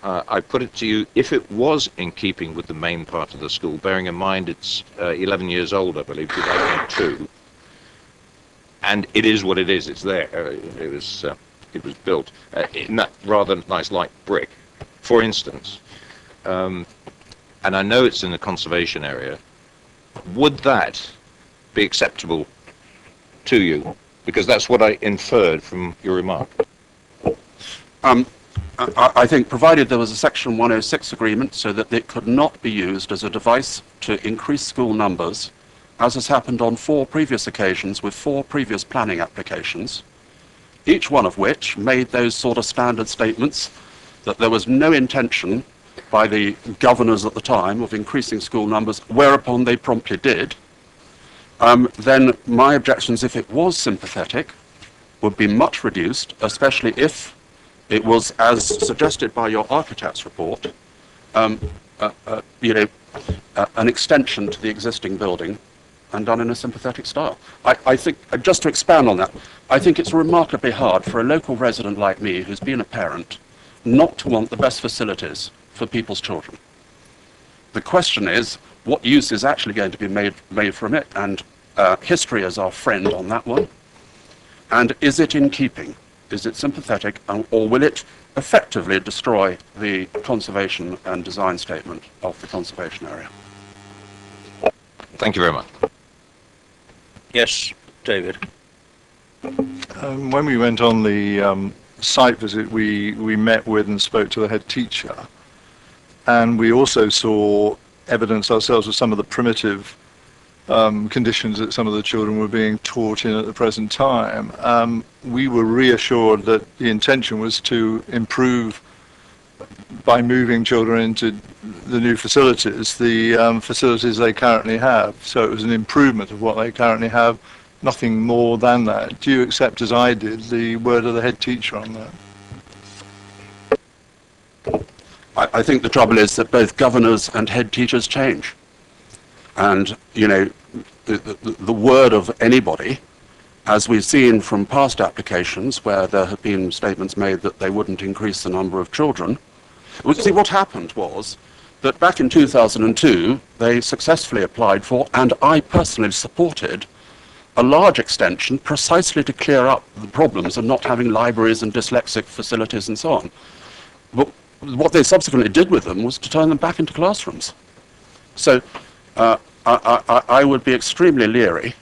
I put it to you, if it was in keeping with the main part of the school, bearing in mind it's 11 years old, I believe, 2002, and it is what it is, it's there, it was built in that rather nice light brick, for instance, and I know it's in the conservation area, would that be acceptable to you? Because that's what I inferred from your remark. I think provided there was a Section 106 agreement so that it could not be used as a device to increase school numbers, as has happened on 4 previous occasions with 4 previous planning applications, each one of which made those sort of standard statements that there was no intention by the governors at the time of increasing school numbers, whereupon they promptly did, then my objections, if it was sympathetic, would be much reduced, especially if it was, as suggested by your architect's report, an extension to the existing building and done in a sympathetic style. I think, just to expand on that, I think it's remarkably hard for a local resident like me who's been a parent not to want the best facilities for people's children. The question is, what use is actually going to be made from it? And history is our friend on that one. And is it in keeping? Is it sympathetic, or will it effectively destroy the conservation and design statement of the conservation area? Thank you very much. Yes, David. When we went on the site visit, we met with and spoke to the head teacher, and we also saw evidence ourselves of some of the primitive conditions that some of the children were being taught in at the present time. We were reassured that the intention was to improve, by moving children into the new facilities, the facilities they currently have. So it was an improvement of what they currently have, nothing more than that. Do you accept, as I did, the word of the head teacher on that? I think the trouble is that both governors and head teachers change. And, you know, the word of anybody, as we've seen from past applications where there have been statements made that they wouldn't increase the number of children. Well, see, what happened was that back in 2002, they successfully applied for, and I personally supported, a large extension precisely to clear up the problems of not having libraries and dyslexic facilities and so on. But what they subsequently did with them was to turn them back into classrooms. So I would be extremely leery,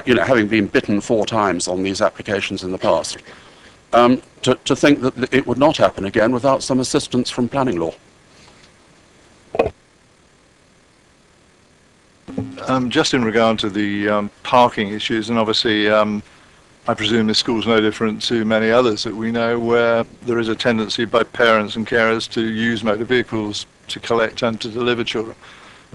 you know, having been bitten 4 times on these applications in the past, to think that it would not happen again without some assistance from planning law. Just in regard to the parking issues, and obviously I presume this school's no different to many others that we know, where there is a tendency by parents and carers to use motor vehicles to collect and to deliver children.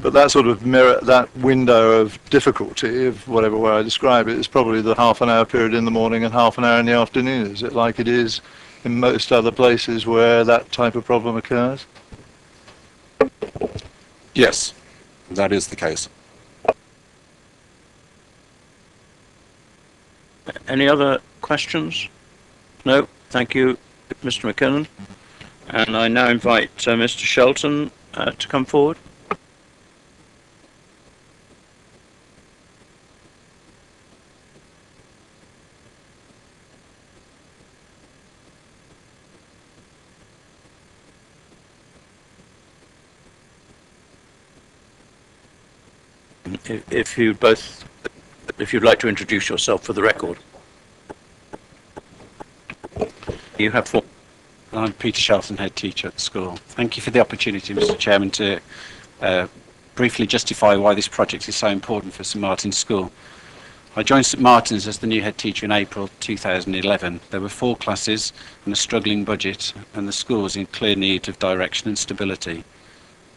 But that sort of that window of difficulty, of whatever way I describe it, is probably the half an hour period in the morning and half an hour in the afternoon. Is it like it is in most other places where that type of problem occurs? Yes, that is the case. Any other questions? No, thank you, Mr. McKinnon. And I now invite Mr. Shelton to come forward. If you'd like to introduce yourself for the record. You have 4. I'm Peter Shelton, head teacher at the school. Thank you for the opportunity, Mr. Chairman, to briefly justify why this project is so important for St Martin's School. I joined St Martin's as the new head teacher in April 2011. There were 4 classes and a struggling budget, and the school was in clear need of direction and stability.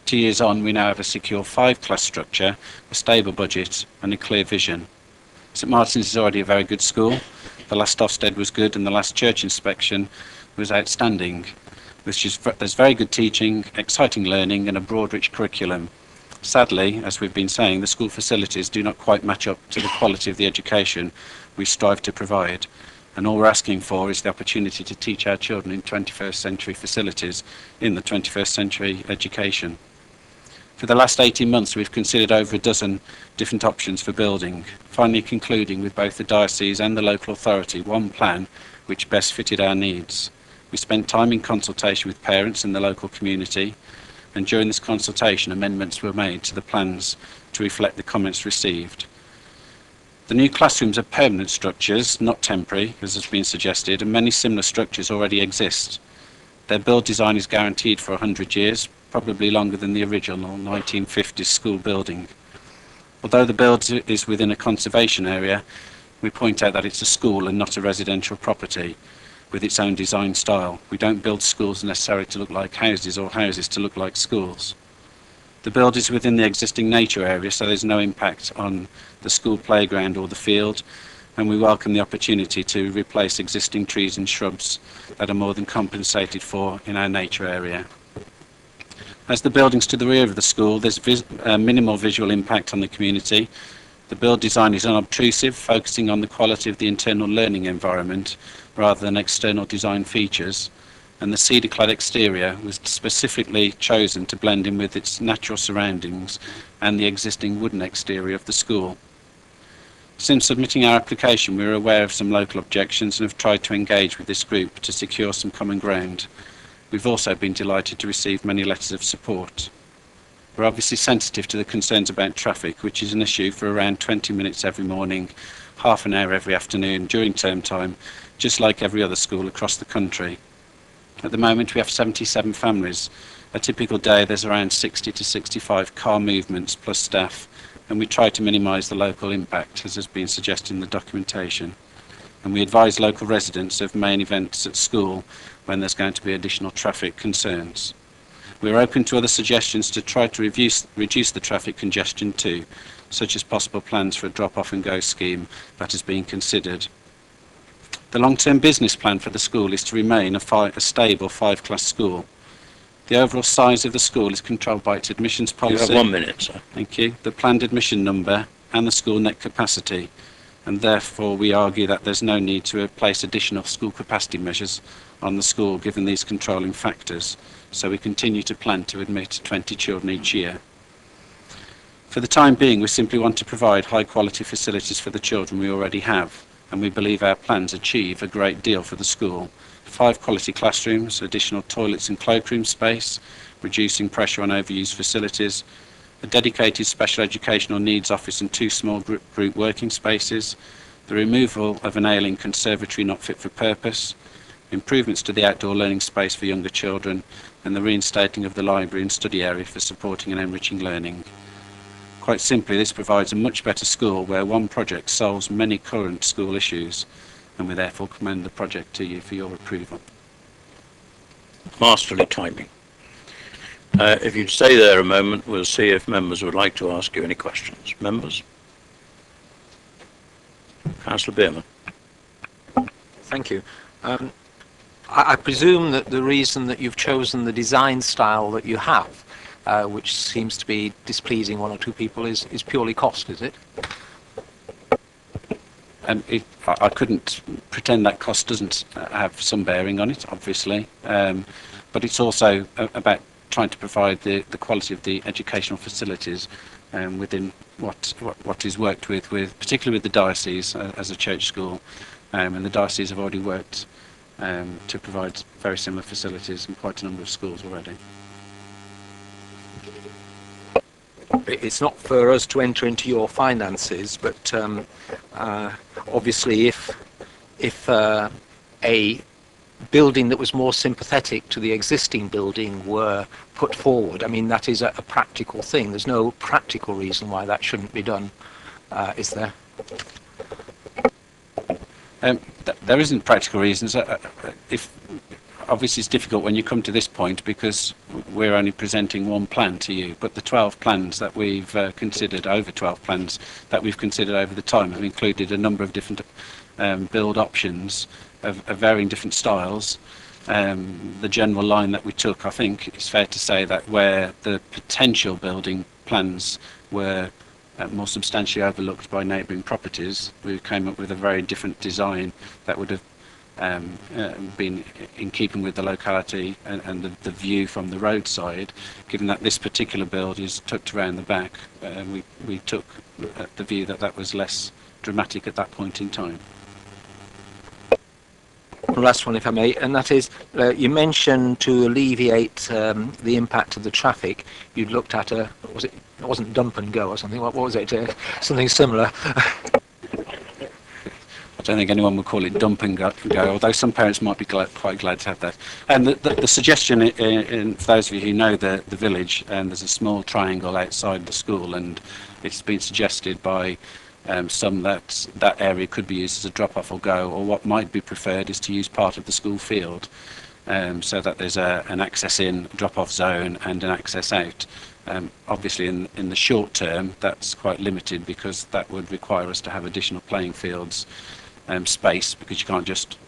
2 years on, we now have a secure 5-class structure, a stable budget, and a clear vision. St Martin's is already a very good school. The last Ofsted was good, and the last church inspection was outstanding. There's very good teaching, exciting learning, and a broad, rich curriculum. Sadly, as we've been saying, the school facilities do not quite match up to the quality of the education we strive to provide. And all we're asking for is the opportunity to teach our children in 21st century facilities in the 21st century education. For the last 18 months, we've considered over a dozen different options for building, finally concluding with both the diocese and the local authority one plan which best fitted our needs. We spent time in consultation with parents and the local community, and during this consultation, amendments were made to the plans to reflect the comments received. The new classrooms are permanent structures, not temporary, as has been suggested, and many similar structures already exist. Their build design is guaranteed for 100 years, probably longer than the original 1950s school building. Although the build is within a conservation area, we point out that it's a school and not a residential property with its own design style. We don't build schools necessarily to look like houses or houses to look like schools. The build is within the existing nature area, so there's no impact on the school playground or the field, and we welcome the opportunity to replace existing trees and shrubs that are more than compensated for in our nature area. As the buildings to the rear of the school, there's minimal visual impact on the community. The build design is unobtrusive, focusing on the quality of the internal learning environment rather than external design features, and the cedar-clad exterior was specifically chosen to blend in with its natural surroundings and the existing wooden exterior of the school. Since submitting our application, we were aware of some local objections and have tried to engage with this group to secure some common ground. We've also been delighted to receive many letters of support. We're obviously sensitive to the concerns about traffic, which is an issue for around 20 minutes every morning half an hour every afternoon during term time, just like every other school across the country. At the moment we have 77 families. A typical day there's around 60 to 65 car movements plus staff, and we try to minimise the local impact, as has been suggested in the documentation. And we advise local residents of main events at school when there's going to be additional traffic concerns. We are open to other suggestions to try to reduce the traffic congestion too, such as possible plans for a drop-off and go scheme that is being considered. The long-term business plan for the school is to remain a stable 5-class school. The overall size of the school is controlled by its admissions policy. You have 1 minute, sir. Thank you. The planned admission number and the school net capacity, and therefore we argue that there's no need to place additional school capacity measures on the school given these controlling factors, so we continue to plan to admit 20 children each year. For the time being, we simply want to provide high quality facilities for the children we already have, and we believe our plans achieve a great deal for the school. 5 quality classrooms, additional toilets and cloakroom space, reducing pressure on overused facilities, a dedicated special educational needs office and 2 small group working spaces, the removal of an ailing conservatory not fit for purpose, improvements to the outdoor learning space for younger children, and the reinstating of the library and study area for supporting and enriching learning. Quite simply, this provides a much better school where one project solves many current school issues, and we therefore commend the project to you for your approval. Masterly timing. If you'd stay there a moment, we'll see if members would like to ask you any questions. Members? Councillor Bierman. Thank you. I presume that the reason that you've chosen the design style that you have, which seems to be displeasing 1 or 2 people, is purely cost, is it? I couldn't pretend that cost doesn't have some bearing on it, obviously, but it's also about trying to provide the quality of the educational facilities within what is worked with particularly with the diocese as a church school, and the diocese have already worked to provide very similar facilities in quite a number of schools already. It's not for us to enter into your finances, but obviously if a building that was more sympathetic to the existing building were put forward, I mean, that is a practical thing. There's no practical reason why that shouldn't be done, is there? There isn't practical reasons. Obviously it's difficult when you come to this point because we're only presenting one plan to you, but the 12 plans that we've considered, over 12 plans that we've considered over the time, have included a number of different build options of varying different styles. The general line that we took, I think it's fair to say that where the potential building plans were more substantially overlooked by neighbouring properties, we came up with a very different design that would have been in keeping with the locality and the view from the roadside. Given that this particular build is tucked around the back, we took the view that was less dramatic at that point in time. One last one, if I may, and that is, you mentioned to alleviate the impact of the traffic, you'd looked at it wasn't dump and go or something, what was it, something similar? I don't think anyone would call it dump and go, although some parents might be quite glad to have that. And the suggestion, for those of you who know the village, there's a small triangle outside the school, and it's been suggested by some that area could be used as a drop-off or go, or what might be preferred is to use part of the school field, so that there's an access in, drop-off zone and an access out. Obviously in the short term that's quite limited because that would require us to have additional playing fields space, because you can't just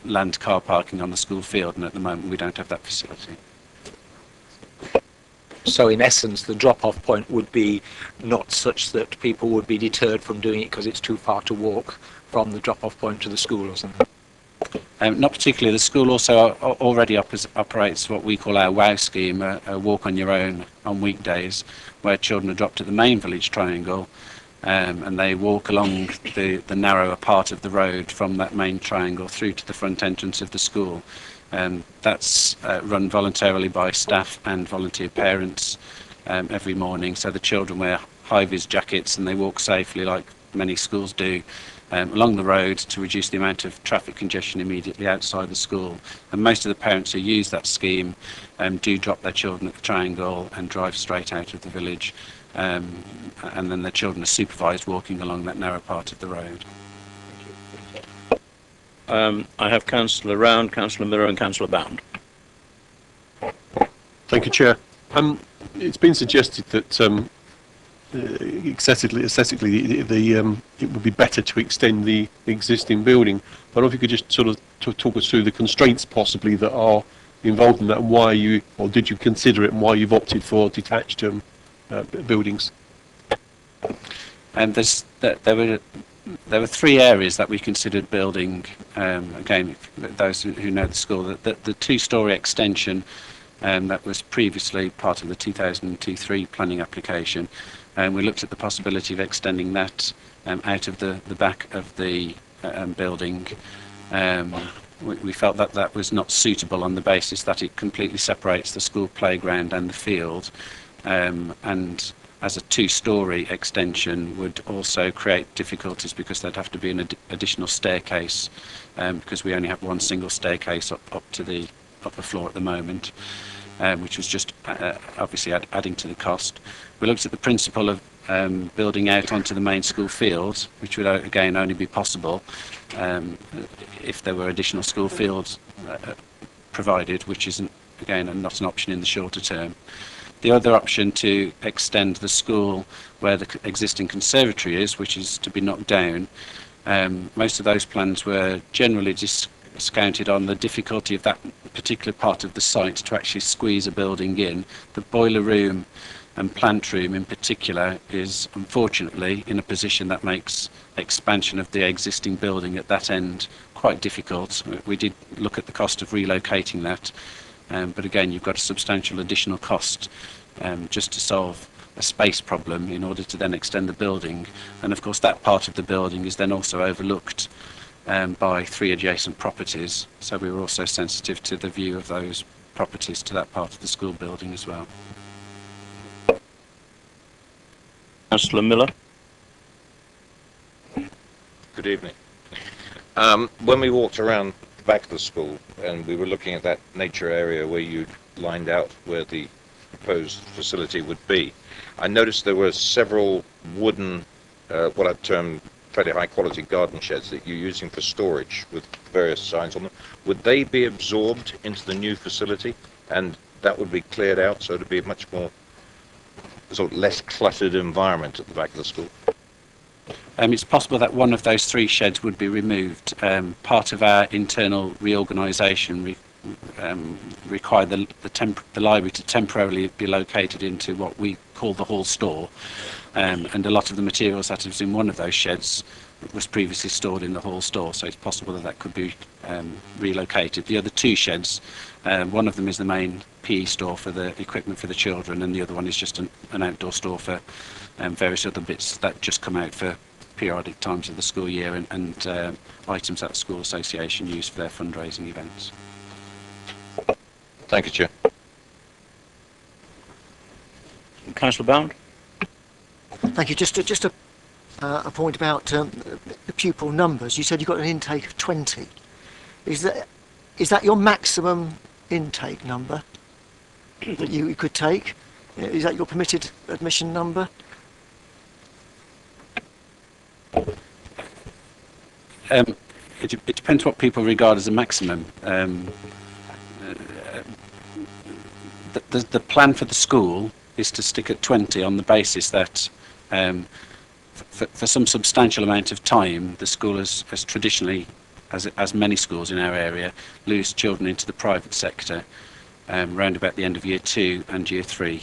land car parking on the school field, and at the moment we don't have that facility. So in essence the drop-off point would be not such that people would be deterred from doing it because it's too far to walk from the drop-off point to the school or something? Not particularly. The school also already operates what we call our WOW scheme, a walk on your own on weekdays, where children are dropped at the main village triangle, and they walk along the narrower part of the road from that main triangle through to the front entrance of the school. That's run voluntarily by staff and volunteer parents every morning, so the children wear high-vis jackets and they walk safely like many schools do, along the road to reduce the amount of traffic congestion immediately outside the school. And most of the parents who use that scheme do drop their children at the triangle and drive straight out of the village, and then their children are supervised walking along that narrow part of the road. I have Councillor Round, Councillor Miller and Councillor Bound. Thank you, Chair. It's been suggested that aesthetically, it would be better to extend the existing building. I don't know if you could just sort of talk us through the constraints possibly that are involved in that, and why you, or did you consider it, and why you've opted for detached buildings. And there were three areas that we considered building. Again, those who know the school, the two-storey extension that was previously part of the 2002-3 planning application. We looked at the possibility of extending that out of the back of the building. We felt that that was not suitable on the basis that it completely separates the school playground and the field, and as a two-storey extension would also create difficulties because there'd have to be an additional staircase, because we only have one single staircase up to the upper floor at the moment, which was just obviously adding to the cost. We looked at the principle of building out onto the main school fields, which would again only be possible if there were additional school fields provided, which isn't, again, not an option in the shorter term. The other option to extend the school where the existing conservatory is, which is to be knocked down, most of those plans were generally discounted on the difficulty of that particular part of the site to actually squeeze a building in. The boiler room and plant room in particular is unfortunately in a position that makes expansion of the existing building at that end quite difficult. We did look at the cost of relocating that, but again you've got a substantial additional cost just to solve a space problem in order to then extend the building, and of course that part of the building is then also overlooked by three adjacent properties, so we were also sensitive to the view of those properties to that part of the school building as well. Councillor Miller. Good evening. When we walked around the back of the school and we were looking at that nature area where you lined out where the proposed facility would be, I noticed there were several wooden, what I'd term fairly high quality garden sheds that you're using for storage with various signs on them. Would they be absorbed into the new facility and that would be cleared out so to be a much more sort of less cluttered environment at the back of the school? It's possible that one of those three sheds would be removed. Part of our internal reorganisation required the library to temporarily be located into what we call the hall store, and a lot of the materials that was in one of those sheds was previously stored in the hall store, so it's possible that that could be relocated. The other two sheds, one of them is the main PE store for the equipment for the children, and the other one is just an outdoor store for various other bits that just come out for periodic times of the school year, and items that the school association use for their fundraising events. Thank you, Chair. Councillor Bound. Thank you. Just a point about the pupil numbers. You said you got an intake of 20. Is that your maximum intake number that you could take? Is that your permitted admission number? It depends what people regard as a maximum. The plan for the school is to stick at 20 on the basis that for some substantial amount of time the school has traditionally, as many schools in our area, lose children into the private sector round about the end of year 2 and year 3.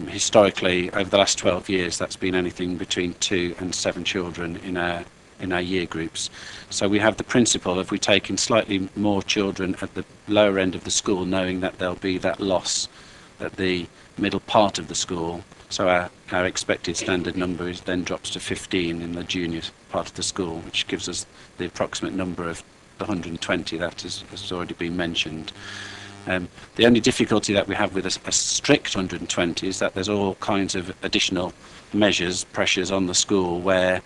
Historically, over the last 12 years, that's been anything between 2 and 7 children in our year groups. So we have the principle of we taking slightly more children at the lower end of the school, knowing that there'll be that loss at the middle part of the school. So our expected standard number then drops to 15 in the junior part of the school, which gives us the approximate number of the 120 that has already been mentioned. The only difficulty that we have with a strict 120 is that there's all kinds of additional measures, pressures on the school where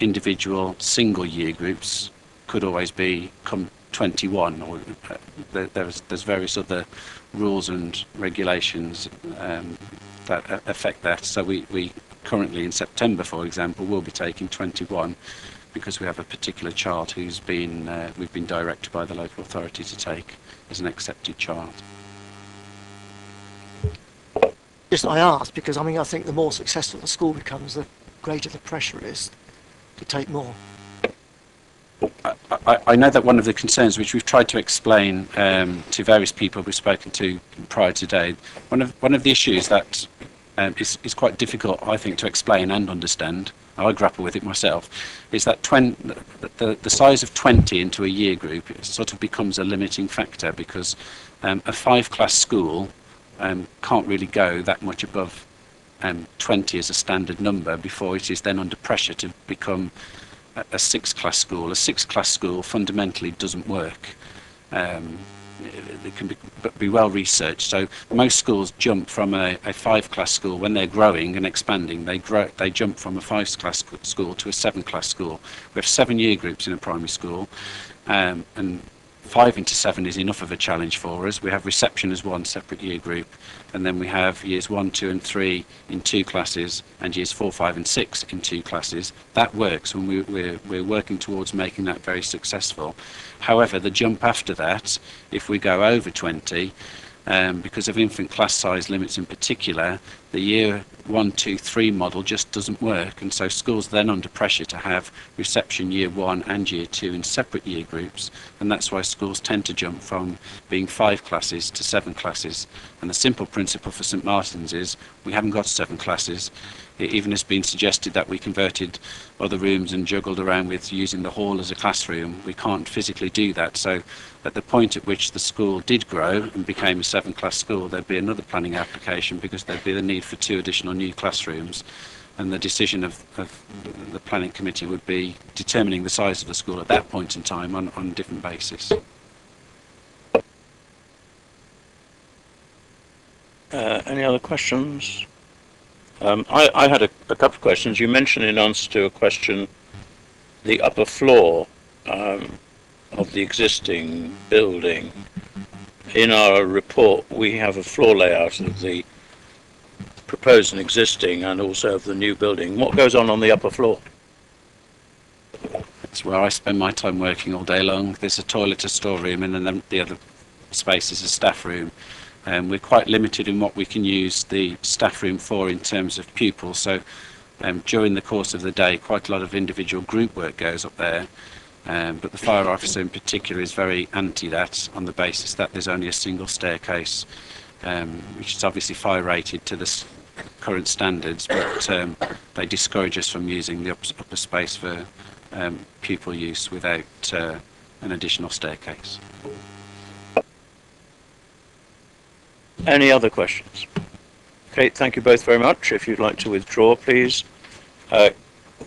individual single year groups could always become 21, or there's various other rules and regulations that affect that. So we currently in September, for example, will be taking 21 because we have a particular child who's been we've been directed by the local authority to take as an accepted child. Just I asked because I mean I think the more successful the school becomes, the greater the pressure is to take more. I know that one of the concerns which we've tried to explain to various people we've spoken to prior today, one of the issues that is quite difficult, I think, to explain and understand, I grapple with it myself, is that the size of 20 into a year group, it sort of becomes a limiting factor because a 5-class school can't really go that much above 20 as a standard number before it is then under pressure to become a 6-class school. A 6-class school fundamentally doesn't work. It can be well researched. So most schools jump from a 5-class school when they're growing and expanding. They jump from a 5-class school to a 7-class school. We have 7 year groups in a primary school, and 5 into 7 is enough of a challenge for us. We have reception as one separate year group, and then we have years 1, 2 and 3 in 2 classes and years 4, 5 and 6 in 2 classes. That works, and we're working towards making that very successful. However, the jump after that, if we go over 20, because of infant class size limits in particular, the year 1, 2, 3 model just doesn't work, and so schools are then under pressure to have reception year 1 and year 2 in separate year groups, and that's why schools tend to jump from being 5 classes to 7 classes. And the simple principle for St Martin's is we haven't got 7 classes. It even has been suggested that we converted other rooms and juggled around with using the hall as a classroom. We can't physically do that, so at the point at which the school did grow and became a 7-class school, there'd be another planning application because there'd be the need for 2 additional new classrooms, and the decision of the planning committee would be determining the size of the school at that point in time on a different basis. Any other questions? I had a couple of questions. You mentioned in answer to a question the upper floor of the existing building. In our report we have a floor layout of the proposed and existing and also of the new building. What goes on the upper floor? It's where I spend my time working all day long. There's a toilet, a storeroom, and then the other space is a staff room. We're quite limited in what we can use the staff room for in terms of pupils, so during the course of the day quite a lot of individual group work goes up there, but the fire officer in particular is very anti that on the basis that there's only a single staircase, which is obviously fire rated to the current standards, but they discourage us from using the upper space for pupil use without an additional staircase. Any other questions? Okay, thank you both very much. If you'd like to withdraw, please.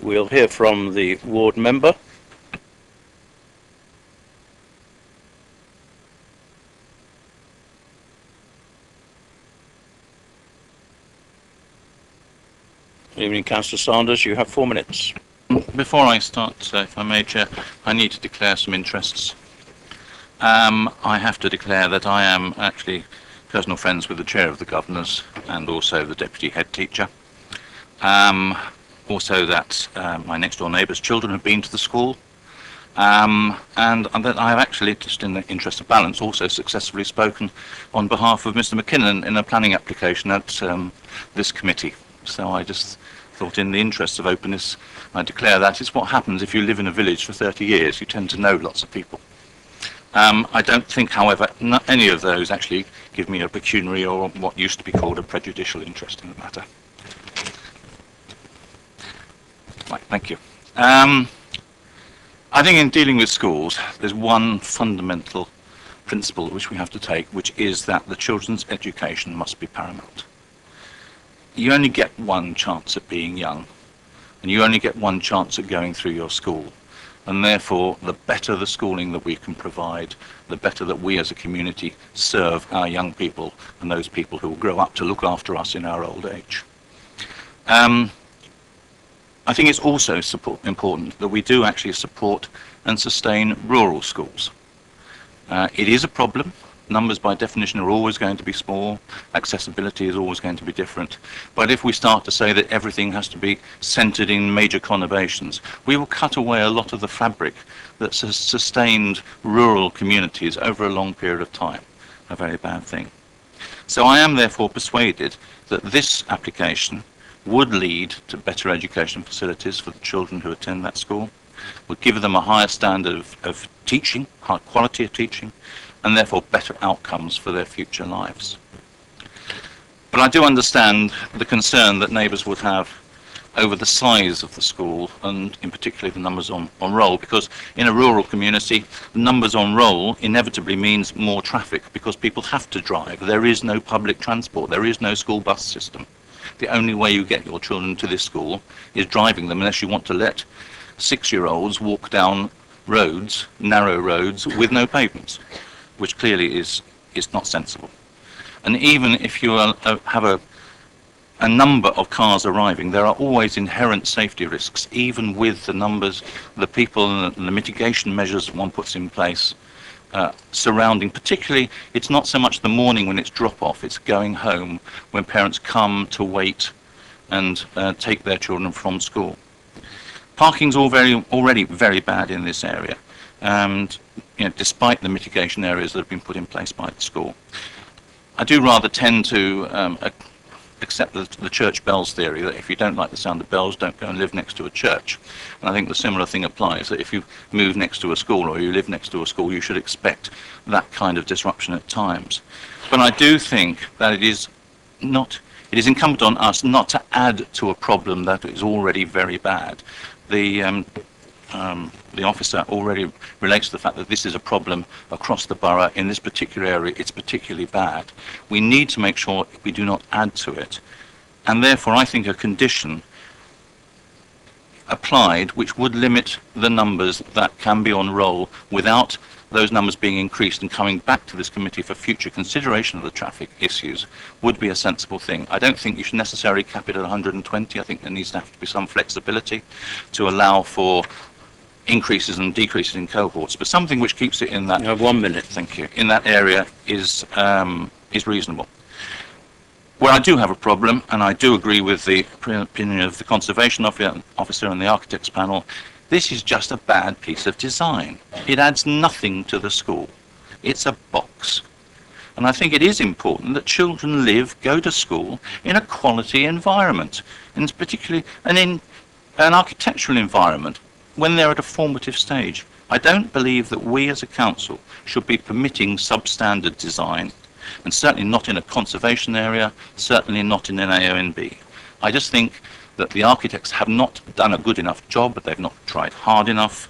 We'll hear from the ward member. Evening, Councillor Sanders. You have 4 minutes. Before I start, if I may, Chair, I need to declare some interests. I have to declare that I am actually personal friends with the Chair of the Governors and also the Deputy Head Teacher. Also that my next door neighbour's children have been to the school. And that I have actually, just in the interest of balance, also successfully spoken on behalf of Mr McKinnon in a planning application at this committee. So I just thought in the interest of openness, I declare that. It's what happens if you live in a village for 30 years. You tend to know lots of people. I don't think, however, any of those actually give me a pecuniary or what used to be called a prejudicial interest in the matter. Right, thank you. I think in dealing with schools, there's one fundamental principle which we have to take, which is that the children's education must be paramount. You only get one chance at being young, and you only get one chance at going through your school. And therefore, the better the schooling that we can provide, the better that we as a community serve our young people and those people who will grow up to look after us in our old age. I think it's also important that we do actually support and sustain rural schools. It is a problem. Numbers by definition are always going to be small. Accessibility is always going to be different. But if we start to say that everything has to be centred in major conurbations, we will cut away a lot of the fabric that's sustained rural communities over a long period of time. A very bad thing. So I am therefore persuaded that this application would lead to better education facilities for the children who attend that school, would give them a higher standard of teaching, high quality of teaching, and therefore better outcomes for their future lives. But I do understand the concern that neighbours would have over the size of the school, and in particular the numbers on roll, because in a rural community, numbers on roll inevitably means more traffic because people have to drive. There is no public transport, there is no school bus system. The only way you get your children to this school is driving them, unless you want to let 6-year-olds walk down roads, narrow roads, with no pavements, which clearly is not sensible. And even if you have a number of cars arriving, there are always inherent safety risks, even with the numbers, the people and the mitigation measures that one puts in place surrounding. Particularly, it's not so much the morning when it's drop-off, it's going home when parents come to wait and take their children from school. Parking's already very bad in this area, and despite the mitigation areas that have been put in place by the school. I do rather tend to accept the church bells theory, that if you don't like the sound of bells, don't go and live next to a church. And I think the similar thing applies, that if you move next to a school or you live next to a school, you should expect that kind of disruption at times. But I do think that it is incumbent on us not to add to a problem that is already very bad. The officer already relates to the fact that this is a problem across the borough. In this particular area, it's particularly bad. We need to make sure we do not add to it. And therefore, I think a condition applied which would limit the numbers that can be on roll without those numbers being increased and coming back to this committee for future consideration of the traffic issues would be a sensible thing. I don't think you should necessarily cap it at 120. I think there needs to have to be some flexibility to allow for increases and decreases in cohorts, but something which keeps it in that 1 minute, thank you, in that area is reasonable. Where I do have a problem, and I do agree with the opinion of the conservation officer and the architects panel, this is just a bad piece of design. It adds nothing to the school. It's a box. And I think it is important that children go to school in a quality environment, and particularly in an architectural environment when they're at a formative stage. I don't believe that we as a council should be permitting substandard design, and certainly not in a conservation area, certainly not in an AONB. I just think that the architects have not done a good enough job, but they've not tried hard enough.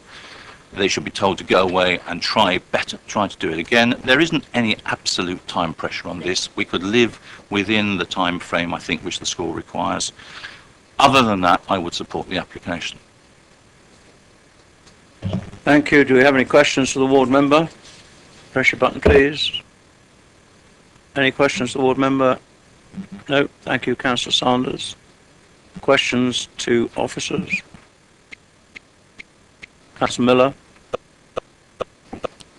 They should be told to go away and try to do it again. There isn't any absolute time pressure on this. We could live within the time frame, I think, which the school requires. Other than that, I would support the application. Thank you. Do we have any questions to the ward member? Press your button, please. Any questions to the ward member? No. Thank you, Councillor Sanders. Questions to officers? Councillor Miller.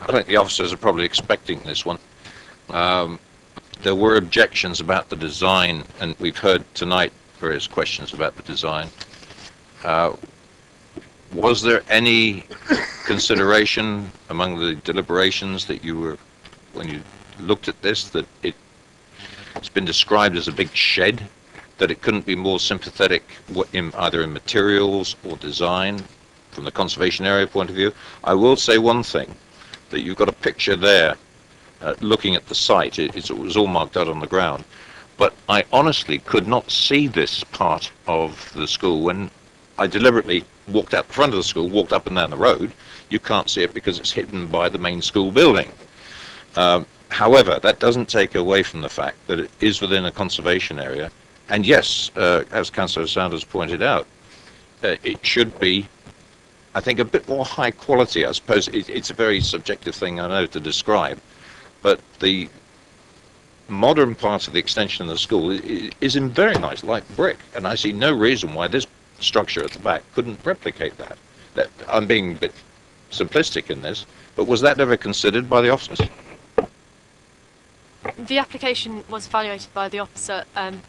I think the officers are probably expecting this one. There were objections about the design, and we've heard tonight various questions about the design. Was there any consideration among the deliberations that when you looked at this, that it's been described as a big shed, that it couldn't be more sympathetic either in materials or design from the conservation area point of view? I will say one thing, that you've got a picture there looking at the site. It was all marked out on the ground, but I honestly could not see this part of the school when I deliberately walked out the front of the school, walked up and down the road. You can't see it because it's hidden by the main school building. However, that doesn't take away from the fact that it is within a conservation area. And yes, as Councillor Sanders pointed out, it should be, I think, a bit more high quality. I suppose it's a very subjective thing, I know, to describe. But the modern part of the extension of the school is in very nice light brick. And I see no reason why this structure at the back couldn't replicate that. I'm being a bit simplistic in this, but was that ever considered by the officers? The application was evaluated by the officer, and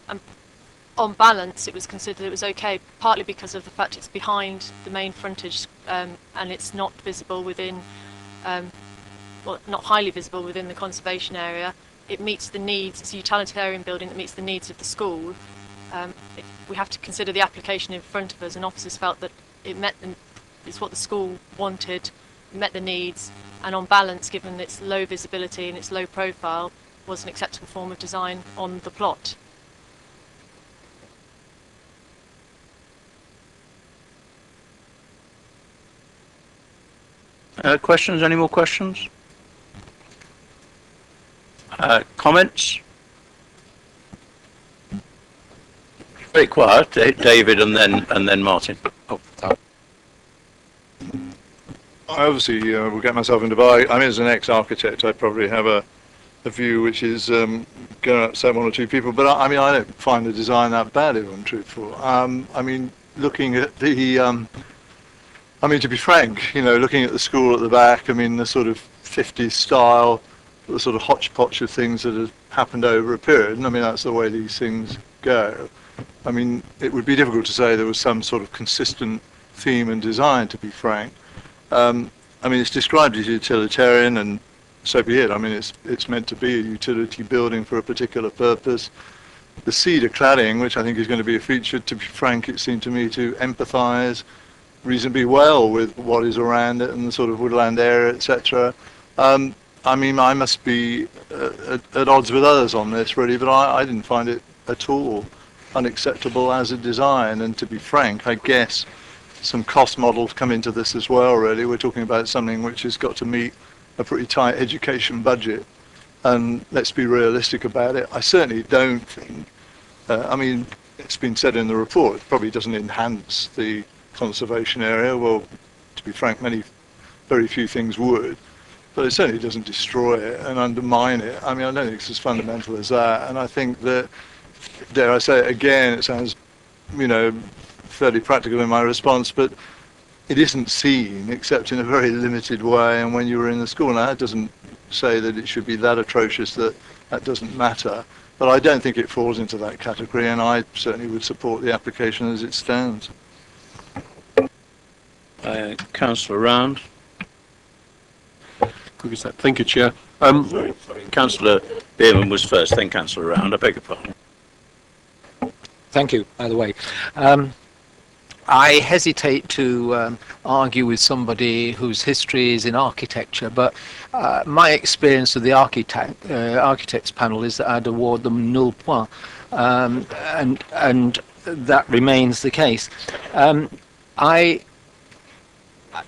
on balance it was considered it was okay, partly because of the fact it's behind the main frontage, and it's not visible within, well, not highly visible within the conservation area. It meets the needs, it's a utilitarian building that meets the needs of the school. We have to consider the application in front of us, and officers felt that it met it's what the school wanted, met the needs, and on balance, given its low visibility and its low profile, was an acceptable form of design on the plot. Questions? Any more questions? Comments? Very quiet, David, and then Martin. Oh, I obviously will get myself into I mean, as an ex-architect, I probably have a view which is going to upset one or two people, but I mean, I don't find the design that bad, if I'm truthful. I mean, looking at the, I mean, to be frank, you know, looking at the school at the back, I mean, the sort of 50s style, the sort of hodgepodge of things that have happened over a period, and I mean, that's the way these things go. I mean, it would be difficult to say there was some sort of consistent theme and design, to be frank. I mean, it's described as utilitarian, and so be it. I mean, it's meant to be a utility building for a particular purpose. The cedar cladding, which I think is going to be a feature, to be frank, it seemed to me to empathise reasonably well with what is around it and the sort of woodland area, etc. I mean, I must be at odds with others on this, really, but I didn't find it at all unacceptable as a design. And to be frank, I guess some cost models come into this as well, really. We're talking about something which has got to meet a pretty tight education budget, and let's be realistic about it. I certainly don't think, I mean, it's been said in the report, it probably doesn't enhance the conservation area. Well, to be frank, very few things would, but it certainly doesn't destroy it and undermine it. I mean, I don't think it's as fundamental as that, and I think that, dare I say it again, it sounds, you know, fairly practical in my response, but it isn't seen except in a very limited way, and when you were in the school. Now, that doesn't say that it should be that atrocious that doesn't matter, but I don't think it falls into that category, and I certainly would support the application as it stands. Councillor Round. Thank you, Chair. Sorry. Councillor Beerman was first, then Councillor Round. I beg your pardon. Thank you, by the way. I hesitate to argue with somebody whose history is in architecture, but my experience of the architects panel is that I'd award them nul point, and that remains the case. I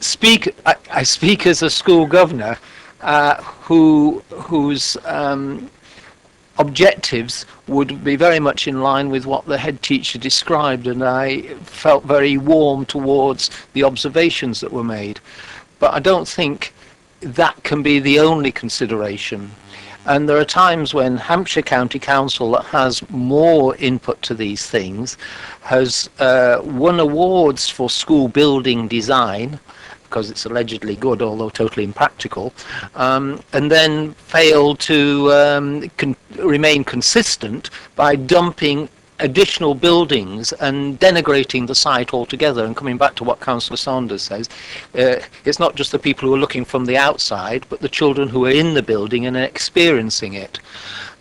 speak as a school governor whose objectives would be very much in line with what the head teacher described, and I felt very warm towards the observations that were made. But I don't think that can be the only consideration. And there are times when Hampshire County Council, that has more input to these things, has won awards for school building design, because it's allegedly good, although totally impractical, and then failed to remain consistent by dumping additional buildings and denigrating the site altogether. And coming back to what Councillor Saunders says, it's not just the people who are looking from the outside, but the children who are in the building and are experiencing it.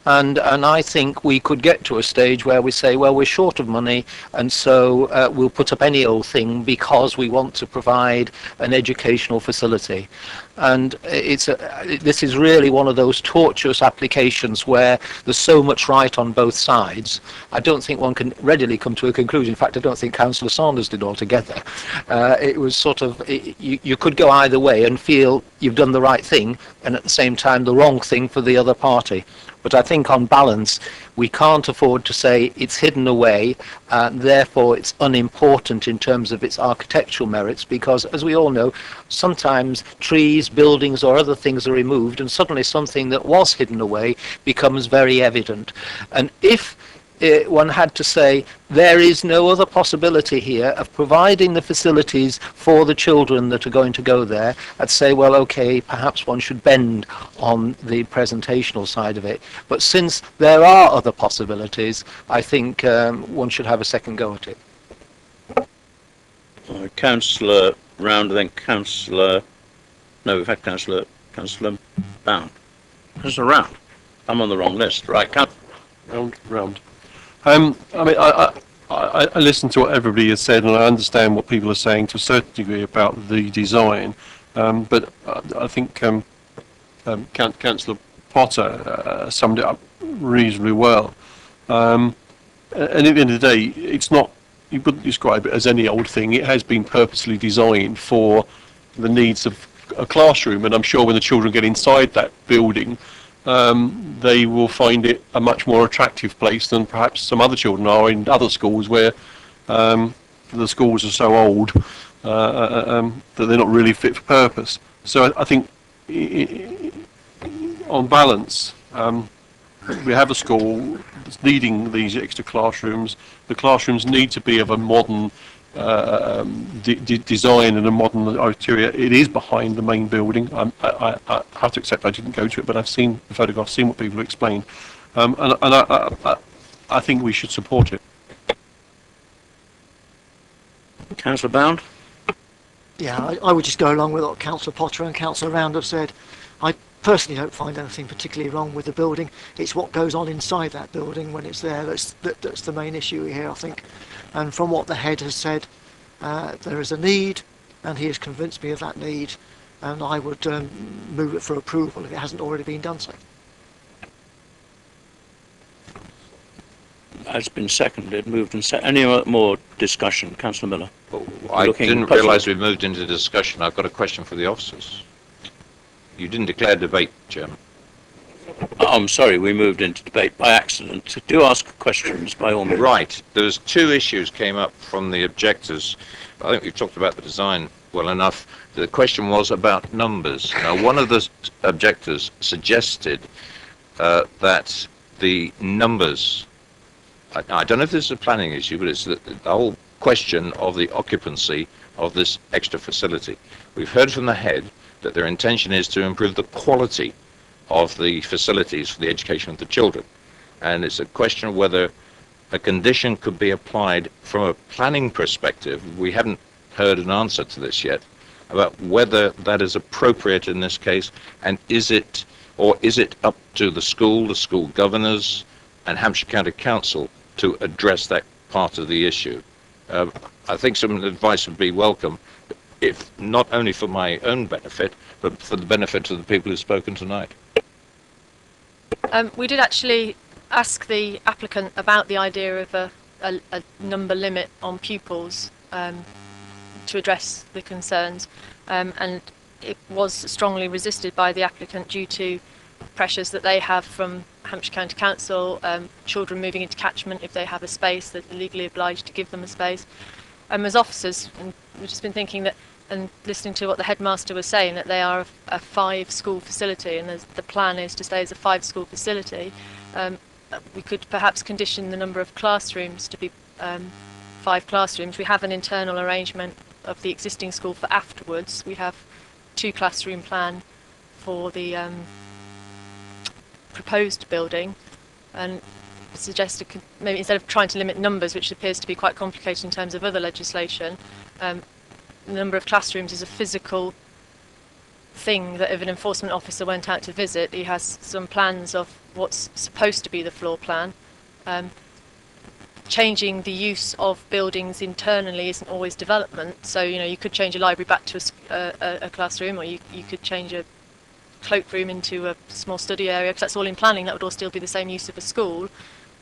And I think we could get to a stage where we say, well, we're short of money, and so we'll put up any old thing because we want to provide an educational facility. And this is really one of those tortuous applications where there's so much right on both sides. I don't think one can readily come to a conclusion. In fact, I don't think Councillor Saunders did altogether. It was sort of, you could go either way and feel you've done the right thing, and at the same time the wrong thing for the other party. But I think on balance, we can't afford to say it's hidden away, therefore it's unimportant in terms of its architectural merits, because as we all know, sometimes trees, buildings or other things are removed and suddenly something that was hidden away becomes very evident. And if one had to say there is no other possibility here of providing the facilities for the children that are going to go there, I'd say, well, okay, perhaps one should bend on the presentational side of it. But since there are other possibilities, I think one should have a second go at it. Councillor Round, then Councillor... No, we've had Councillor Bound. Councillor Round. I'm on the wrong list. Right, Round. I mean, I listen to what everybody has said, and I understand what people are saying to a certain degree about the design. But I think Councillor Potter summed it up reasonably well. And at the end of the day, it's not, you wouldn't describe it as any old thing. It has been purposely designed for the needs of a classroom, and I'm sure when the children get inside that building, they will find it a much more attractive place than perhaps some other children are in other schools where the schools are so old that they're not really fit for purpose. So I think on balance, we have a school that's needing these extra classrooms. The classrooms need to be of a modern design and a modern interior. It is behind the main building. I have to accept I didn't go to it, but I've seen the photographs, seen what people explain, and I think we should support it. Councillor Bound? Yeah, I would just go along with what Councillor Potter and Councillor Round have said. I personally don't find anything particularly wrong with the building. It's what goes on inside that building when it's there that's the main issue here, I think. And from what the head has said, there is a need, and he has convinced me of that need, and I would move it for approval if it hasn't already been done so. Has been seconded, moved and seconded. Any more discussion? Councillor Miller? I didn't realise we moved into discussion. I've got a question for the officers. You didn't declare debate, Chairman. I'm sorry, we moved into debate by accident. Do ask questions, by all means. Right. There's two issues came up from the objectors. I think we've talked about the design well enough. The question was about numbers. Now, one of the objectors suggested that the numbers, I don't know if this is a planning issue, but it's the whole question of the occupancy of this extra facility. We've heard from the head that their intention is to improve the quality of the facilities for the education of the children. And it's a question of whether a condition could be applied from a planning perspective. We haven't heard an answer to this yet, about whether that is appropriate in this case, and is it up to the school governors and Hampshire County Council to address that part of the issue. I think some advice would be welcome, if not only for my own benefit, but for the benefit of the people who've spoken tonight. We did actually ask the applicant about the idea of a number limit on pupils to address the concerns, and it was strongly resisted by the applicant due to pressures that they have from Hampshire County Council, children moving into catchment if they have a space, that they're legally obliged to give them a space. As officers, and we've just been thinking that, and listening to what the headmaster was saying, that they are a 5-school facility, and the plan is to stay as a 5-school facility. We could perhaps condition the number of classrooms to be 5 classrooms. We have an internal arrangement of the existing school for afterwards. We have 2 classroom plan for the proposed building, and suggested maybe instead of trying to limit numbers, which appears to be quite complicated in terms of other legislation, the number of classrooms is a physical thing that if an enforcement officer went out to visit, he has some plans of what's supposed to be the floor plan. Changing the use of buildings internally isn't always development, so you could change a library back to a classroom, or you could change a cloakroom into a small study area, because that's all in planning. That would all still be the same use of a school.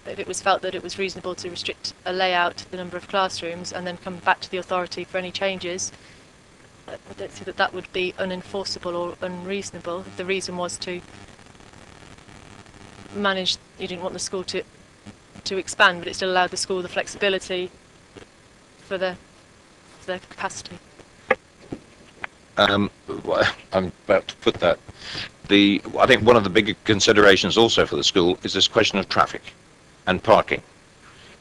But if it was felt that it was reasonable to restrict a layout, the number of classrooms, and then come back to the authority for any changes, I don't see that would be unenforceable or unreasonable. If the reason was to manage, you didn't want the school to expand, but it still allowed the school the flexibility for their capacity. I'm about to put that. I think one of the bigger considerations also for the school is this question of traffic and parking.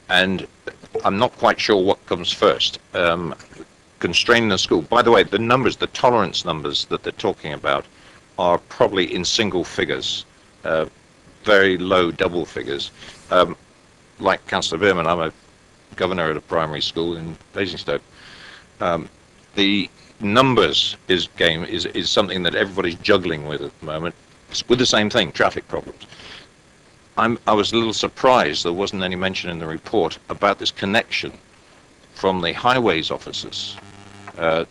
and I'm not quite sure what comes first. Constraining the school. By the way, the numbers, the tolerance numbers that they're talking about are probably in single figures, very low double figures. Like Councillor Beerman, I'm a governor at a primary school in Basingstoke. The numbers is something that everybody's juggling with at the moment. It's with the same thing, traffic problems. I was a little surprised there wasn't any mention in the report about this connection from the highways officers, that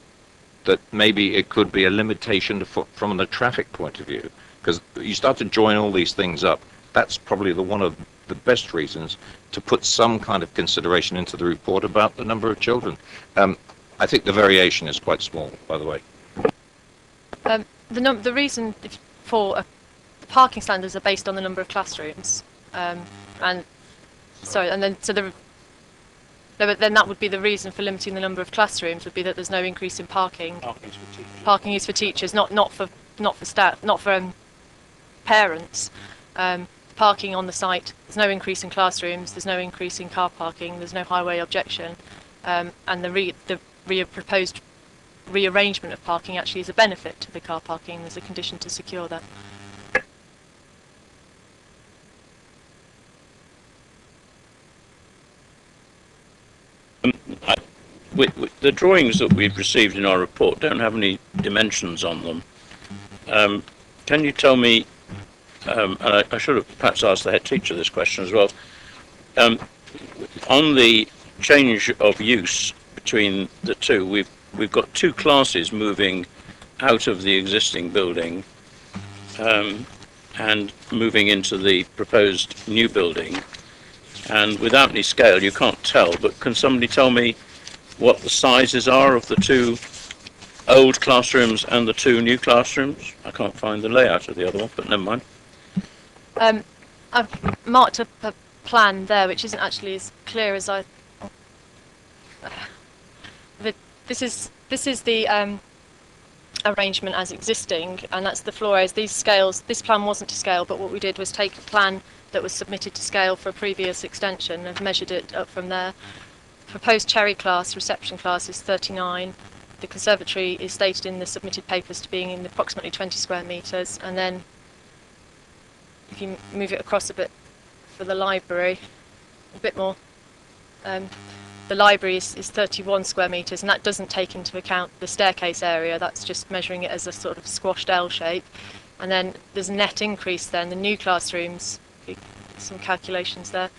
maybe it could be a limitation from the traffic point of view, because you start to join all these things up. That's probably one of the best reasons to put some kind of consideration into the report about the number of children. I think the variation is quite small, by the way. The reason for the parking standards are based on the number of classrooms, then that would be the reason for limiting the number of classrooms, would be that there's no increase in parking. Parking is for teachers, not for staff, not for parents. Parking on the site, there's no increase in classrooms, there's no increase in car parking, there's no highway objection, and the proposed rearrangement of parking actually is a benefit to the car parking. There's a condition to secure that. The drawings that we've received in our report don't have any dimensions on them. Can you tell me, and I should have perhaps asked the head teacher this question as well, on the change of use between the two, we've got two classes moving out of the existing building and moving into the proposed new building, and without any scale you can't tell, but can somebody tell me what the sizes are of the two old classrooms and the two new classrooms? I can't find the layout of the other one, but never mind. I've marked up a plan there which isn't actually as clear as I... This is the arrangement as existing, and that's the floor areas. These scales, this plan wasn't to scale, but what we did was take a plan that was submitted to scale for a previous extension and measured it up from there. Proposed cherry class, reception class is 39. The conservatory is stated in the submitted papers to being in approximately 20 square metres, and then if you move it across a bit for the library, a bit more, the library is 31 square metres, and that doesn't take into account the staircase area. That's just measuring it as a sort of squashed L shape. And then there's a net increase then. The new classrooms, some calculations there.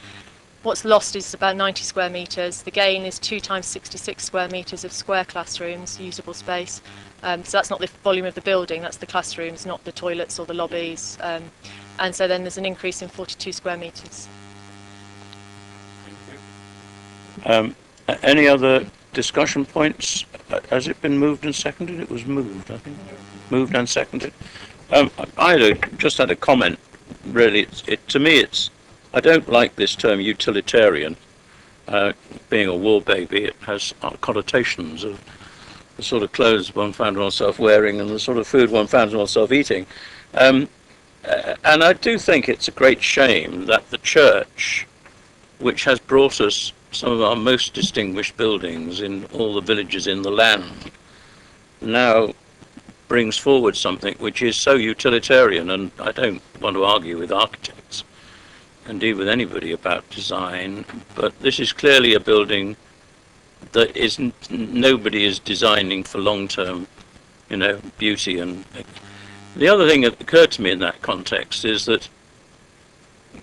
What's lost is about 90 square metres. The gain is 2 times 66 square metres of square classrooms, usable space. So that's not the volume of the building, that's the classrooms, not the toilets or the lobbies. And so then there's an increase in 42 square metres. Any other discussion points? Has it been moved and seconded? It was moved, I think. Moved and seconded. I just had a comment. Really, to me, I don't like this term utilitarian. Being a war baby, it has connotations of the sort of clothes one found oneself wearing and the sort of food one found oneself eating. And I do think it's a great shame that the church, which has brought us some of our most distinguished buildings in all the villages in the land, now brings forward something which is so utilitarian. And I don't want to argue with architects, indeed with anybody, about design, but this is clearly a building that nobody is designing for long-term, beauty. And the other thing that occurred to me in that context is that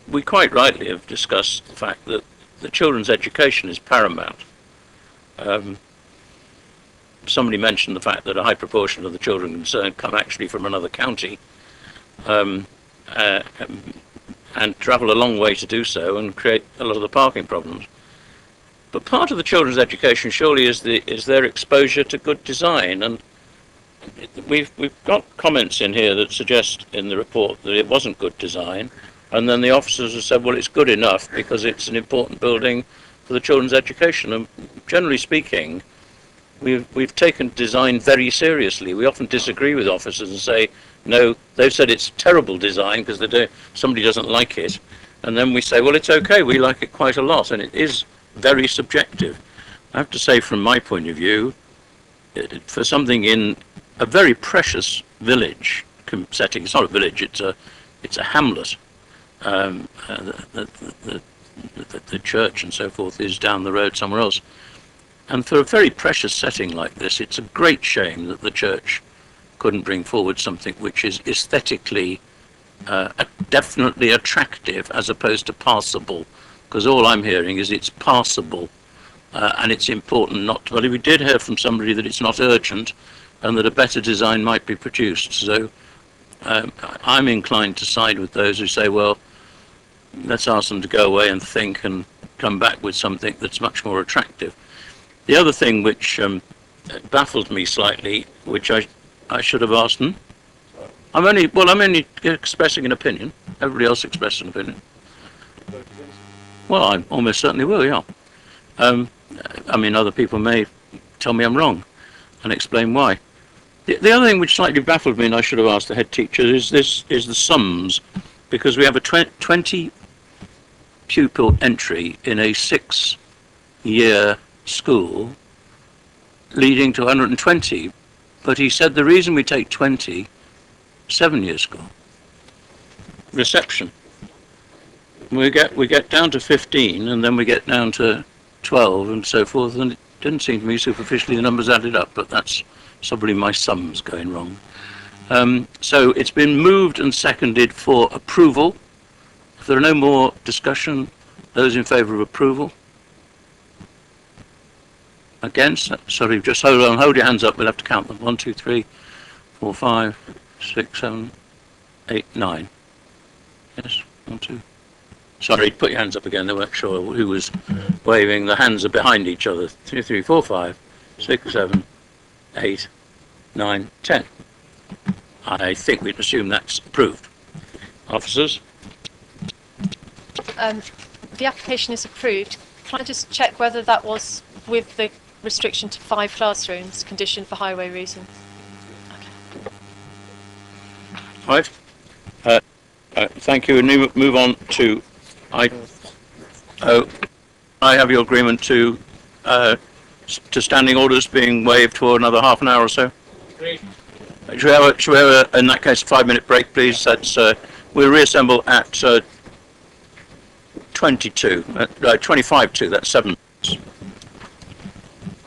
we quite rightly have discussed the fact that the children's education is paramount. Somebody mentioned the fact that a high proportion of the children concerned come actually from another county, and travel a long way to do so and create a lot of the parking problems. But part of the children's education surely is their exposure to good design, and we've got comments in here that suggest in the report that it wasn't good design, and then the officers have said, well, it's good enough because it's an important building for the children's education. And generally speaking, we've taken design very seriously. We often disagree with officers and say, no, they've said it's terrible design because somebody doesn't like it, And then we say, well, it's okay, we like it quite a lot, and it is very subjective. I have to say, from my point of view, for something in a very precious village setting, it's not a village, it's a hamlet. The church and so forth is down the road somewhere else. And for a very precious setting like this, it's a great shame that the church couldn't bring forward something which is aesthetically definitely attractive as opposed to passable, because all I'm hearing is it's passable, and it's important not to, well, we did hear from somebody that it's not urgent and that a better design might be produced. So I'm inclined to side with those who say, well, let's ask them to go away and think and come back with something that's much more attractive. The other thing which baffled me slightly, which I should have asked them, I'm only expressing an opinion. Everybody else expressed an opinion. Well, I almost certainly will, yeah. I mean, other people may tell me I'm wrong and explain why. The other thing which slightly baffled me, and I should have asked the head teacher, is the sums, because we have a 20 pupil entry in a 6-year school leading to 120, but he said the reason we take 20, 7-year school reception, we get down to 15 and then we get down to 12 and so forth, and it didn't seem to me superficially the numbers added up, but that's probably my sums going wrong. So it's been moved and seconded for approval. If there are no more discussion, those in favour of approval? Against? Sorry, just hold on, hold your hands up, we'll have to count them. 1, 2, 3, 4, 5, 6, 7, 8, 9. Yes, 1, 2. Sorry, put your hands up again, they weren't sure who was waving. The hands are behind each other. 2, 3, 4, 5, 6, 7, 8, 9, 10. I think we'd assume that's approved. Officers? The application is approved. Can I just check whether that was with the restriction to 5 classrooms, conditioned for highway reasons? Right. Thank you. And move on to I have your agreement to standing orders being waived for another half an hour or so. Should we have in that case, a 5-minute break, please? That's we'll reassemble at 25 to, that's 7 minutes.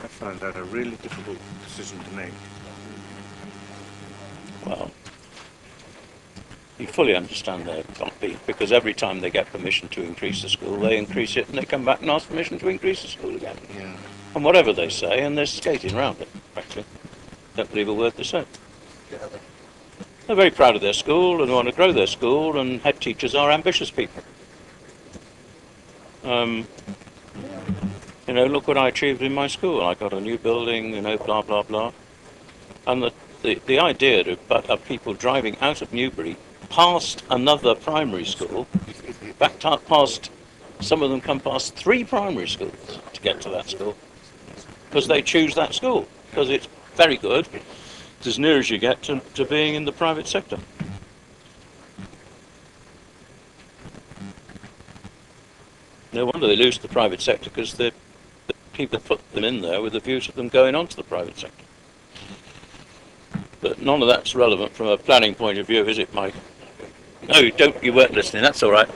I found that a really difficult decision to make. Well, you fully understand there can't be, because every time they get permission to increase the school, they increase it and they come back and ask permission to increase the school again. Yeah. And whatever they say, and they're skating around it, frankly. Don't believe a word they say. They're very proud of their school and want to grow their school, and head teachers are ambitious people. You know, look what I achieved in my school. I got a new building, you know, blah, blah, blah. And the idea of people driving out of Newbury past another primary school, back past, some of them come past 3 primary schools to get to that school, because they choose that school, because it's very good. It's as near as you get to being in the private sector. No wonder they lose the private sector, because the people put them in there with a view to them going on to the private sector. But none of that's relevant from a planning point of view, is it, Mike? No, you weren't listening, that's all right.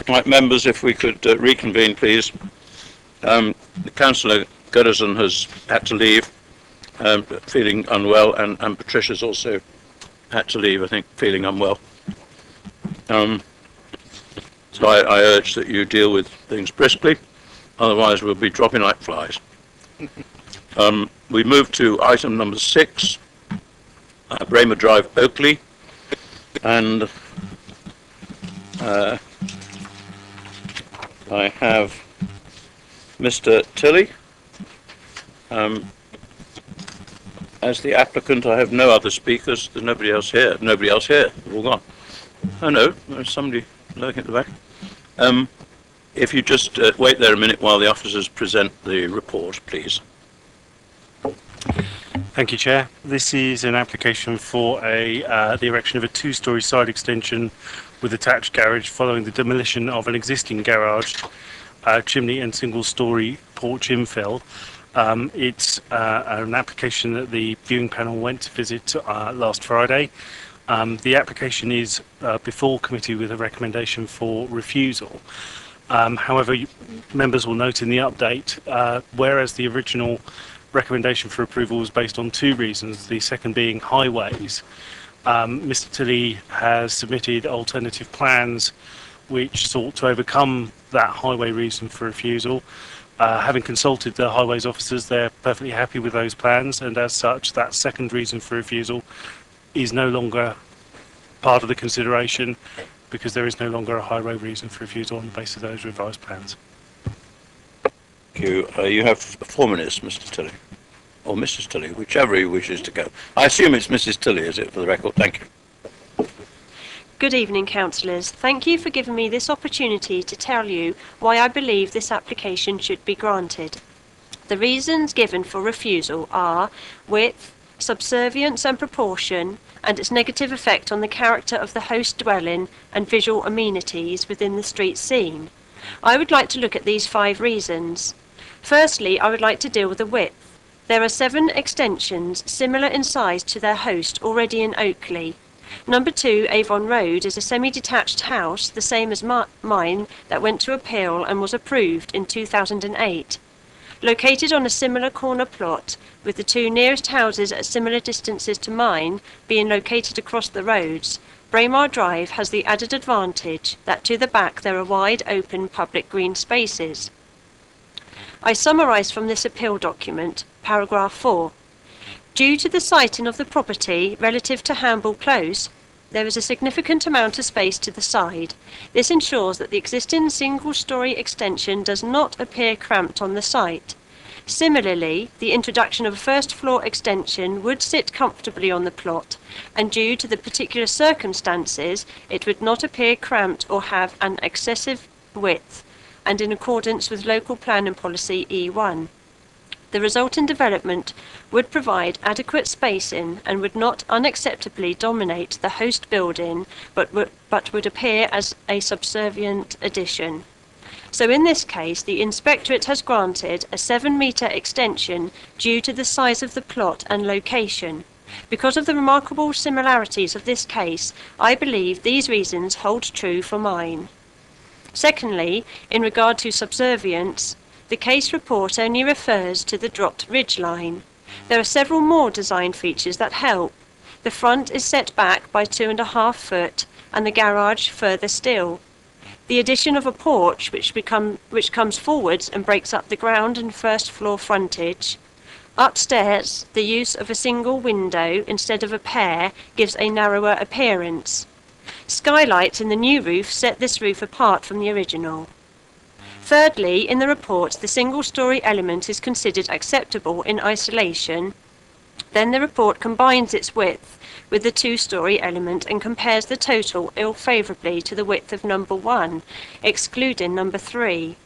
Right, members, if we could reconvene, please. Councillor Goodison has had to leave, feeling unwell, and Patricia's also had to leave, I think, feeling unwell. So I urge that you deal with things briskly, otherwise we'll be dropping like flies. We move to item number 6, Bramer Drive, Oakley, and I have Mr. Tilley as the applicant. I have no other speakers. There's nobody else here. Nobody else here. They're all gone. Oh no, there's somebody lurking at the back. If you just wait there a minute while the officers present the report, please. Thank you, Chair. This is an application for the erection of a 2-storey side extension with attached garage following the demolition of an existing garage, chimney and single-storey porch infill. It's an application that the viewing panel went to visit last Friday. The application is before committee with a recommendation for refusal. However, members will note in the update, whereas the original recommendation for approval was based on 2 reasons, the second being highways, Mr. Tilley has submitted alternative plans which sought to overcome that highway reason for refusal. Having consulted the highways officers, they're perfectly happy with those plans, and as such, that second reason for refusal is no longer part of the consideration because there is no longer a highway reason for refusal on the basis of those revised plans. Thank you. You have 4 minutes, Mr. Tilley, or Mrs. Tilley, whichever he wishes to go. I assume it's Mrs. Tilley, is it, for the record? Thank you. Good evening, councillors. Thank you for giving me this opportunity to tell you why I believe this application should be granted. The reasons given for refusal are width, subservience and proportion, and its negative effect on the character of the host dwelling and visual amenities within the street scene. I would like to look at these 5 reasons. Firstly, I would like to deal with the width. There are 7 extensions similar in size to their host already in Oakley. Number 2, Avon Road, is a semi-detached house, the same as mine, that went to appeal and was approved in 2008. Located on a similar corner plot, with the 2 nearest houses at similar distances to mine being located across the roads, Braemar Drive has the added advantage that to the back there are wide open public green spaces. I summarise from this appeal document, paragraph 4. Due to the siting of the property relative to Hamble Close, there is a significant amount of space to the side. This ensures that the existing single-storey extension does not appear cramped on the site. Similarly, the introduction of a first-floor extension would sit comfortably on the plot, and due to the particular circumstances, it would not appear cramped or have an excessive width, and in accordance with local planning policy E1. The resulting development would provide adequate spacing and would not unacceptably dominate the host building, but would appear as a subservient addition. So in this case, the inspectorate has granted a 7-metre extension due to the size of the plot and location. Because of the remarkable similarities of this case, I believe these reasons hold true for mine. Secondly, in regard to subservience, the case report only refers to the dropped ridge line. There are several more design features that help. The front is set back by 2.5 foot and the garage further still. The addition of a porch which comes forwards and breaks up the ground and first floor frontage. Upstairs, the use of a single window instead of a pair gives a narrower appearance. Skylights in the new roof set this roof apart from the original. Thirdly, in the report, the single-storey element is considered acceptable in isolation. Then the report combines its width with the 2-storey element and compares the total ill-favourably to the width of number 1, excluding number 3.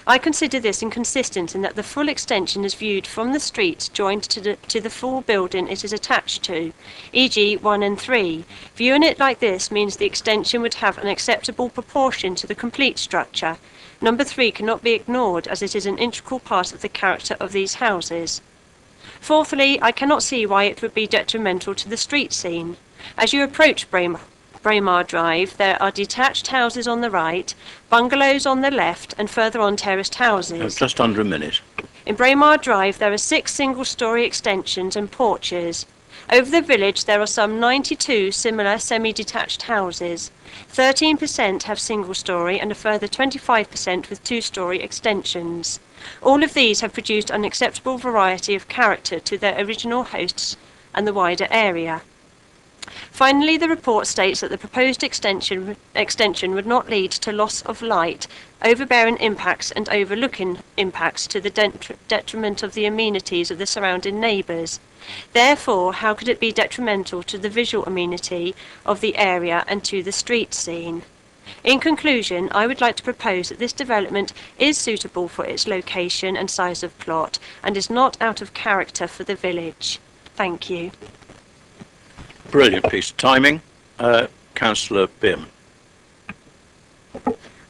I consider this inconsistent in that the full extension is viewed from the street joined to the full building it is attached to, e.g. 1 and 3. Viewing it like this means the extension would have an acceptable proportion to the complete structure. Number 3 cannot be ignored as it is an integral part of the character of these houses. Fourthly, I cannot see why it would be detrimental to the street scene. As you approach Braemar Braemar Drive, there are detached houses on the right, bungalows on the left, and further on terraced houses. Just under a minute. In Braemar Drive, there are 6 single-storey extensions and porches. Over the village, there are some 92 similar semi-detached houses. 13% have single-storey and a further 25% with 2-storey extensions. All of these have produced an acceptable variety of character to their original hosts and the wider area. Finally, the report states that the proposed extension would not lead to loss of light, overbearing impacts and overlooking impacts to the detriment of the amenities of the surrounding neighbours. Therefore, how could it be detrimental to the visual amenity of the area and to the street scene? In conclusion, I would like to propose that this development is suitable for its location and size of plot and is not out of character for the village. Thank you. Brilliant piece of timing. Councillor Bim.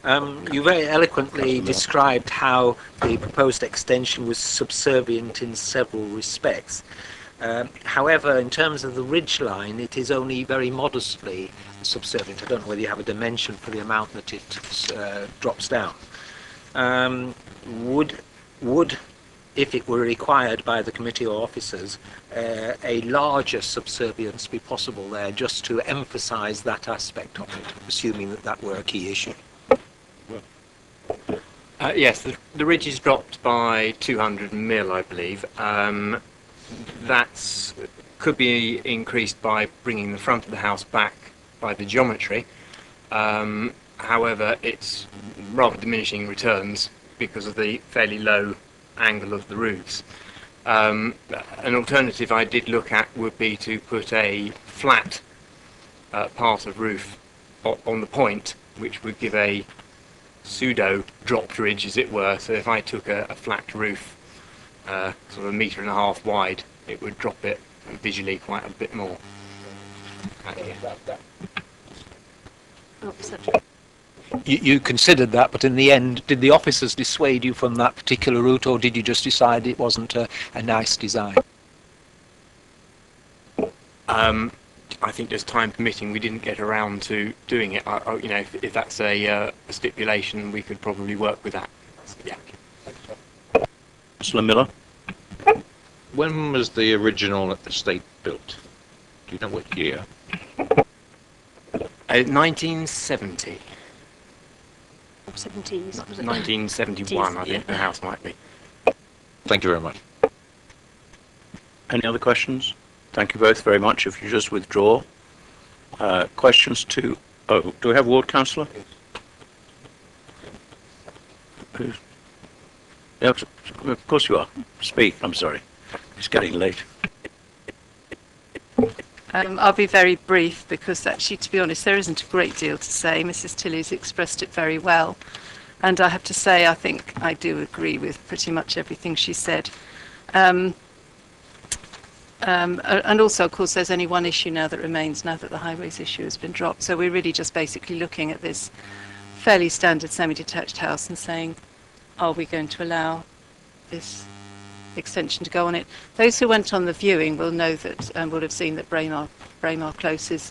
You very eloquently described how the proposed extension was subservient in several respects. However, in terms of the ridge line, it is only very modestly subservient. I don't know whether you have a dimension for the amount that it drops down. Would, if it were required by the committee or officers, a larger subservience be possible there, just to emphasise that aspect of it, assuming that that were a key issue? Yes, the ridge is dropped by 200 mil, I believe. That could be increased by bringing the front of the house back by the geometry. However, it's rather diminishing returns because of the fairly low angle of the roofs. An alternative I did look at would be to put a flat part of roof on the point, which would give a pseudo dropped ridge, as it were. So if I took a flat roof, sort of 1.5 meters wide, it would drop it visually quite a bit more. You considered that, but in the end, did the officers dissuade you from that particular route, or did you just decide it wasn't a nice design? I think just time permitting, we didn't get around to doing it. You know, if that's a stipulation, we could probably work with that. Yeah. Councillor Miller. When was the original estate built? Do you know what year? 1970. 70s, was it? 1971, I think the house might be. Thank you very much. Any other questions? Thank you both very much. If you just withdraw. Questions to... Oh, do we have ward councillor? Yeah, of course you are. Speak, I'm sorry. It's getting late. I'll be very brief because actually, to be honest, there isn't a great deal to say. Mrs. Tilley's expressed it very well. And I have to say, I think I do agree with pretty much everything she said. And also, of course, there's only one issue now that remains now that the highways issue has been dropped. So we're really just basically looking at this fairly standard semi-detached house and saying, are we going to allow this extension to go on it? Those who went on the viewing will know that, will have seen that Braemar Close is,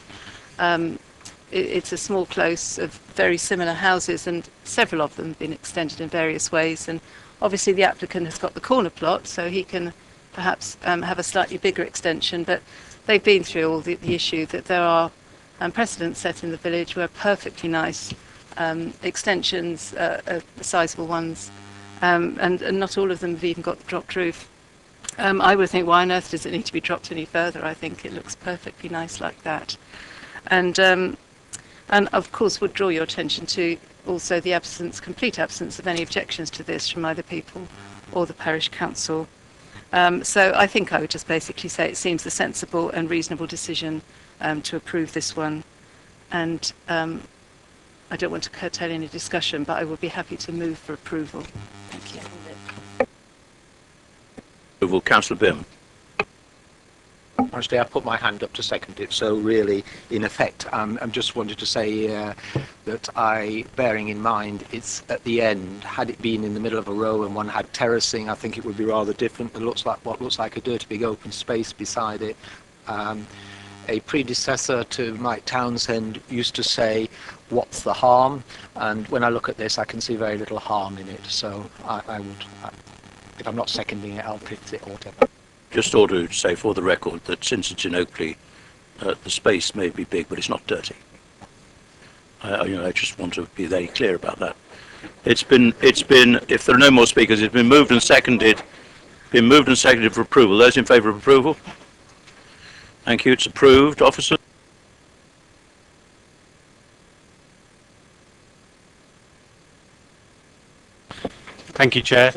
it's a small close of very similar houses, and several of them have been extended in various ways. And obviously the applicant has got the corner plot, so he can perhaps have a slightly bigger extension, but they've been through all the issue that there are precedents set in the village where perfectly nice extensions, sizable ones, and not all of them have even got the dropped roof. I would think, why on earth does it need to be dropped any further? I think it looks perfectly nice like that. And of course would draw your attention to also the complete absence of any objections to this from either people or the parish council. So I think I would just basically say it seems a sensible and reasonable decision to approve this one. And I don't want to curtail any discussion, but I would be happy to move for approval. Thank you. Approval, Councillor Bim. Actually, I put my hand up to second it, so really, in effect, I just wanted to say that bearing in mind, it's at the end, had it been in the middle of a row and one had terracing, I think it would be rather different. It looks like what looks like a dirty big open space beside it. a predecessor to Mike Townsend used to say, "What's the harm?" And when I look at this, I can see very little harm in it. So if I'm not seconding it, I'll pick it or whatever. Just ought to say for the record that since it's in Oakley, the space may be big, but it's not dirty. I just want to be very clear about that. It's been, if there are no more speakers, it's been moved and seconded for approval. Those in favour of approval? Thank you. It's approved. Officer? Thank you, Chair.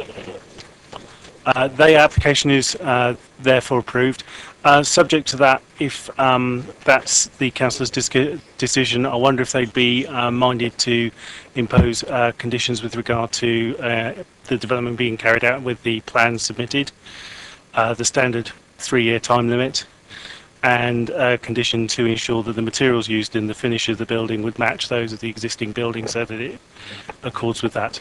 The application is therefore approved. Subject to that, if that's the councillor's decision, I wonder if they'd be minded to impose conditions with regard to the development being carried out with the plans submitted, the standard 3-year time limit, and a condition to ensure that the materials used in the finish of the building would match those of the existing building so that it accords with that.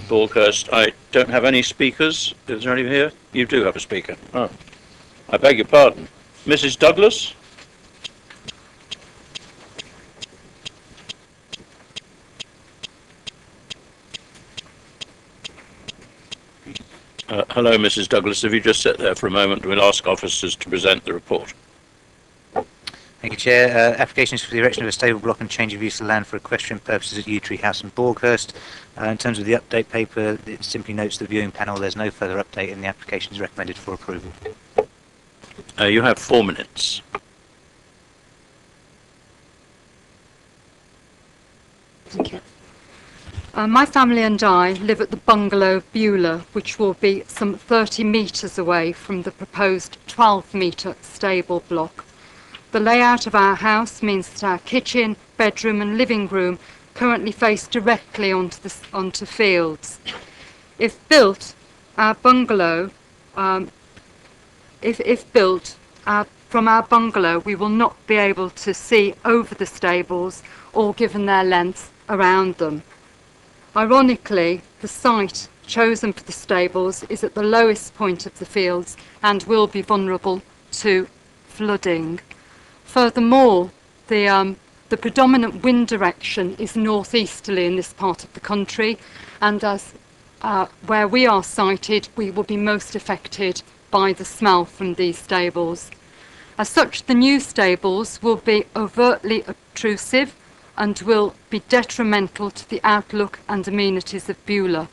Borghurst, I don't have any speakers. Is there anyone here? You do have a speaker. Oh, I beg your pardon. Mrs. Douglas? Hello, Mrs. Douglas. If you just sit there for a moment, we'll ask officers to present the report. Thank you, Chair. Applications for the erection of a stable block and change of use of land for equestrian purposes at Yew Tree House and Borghurst. In terms of the update paper, it simply notes the viewing panel. There's no further update and the application is recommended for approval. You have 4 minutes. Thank you. My family and I live at the bungalow of Beulah, which will be some 30 metres away from the proposed 12-metre stable block. The layout of our house means that our kitchen, bedroom and living room currently face directly onto fields. If built, our bungalow, from our bungalow, we will not be able to see over the stables or, given their length, around them. Ironically, the site chosen for the stables is at the lowest point of the fields and will be vulnerable to flooding. Furthermore, the predominant wind direction is northeasterly in this part of the country, and as where we are sited, we will be most affected by the smell from these stables. As such, the new stables will be overtly obtrusive and will be detrimental to the outlook and amenities of Beulah.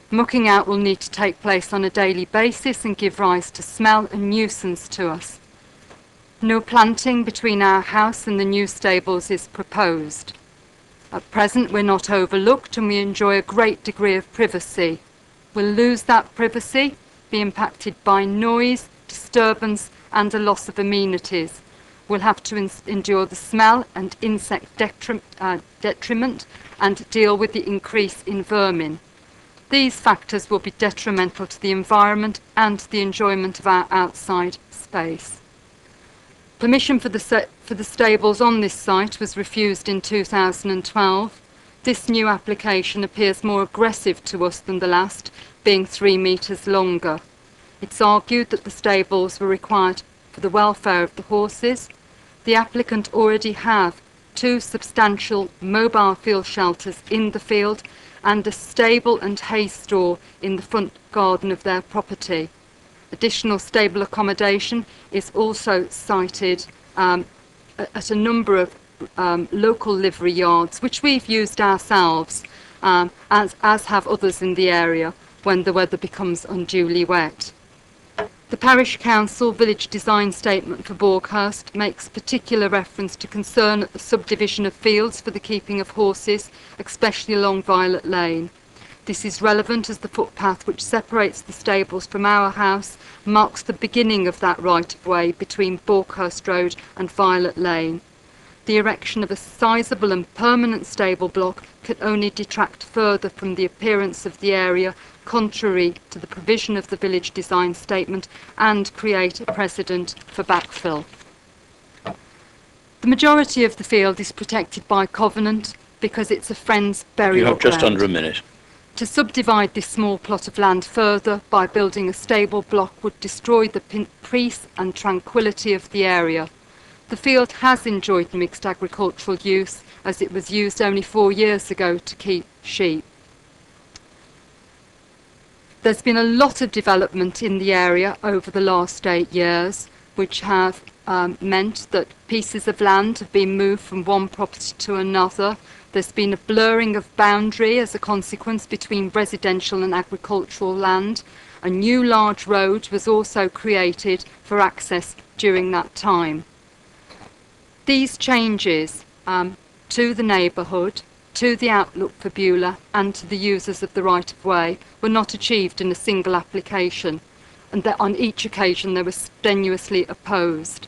Mucking out will need to take place on a daily basis and give rise to smell and nuisance to us. No planting between our house and the new stables is proposed. At present, we're not overlooked and we enjoy a great degree of privacy. We'll lose that privacy, be impacted by noise, disturbance and a loss of amenities. We'll have to endure the smell and insect detriment and deal with the increase in vermin. These factors will be detrimental to the environment and the enjoyment of our outside space. Permission for the stables on this site was refused in 2012. This new application appears more aggressive to us than the last, being 3 metres longer. It's argued that the stables were required for the welfare of the horses. The applicant already have 2 substantial mobile field shelters in the field and a stable and hay store in the front garden of their property. Additional stable accommodation is also cited at a number of local livery yards, which we've used ourselves, as have others in the area when the weather becomes unduly wet. The Parish Council Village Design Statement for Borghurst makes particular reference to concern at the subdivision of fields for the keeping of horses, especially along Violet Lane. This is relevant as the footpath which separates the stables from our house marks the beginning of that right-of-way between Borghurst Road and Violet Lane. The erection of a sizable and permanent stable block can only detract further from the appearance of the area, contrary to the provision of the Village Design Statement, and create a precedent for backfill. The majority of the field is protected by covenant. because it's a friend's burial You have just ground. under a minute. To subdivide this small plot of land further by building a stable block would destroy the peace and tranquility of the area. The field has enjoyed mixed agricultural use, as it was used only 4 years ago to keep sheep. There's been a lot of development in the area over the last 8 years, which have meant that pieces of land have been moved from one property to another. There's been a blurring of boundary as a consequence between residential and agricultural land. A new large road was also created for access during that time. These changes to the neighbourhood, to the outlook for Beulah and to the users of the right-of-way were not achieved in a single application, and that on each occasion they were strenuously opposed.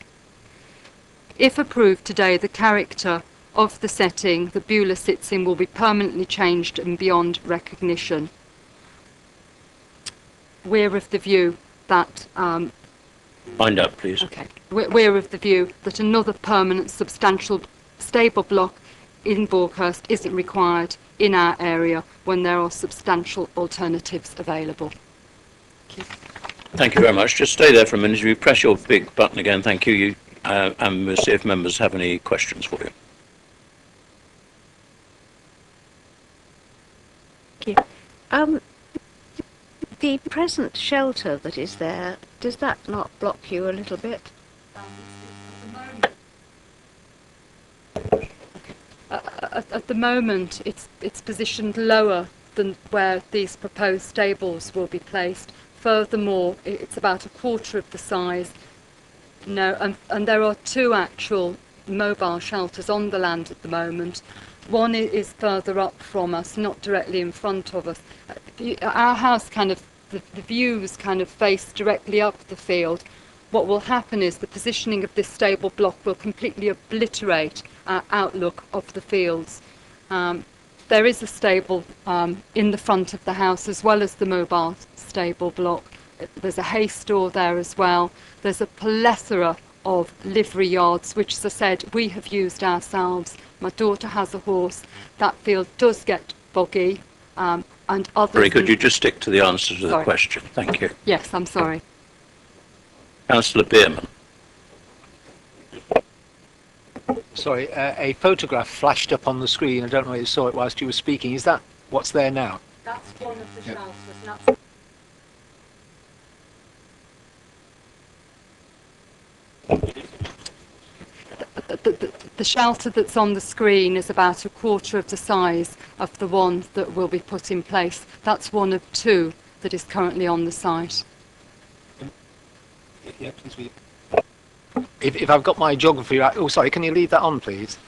If approved today, the character of the setting that Beulah sits in will be permanently changed and beyond recognition. We're of the view that Wind up, please. Okay. We're of the view that another permanent, substantial, stable block in Borkhurst isn't required in our area when there are substantial alternatives available. Thank you. Thank you very much. Just stay there for a minute. If you press your big button again, thank you. And we'll see if members have any questions for you. Thank you. The present shelter that is there, does that not block you a little bit? At the moment, it's positioned lower than where these proposed stables will be placed. Furthermore, it's about a quarter of the size. No, and there are 2 actual mobile shelters on the land at the moment. One is further up from us, not directly in front of us. Our house the views face directly up the field. What will happen is the positioning of this stable block will completely obliterate our outlook of the fields. There is a stable in the front of the house as well as the mobile stable block. There's a hay store there as well. There's a plethora of livery yards, which, as I said, we have used ourselves. My daughter has a horse. That field does get boggy, and others... Very good. You just stick to the answer to the Sorry. question. Thank you. Yes, I'm sorry. Councillor Bierman. Sorry, a photograph flashed up on the screen. I don't know if you saw it whilst you were speaking. Is that what's there now? That's one of the shelters, and that's... The shelter that's on the screen is about a quarter of the size of the one that will be put in place. That's one of 2 that is currently on the site. Yeah, please. If I've got my geography right... Oh, sorry, can you leave that on, please?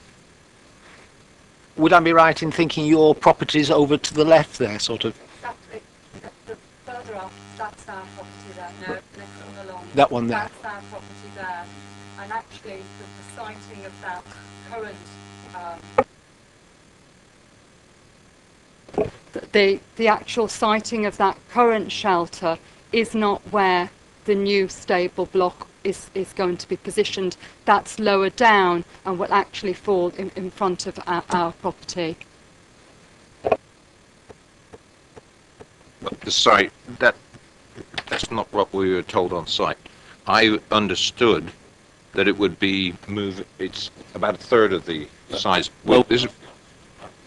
Would I be right in thinking your property's over to the left there, sort of? The further up, that's our property there. No, let's come along. That one there. That's our property there. And actually, the siting of that current... The actual siting of that current shelter is not where the new stable block is going to be positioned. That's lower down and will actually fall in front of our property. The site, that's not what we were told on site. I understood that it would be it's about a third of the size. Well, there's a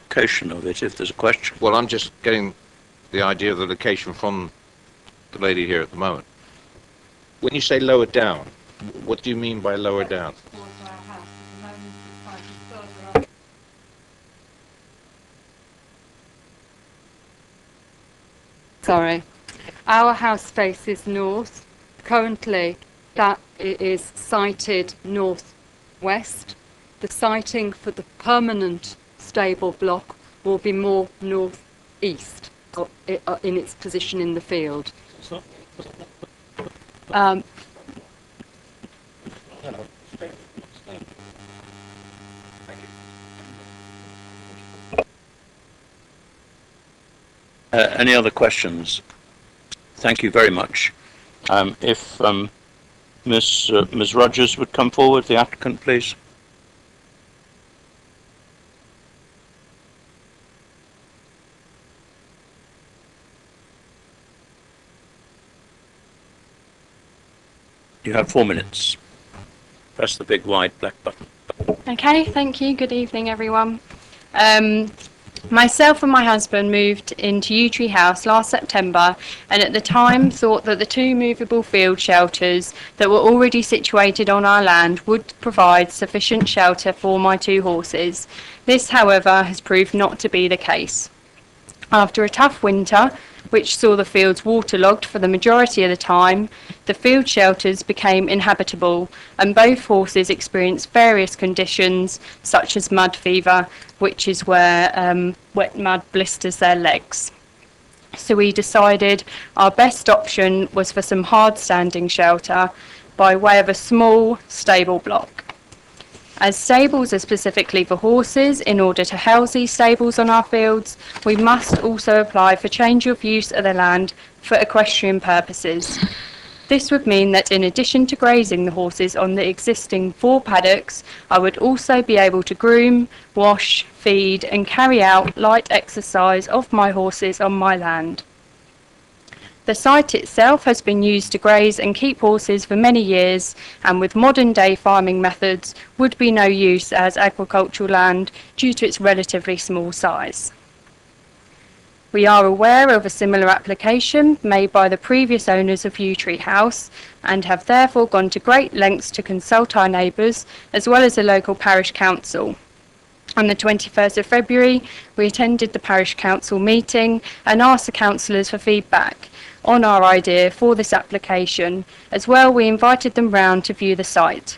location of it if there's a question. Well, I'm just getting the idea of the location from the lady here at the moment. When you say lower down, what do you mean by lower down? Sorry. Our house faces north. Currently, that is sited northwest. The siting for the permanent stable block will be more northeast in its position in the field. Any other questions? Thank you very much. If Ms. Rogers would come forward, the applicant, please. You have 4 minutes. Press the big wide black button. Okay, thank you. Good evening, everyone. Myself and my husband moved into Yew Tree House last September, and at the time thought that the 2 movable field shelters that were already situated on our land would provide sufficient shelter for my 2 horses. This, however, has proved not to be the case. After a tough winter, which saw the fields waterlogged for the majority of the time, the field shelters became inhabitable, and both horses experienced various conditions such as mud fever, which is where wet mud blisters their legs. So we decided our best option was for some hard standing shelter by way of a small stable block. As stables are specifically for horses, in order to house these stables on our fields, we must also apply for change of use of the land for equestrian purposes. This would mean that in addition to grazing the horses on the existing 4 paddocks, I would also be able to groom, wash, feed and carry out light exercise of my horses on my land. The site itself has been used to graze and keep horses for many years, and with modern day farming methods would be no use as agricultural land due to its relatively small size. We are aware of a similar application made by the previous owners of Yew Tree House and have therefore gone to great lengths to consult our neighbours as well as the local parish council. On the 21st of February, we attended the parish council meeting and asked the councillors for feedback on our idea for this application. As well, we invited them round to view the site.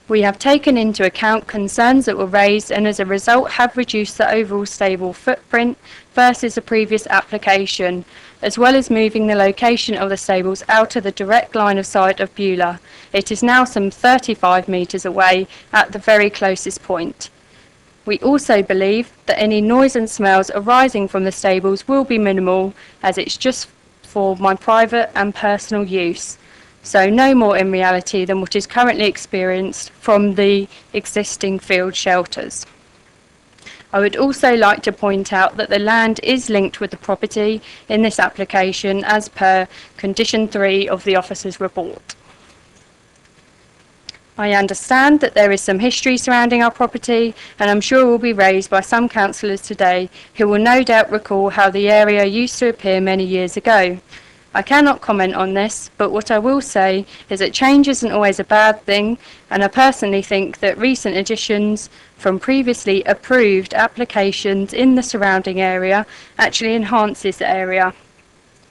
We have taken into account concerns that were raised and as a result have reduced the overall stable footprint versus the previous application, as well as moving the location of the stables out of the direct line of sight of Beulah. It is now some 35 metres away at the very closest point. We also believe that any noise and smells arising from the stables will be minimal, as it's just for my private and personal use. So no more in reality than what is currently experienced from the existing field shelters. I would also like to point out that the land is linked with the property in this application as per condition 3 of the officer's report. I understand that there is some history surrounding our property, and I'm sure will be raised by some councillors today who will no doubt recall how the area used to appear many years ago. I cannot comment on this, but what I will say is that change isn't always a bad thing, and I personally think that recent additions from previously approved applications in the surrounding area actually enhances the area,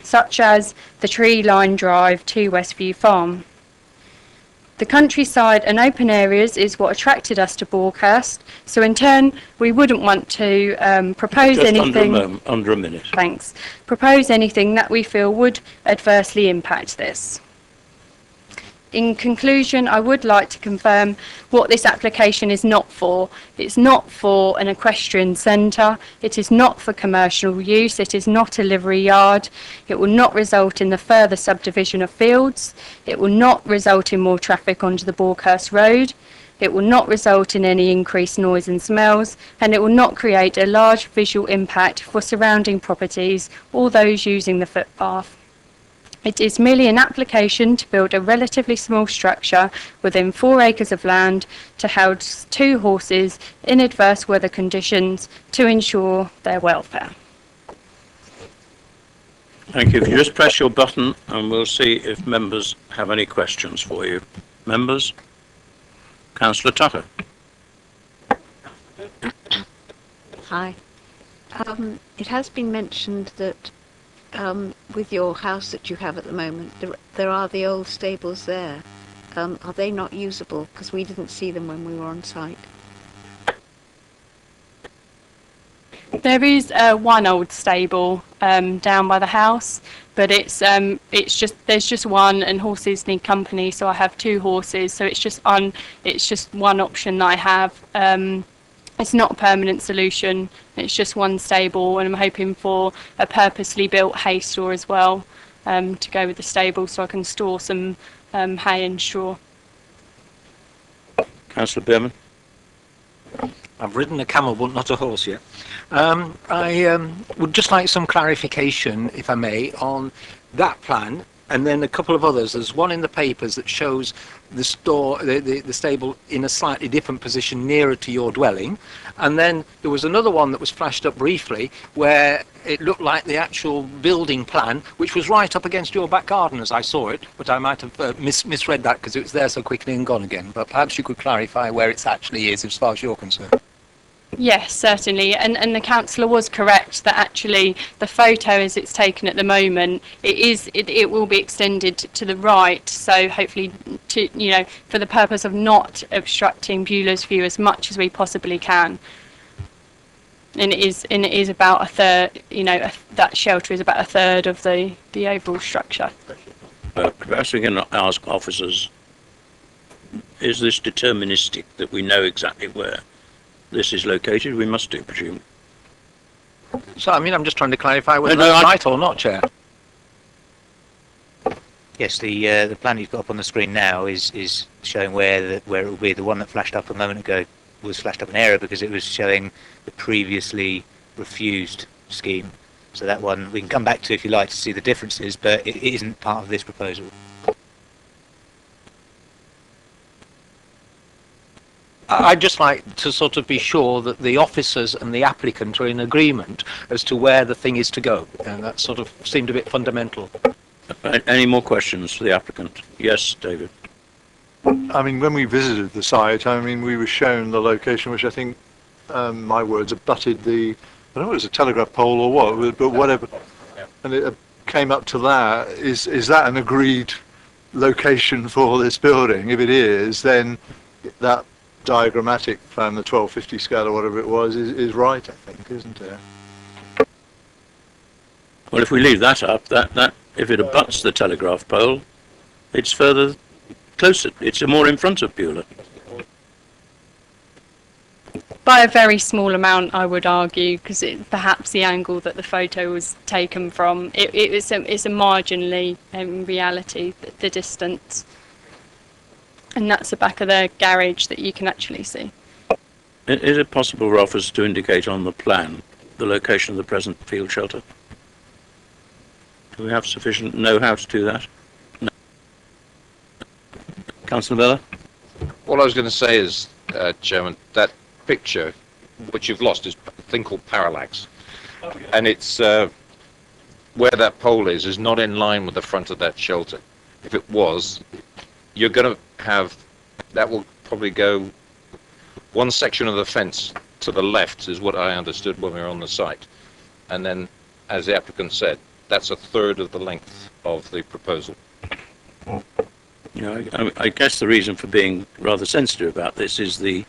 such as the tree line drive to Westview Farm. The countryside and open areas is what attracted us to Borkhurst, so in turn we wouldn't want to propose Just anything. under a minute. Thanks. Propose anything that we feel would adversely impact this. In conclusion, I would like to confirm what this application is not for. It's not for an equestrian centre, it is not for commercial use, it is not a livery yard, it will not result in the further subdivision of fields, it will not result in more traffic onto the Borkhurst Road, it will not result in any increased noise and smells, and it will not create a large visual impact for surrounding properties or those using the footpath. It is merely an application to build a relatively small structure within 4 acres of land to house 2 horses in adverse weather conditions to ensure their welfare. Thank you. If you just press your button and we'll see if members have any questions for you. Members? Councillor Tucker. Hi. It has been mentioned that with your house that you have at the moment, there are the old stables there. Are they not usable? Because we didn't see them when we were on site. There is one old stable down by the house, but it's just there's just one, and horses need company, so I have 2 horses, so it's just one option that I have. It's not a permanent solution, it's just one stable, and I'm hoping for a purposely built hay store as well to go with the stable so I can store some hay and straw. Councillor Behrman. I've ridden a camel but not a horse yet. I would just like some clarification, if I may, on that plan and then a couple of others. There's one in the papers that shows the stable in a slightly different position nearer to your dwelling, and then there was another one that was flashed up briefly where it looked like the actual building plan, which was right up against your back garden as I saw it, but I might have misread that because it was there so quickly and gone again. But perhaps you could clarify where it actually is as far as you're concerned. Yes, certainly, and the councillor was correct that actually the photo as it's taken at the moment, it will be extended to the right, so hopefully for the purpose of not obstructing Beulah's view as much as we possibly can. And it is about a third, that shelter is about a third of the overall structure. Perhaps we can ask officers, is this deterministic that we know exactly where this is located? We must do, presume. So, I mean, I'm just trying to clarify whether No, that's right or not, Chair. Yes, the plan you've got up on the screen now is showing where it will be. The one that flashed up a moment ago was flashed up in error because it was showing the previously refused scheme. So that one we can come back to if you like to see the differences, but it isn't part of this proposal. I'd just like to sort of be sure that the officers and the applicant are in agreement as to where the thing is to go, and that sort of seemed a bit fundamental. Any more questions for the applicant? Yes, David. I mean, when we visited the site, I mean, we were shown the location, which I think, my words, abutted I don't know if it was a telegraph pole or what, but whatever. And it came up to that. Is that an agreed location for this building? If it is, then that diagrammatic plan, the 1250 scale or whatever it was, is right, I think, isn't it? Well, if we leave that up, that if it abuts the telegraph pole, it's further closer. It's more in front of Beulah. By a very small amount, I would argue, because perhaps the angle that the photo was taken from, it's a marginally, in reality, the distance. And that's the back of the garage that you can actually see. Is it possible for officers to indicate on the plan the location of the present field shelter? Do we have sufficient know-how to do that? No. Councillor Vella? All I was going to say is, Chairman, that picture, which you've lost, is a thing called parallax. And it's where that pole is not in line with the front of that shelter. If it was, you're going to have, that will probably go, one section of the fence to the left is what I understood when we were on the site. And then, as the applicant said, that's a third of the length of the proposal. I guess the reason for being rather sensitive about this is the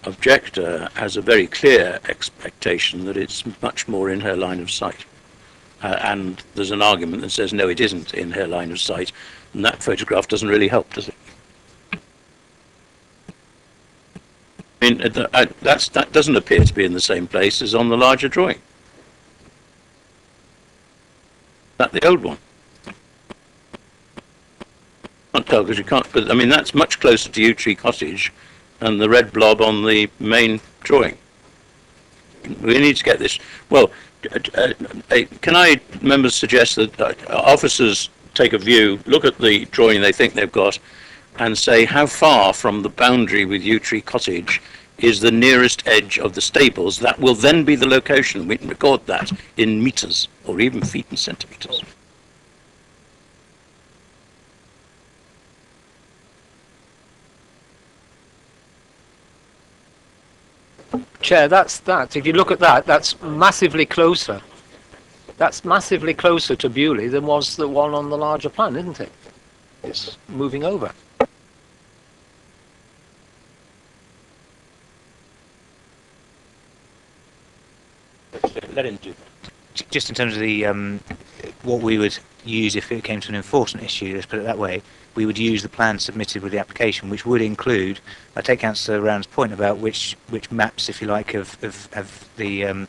objector has a very clear expectation that it's much more in her line of sight. And there's an argument that says, no, it isn't in her line of sight. And that photograph doesn't really help, does it? I mean, that doesn't appear to be in the same place as on the larger drawing. Is that the old one? Can't tell because you can't, but I mean, that's much closer to Yew Tree Cottage than the red blob on the main drawing. We need to get this. Well, can members suggest that officers take a view, look at the drawing they think they've got, and say how far from the boundary with Yew Tree Cottage is the nearest edge of the stables. That will then be the location. We can record that in meters or even feet and centimeters. Chair, that's that. If you look at that, that's massively closer. That's massively closer to Bewley than was the one on the larger plan, isn't it? It's moving over. Let him do that. Just in terms of the what we would use if it came to an enforcement issue, let's put it that way, we would use the plan submitted with the application, which would include, I take Councillor Round's point about which maps, if you like, of the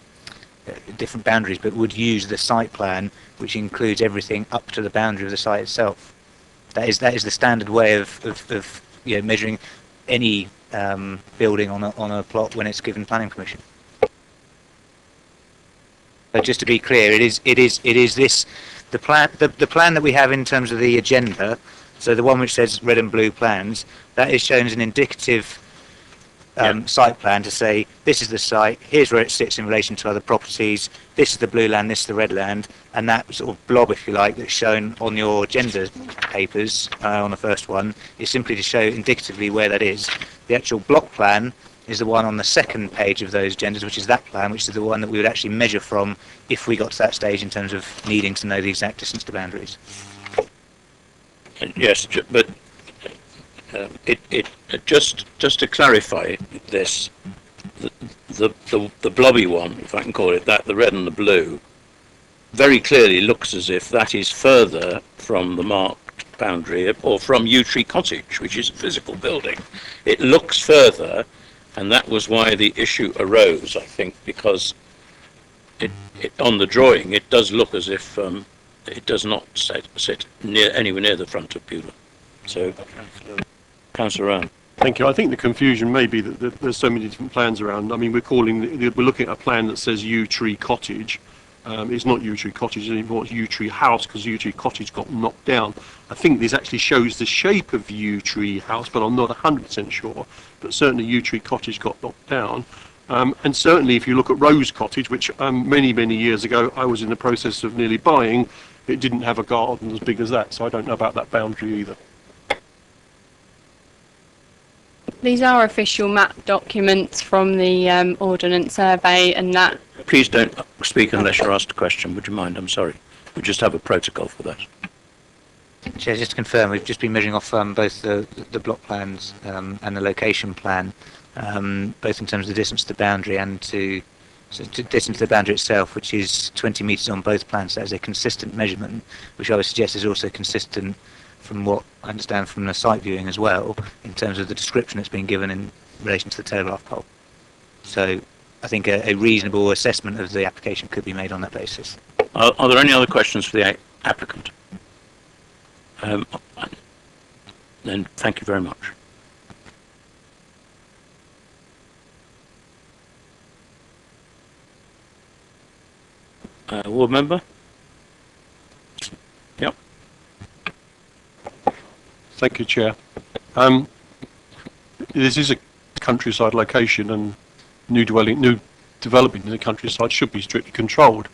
different boundaries, but would use the site plan, which includes everything up to the boundary of the site itself. That is the standard way of measuring any building on a plot when it's given planning permission. But just to be clear, it is this The plan that we have in terms of the agenda, so the one which says red and blue plans, that is shown as an indicative site plan to say this is the site, here's where it sits in relation to other properties, this is the blue land, this is the red land, and that sort of blob, if you like, that's shown on your agenda papers on the first one is simply to show indicatively where that is. The actual block plan is the one on the second page of those agendas, which is that plan, which is the one that we would actually measure from if we got to that stage in terms of needing to know the exact distance to boundaries. Yes, but just to clarify this, the blobby one, if I can call it that, the red and the blue, very clearly looks as if that is further from the marked boundary or from Yew Tree Cottage, which is a physical building. It looks further, and that was why the issue arose, I think, because on the drawing it does look as if it does not sit anywhere near the front of Beulah. So, Councillor Rowan. Thank you. I think the confusion may be that there's so many different plans around. I mean, we're looking at a plan that says Yew Tree Cottage. It's not Yew Tree Cottage anymore, it's Yew Tree House, because Yew Tree Cottage got knocked down. I think this actually shows the shape of Yew Tree House, but I'm not 100% sure. But certainly Yew Tree Cottage got knocked down. And certainly if you look at Rose Cottage, which many years ago I was in the process of nearly buying, it didn't have a garden as big as that, so I don't know about that boundary either. These are official map documents from the Ordnance Survey, and that... Please don't speak unless you're asked a question, would you mind? I'm sorry. We just have a protocol for that. Chair, just to confirm, we've just been measuring off both the block plans and the location plan, both in terms of the distance to the boundary and to distance to the boundary itself, which is 20 metres on both plans. That is a consistent measurement, which I would suggest is also consistent from what I understand from the site viewing as well, in terms of the description that's been given in relation to the telegraph pole. So I think a reasonable assessment of the application could be made on that basis. Are there any other questions for the applicant? Then thank you very much. Ward member? Yep. Thank you, Chair. This is a countryside location, and new development in the countryside should be strictly controlled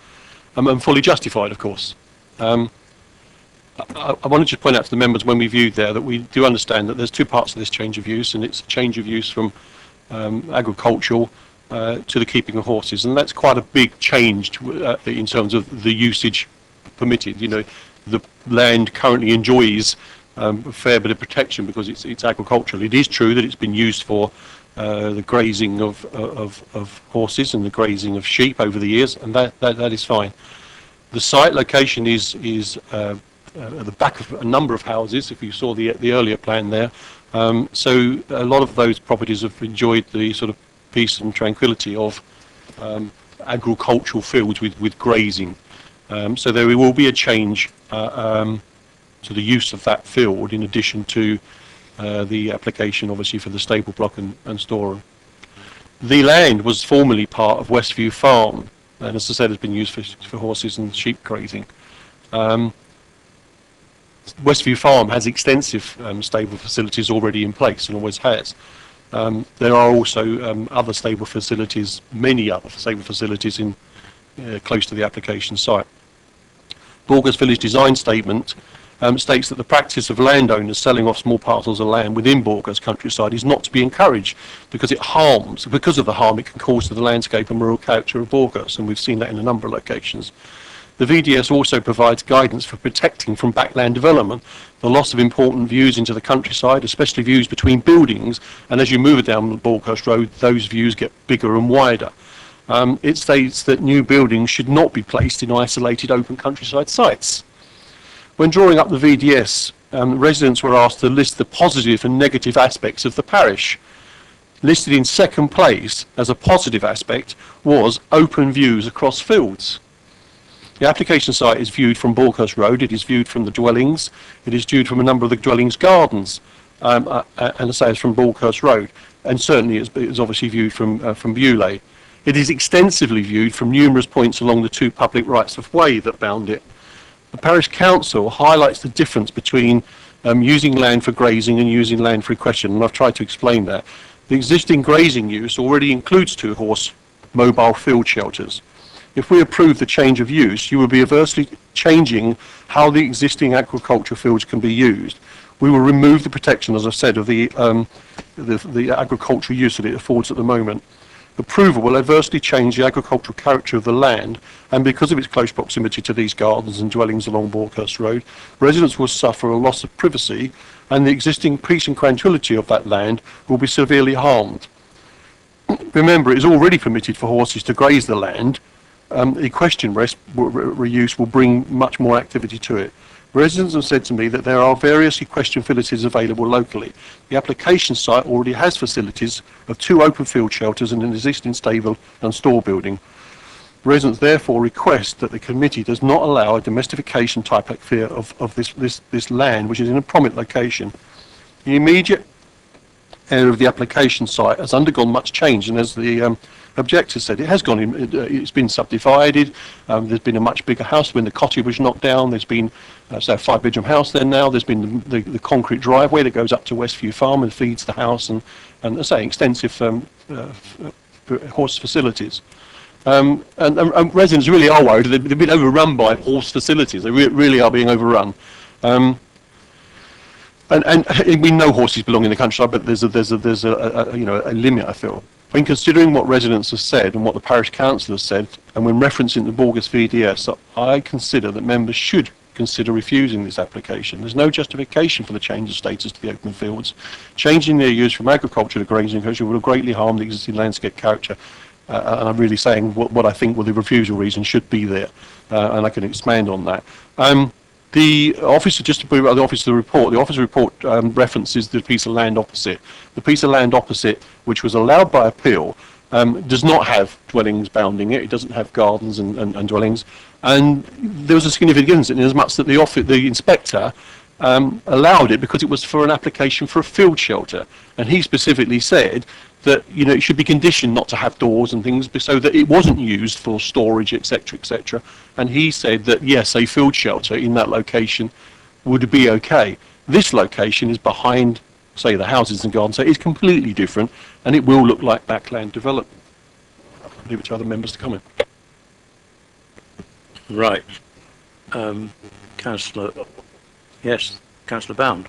and fully justified, of course. I want to just point out to the members when we viewed there that we do understand that there's two parts of this change of use, and it's a change of use from agricultural to the keeping of horses, and that's quite a big change in terms of the usage permitted. You know, the land currently enjoys a fair bit of protection because it's agricultural. It is true that it's been used for the grazing of horses and the grazing of sheep over the years, and that is fine. The site location is at the back of a number of houses, if you saw the earlier plan there. So a lot of those properties have enjoyed the sort of peace and tranquility of agricultural fields with grazing. So there will be a change to the use of that field in addition to the application obviously for the stable block and storeroom. The land was formerly part of Westview Farm, and as I said has been used for horses and sheep grazing. Westview Farm has extensive stable facilities already in place and always has. There are also other stable facilities, many other stable facilities in close to the application site. Borgers Village Design Statement states that the practice of landowners selling off small parcels of land within Borgers countryside is not to be encouraged because of the harm it can cause to the landscape and rural character of Borgers, and we've seen that in a number of locations. The VDS also provides guidance for protecting from backland development the loss of important views into the countryside, especially views between buildings, and as you move down the Borgers Road, those views get bigger and wider. It states that new buildings should not be placed in isolated open countryside sites. When drawing up the VDS, residents were asked to list the positive and negative aspects of the parish. Listed in second place as a positive aspect was open views across fields. The application site is viewed from Borgers Road, it is viewed from the dwellings, it is viewed from a number of the dwellings' gardens, and I say it's from Borgers Road, and certainly it's obviously viewed from Beulah. It is extensively viewed from numerous points along the two public rights of way that bound it. The parish council highlights the difference between using land for grazing and using land for equestrian, and I've tried to explain that. The existing grazing use already includes 2-horse mobile field shelters. If we approve the change of use, you will be adversely changing how the existing agricultural fields can be used. We will remove the protection, as I've said, of the agricultural use that it affords at the moment. Approval will adversely change the agricultural character of the land, and because of its close proximity to these gardens and dwellings along Borkhurst Road, residents will suffer a loss of privacy, and the existing peace and tranquility of that land will be severely harmed. Remember, it is already permitted for horses to graze the land. Equestrian reuse will bring much more activity to it. Residents have said to me that there are various equestrian facilities available locally. The application site already has facilities of 2 open field shelters and an existing stable and store building. Residents therefore request that the committee does not allow a domestication type fear of this land, which is in a prominent location. The immediate area of the application site has undergone much change, and as the objector said, it has gone in, it's been subdivided. There's been a much bigger house when the cottage was knocked down. There's been a 5-bedroom house there now. There's been the concrete driveway that goes up to Westview Farm and feeds the house, and I say extensive horse facilities. And residents really are worried. They've been overrun by horse facilities. They really are being overrun. And we know horses belong in the countryside, but there's a limit, I feel. When considering what residents have said and what the parish council has said, and when referencing the Borgus VDS, I consider that members should consider refusing this application. There's no justification for the change of status to the open fields. Changing their use from agriculture to grazing agriculture would greatly harm the existing landscape character. And I'm really saying what I think the refusal reason should be there, and I can expand on that. The officer, just to prove the officer report, the officer report references the piece of land opposite. The piece of land opposite, which was allowed by appeal, does not have dwellings bounding it. It doesn't have gardens and dwellings. And there was a significance in as much that the inspector allowed it because it was for an application for a field shelter. And he specifically said that it should be conditioned not to have doors and things so that it wasn't used for storage, etc., etc. And he said that yes, a field shelter in that location would be okay. This location is behind, say, the houses and gardens, so it's completely different, and it will look like backland development. I'll leave it to other members to comment. Right. Councillor, yes, Councillor Bound.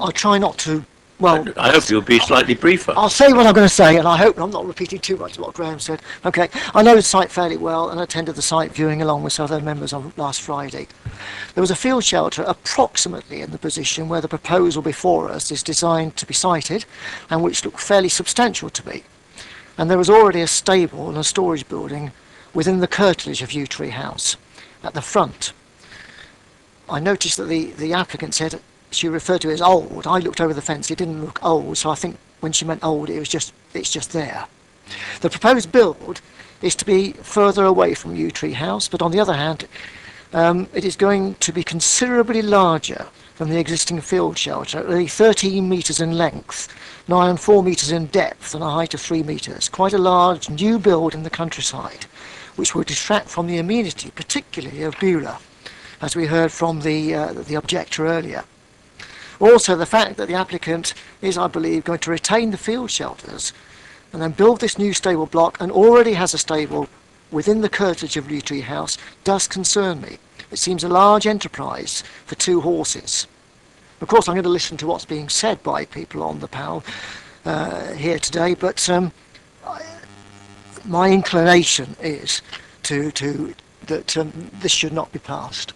I'll try not to. Well, I hope you'll be slightly briefer. I'll say what I'm going to say, and I hope I'm not repeating too much of what Graham said. Okay, I know the site fairly well, and I attended the site viewing along with some other members on last Friday. There was a field shelter approximately in the position where the proposal before us is designed to be sited, and which looked fairly substantial to me. And there was already a stable and a storage building within the curtilage of Yew Tree House at the front. I noticed that the applicant said she referred to it as old. I looked over the fence, it didn't look old, so I think when she meant old, it's just there. The proposed build is to be further away from Yew Tree House, but on the other hand, it is going to be considerably larger than the existing field shelter, only 13 metres in length, nigh on 4 metres in depth and a height of 3 metres. Quite a large new build in the countryside, which will detract from the amenity, particularly of Beulah, as we heard from the objector earlier. Also, the fact that the applicant is, I believe, going to retain the field shelters and then build this new stable block and already has a stable within the curtilage of Yew Tree House does concern me. It seems a large enterprise for 2 horses. Of course, I'm going to listen to what's being said by people on the panel here today, but my inclination is that this should not be passed.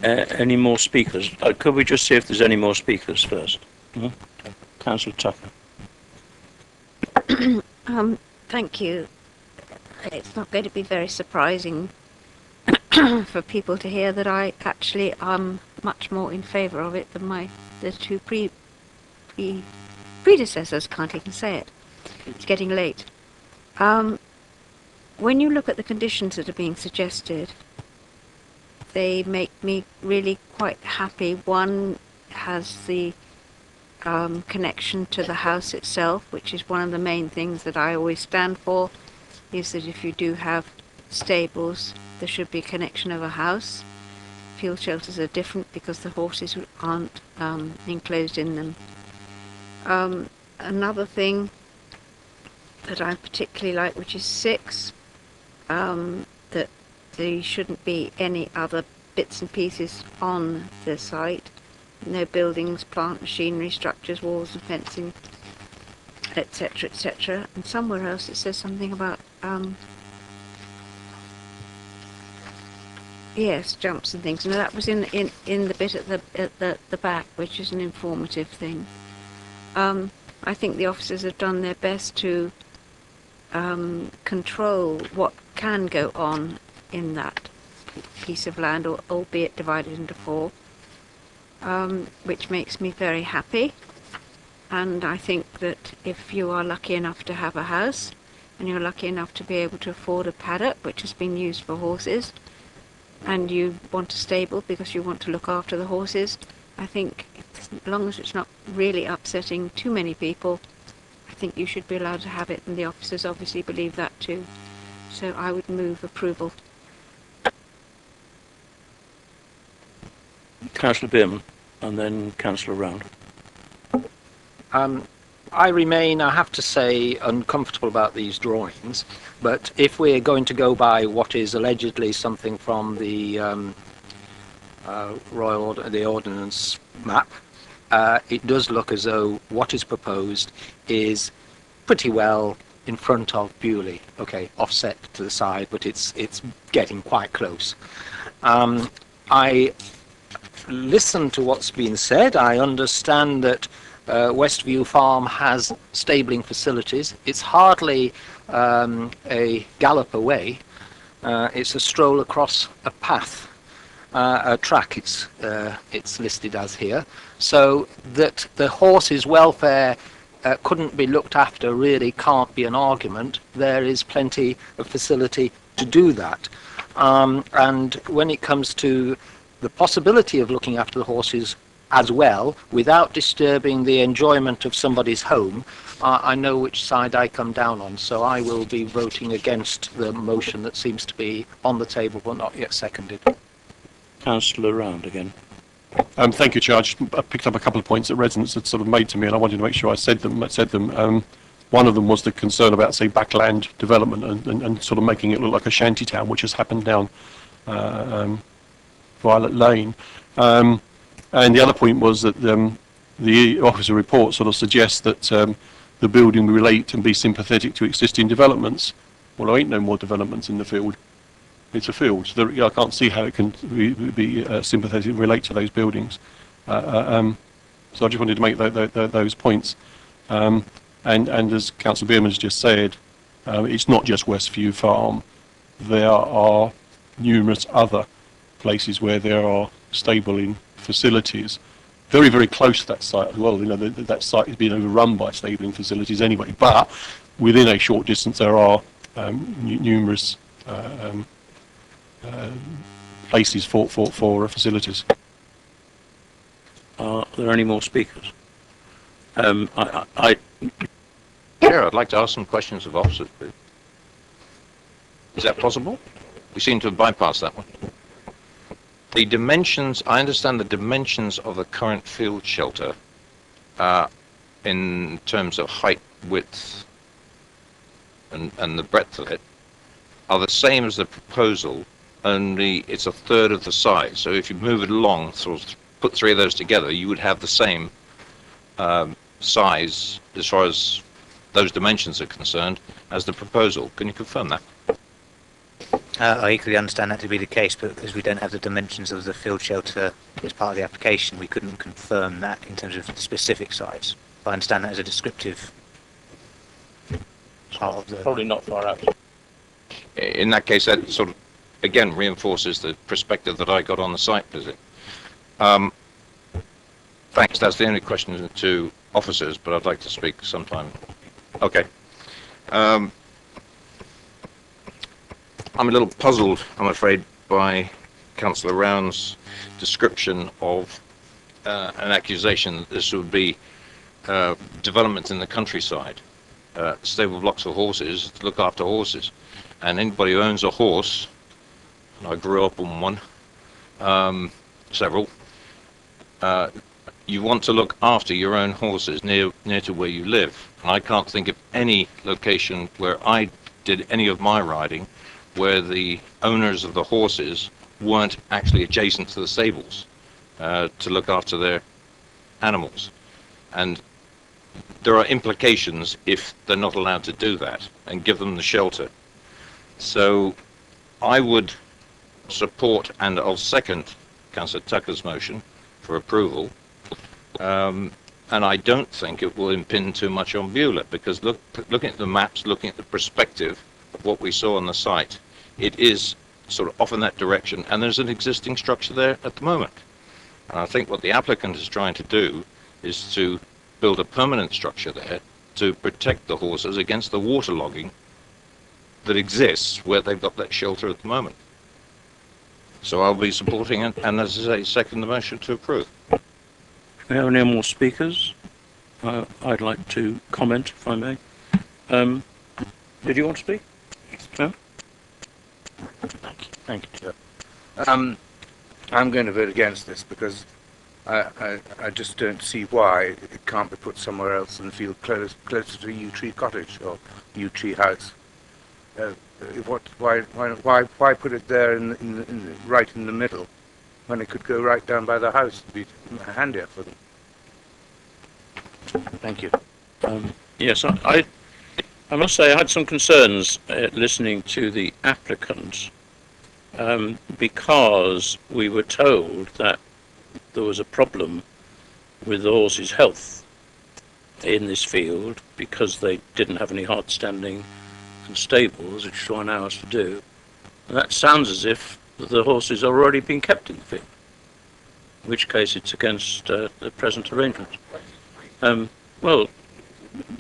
Any more speakers? Could we just see if there's any more speakers first? Councillor Tucker. Thank you. It's not going to be very surprising for people to hear that I actually am much more in favour of it than the 2 predecessors. Can't even say it. It's getting late. When you look at the conditions that are being suggested, they make me really quite happy. One has the connection to the house itself, which is one of the main things that I always stand for. is that if you do have stables, there should be a connection of a house. Field shelters are different because the horses aren't enclosed in them. Another thing that I particularly like, which is 6, that there shouldn't be any other bits and pieces on the site. No buildings, plant, machinery, structures, walls and fencing, etc., etc. And somewhere else it says something about yes, jumps and things. And that was in the bit at the back, which is an informative thing. I think the officers have done their best to control what can go on in that piece of land, albeit divided into 4, which makes me very happy. And I think that if you are lucky enough to have a house, and you're lucky enough to be able to afford a paddock, which has been used for horses, and you want a stable because you want to look after the horses, I think as long as it's not really upsetting too many people, I think you should be allowed to have it, and the officers obviously believe that too. So I would move approval. Councillor Bierman and then Councillor Round. I remain, I have to say, uncomfortable about these drawings, but if we're going to go by what is allegedly something from the the Ordnance map, it does look as though what is proposed is pretty well in front of Bewley. Okay, offset to the side, but it's getting quite close. I listen to what's been said. I understand that Westview Farm has stabling facilities. It's hardly a gallop away. It's a stroll across a path, a track. It's listed as here. So that the horses' welfare couldn't be looked after really can't be an argument. There is plenty of facility to do that. And when it comes to the possibility of looking after the horses as well, without disturbing the enjoyment of somebody's home, I know which side I come down on, so I will be voting against the motion that seems to be on the table but not yet seconded. Councillor Round again. Thank you, Chair. I just picked up a couple of points that residents had sort of made to me, and I wanted to make sure I said them. One of them was the concern about, say, backland development and sort of making it look like a shanty town, which has happened down Violet Lane. And the other point was that the officer report sort of suggests that the building will relate and be sympathetic to existing developments. Well, there ain't no more developments in the field. It's a field. So I can't see how it can be sympathetic and relate to those buildings. So I just wanted to make those points. And as Councillor Bierman has just said, it's not just Westview Farm. There are numerous other places where there are stabling facilities very, very close to that site as well. You know, that site is being overrun by stabling facilities anyway, but within a short distance there are numerous places for facilities. Are there any more speakers? Chair, I'd like to ask some questions of officers, please. Is that possible? We seem to have bypassed that one. The dimensions, I understand the dimensions of the current field shelter in terms of height, width, and the breadth of it are the same as the proposal, only it's a third of the size. So if you move it along, sort of put 3 of those together, you would have the same size as far as those dimensions are concerned as the proposal. Can you confirm that? I equally understand that to be the case, but because we don't have the dimensions of the field shelter as part of the application, we couldn't confirm that in terms of specific size. But I understand that as a descriptive part of the... Probably not far out. In that case, that sort of, again, reinforces the perspective that I got on the site visit. Thanks, that's the only question to officers, but I'd like to speak sometime. Okay. I'm a little puzzled, I'm afraid, by Councillor Round's description of an accusation that this would be development in the countryside. stable blocks for horses to look after horses. And anybody who owns a horse, and I grew up on one, several, you want to look after your own horses near to where you live. And I can't think of any location where I did any of my riding where the owners of the horses weren't actually adjacent to the stables to look after their animals. And there are implications if they're not allowed to do that and give them the shelter. So I would support and I'll second Councillor Tucker's motion for approval. And I don't think it will impinge too much on Beulah, because looking at the maps, looking at the perspective of what we saw on the site, it is sort of off in that direction, and there's an existing structure there at the moment. And I think what the applicant is trying to do is to build a permanent structure there to protect the horses against the waterlogging that exists where they've got that shelter at the moment. So I'll be supporting it, and as I say, second the motion to approve. Do we have any more speakers? I'd like to comment, if I may. Did you want to speak? No? Thank you, Chair. I'm going to vote against this because I just don't see why it can't be put somewhere else in the field closer to Yew Tree Cottage or Yew Tree House. Why put it there right in the middle when it could go right down by the house? It'd be handier for them. Thank you. Yes, I must say I had some concerns listening to the applicant because we were told that there was a problem with the horses' health in this field because they didn't have any hard standing and stables, which one hours to do. And that sounds as if the horses are already being kept in the field, in which case it's against the present arrangements. Well,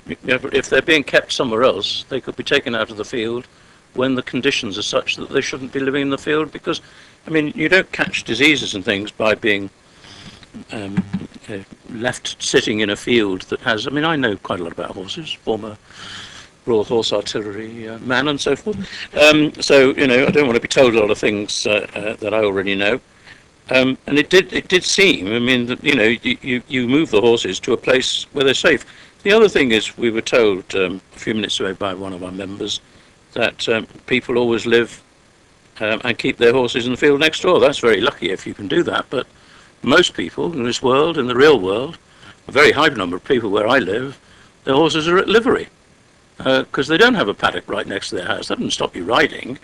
if they're being kept somewhere else, they could be taken out of the field when the conditions are such that they shouldn't be living in the field, because, I mean, you don't catch diseases and things by being left sitting in a field that has, I mean, I know quite a lot about horses, former Royal Horse Artillery man and so forth. So, you know, I don't want to be told a lot of things that I already know. And it did seem, I mean, that, you know, you move the horses to a place where they're safe. The other thing is, we were told a few minutes ago by one of our members that people always live and keep their horses in the field next door. That's very lucky if you can do that, but most people in this world, in the real world, a very high number of people where I live, their horses are at livery because they don't have a paddock right next to their house. That doesn't stop you riding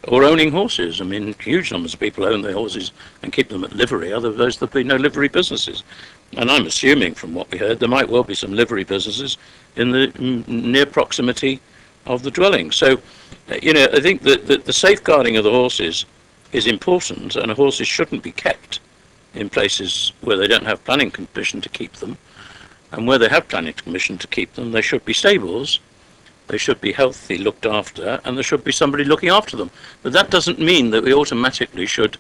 or owning horses. I mean, huge numbers of people own their horses and keep them at livery, otherwise there'd be no livery businesses. And I'm assuming from what we heard, there might well be some livery businesses in the near proximity of the dwelling. So, you know, I think that the safeguarding of the horses is important, and horses shouldn't be kept in places where they don't have planning permission to keep them. And where they have planning permission to keep them, they should be stables, they should be healthy, looked after, and there should be somebody looking after them. But that doesn't mean that we automatically should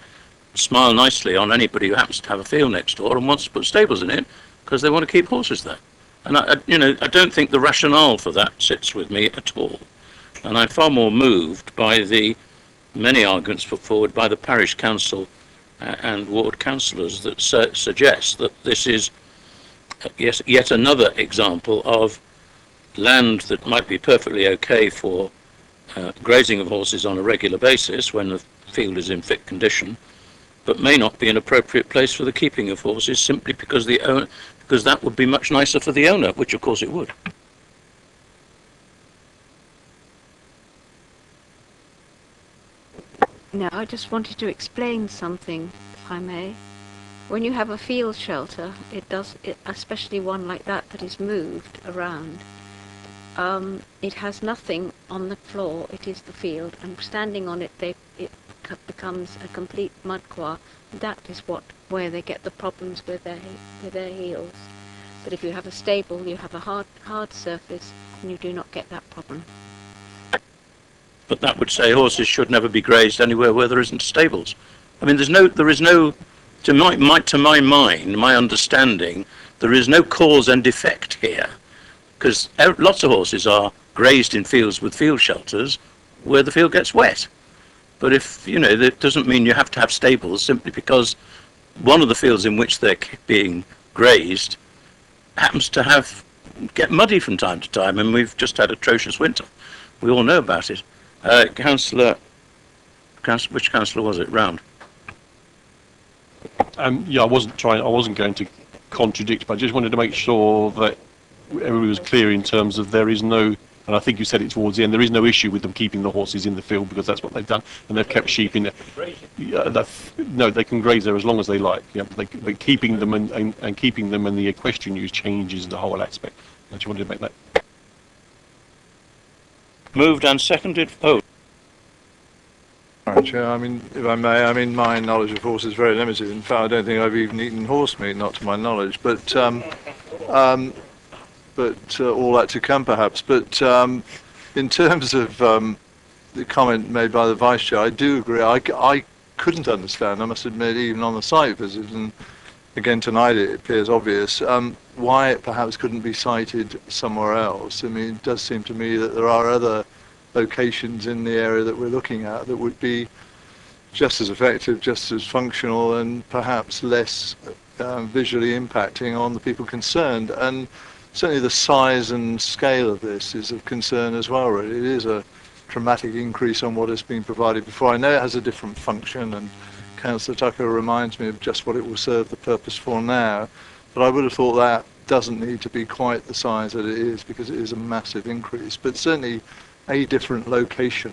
smile nicely on anybody who happens to have a field next door and wants to put stables in it because they want to keep horses there. And I don't think the rationale for that sits with me at all. And I'm far more moved by the many arguments put forward by the parish council and ward councillors that suggest that this is yet another example of land that might be perfectly okay for grazing of horses on a regular basis when the field is in fit condition, but may not be an appropriate place for the keeping of horses simply because that would be much nicer for the owner, which of course it would. No, I just wanted to explain something, if I may. When you have a field shelter, especially one like that is moved around, it has nothing on the floor, it is the field, and standing on it, it becomes a complete mudquar. That is where they get the problems with their heels. But if you have a stable, you have a hard surface, and you do not get that problem. But that would say horses should never be grazed anywhere where there isn't stables. I mean, there is no, to my mind, my understanding, there is no cause and effect here because lots of horses are grazed in fields with field shelters where the field gets wet. But if, you know, that doesn't mean you have to have stables simply because one of the fields in which they're being grazed happens to get muddy from time to time, and we've just had atrocious winter. We all know about it. Which councillor was it? Round. Yeah, I wasn't going to contradict, but I just wanted to make sure that everybody was clear in terms of there is no, and I think you said it towards the end, there is no issue with them keeping the horses in the field because that's what they've done, and they've kept sheep in there. No, they can graze there as long as they like. Yeah, but keeping them and keeping them and the equestrian use changes the whole aspect. I just wanted to make that. Moved and seconded. Oh. Right, Chair, I mean, if I may, I mean, my knowledge of horses is very limited. In fact, I don't think I've even eaten horse meat, not to my knowledge. But all that to come, perhaps. But in terms of the comment made by the Vice Chair, I do agree. I couldn't understand, I must admit, even on the site visit, and again tonight it appears obvious, why it perhaps couldn't be sited somewhere else. I mean, it does seem to me that there are other locations in the area that we're looking at that would be just as effective, just as functional, and perhaps less visually impacting on the people concerned. And certainly the size and scale of this is of concern as well, really. It is a dramatic increase on what has been provided before. I know it has a different function, and Councillor Tucker reminds me of just what it will serve the purpose for now, but I would have thought that doesn't need to be quite the size that it is, because it is a massive increase. But certainly a different location,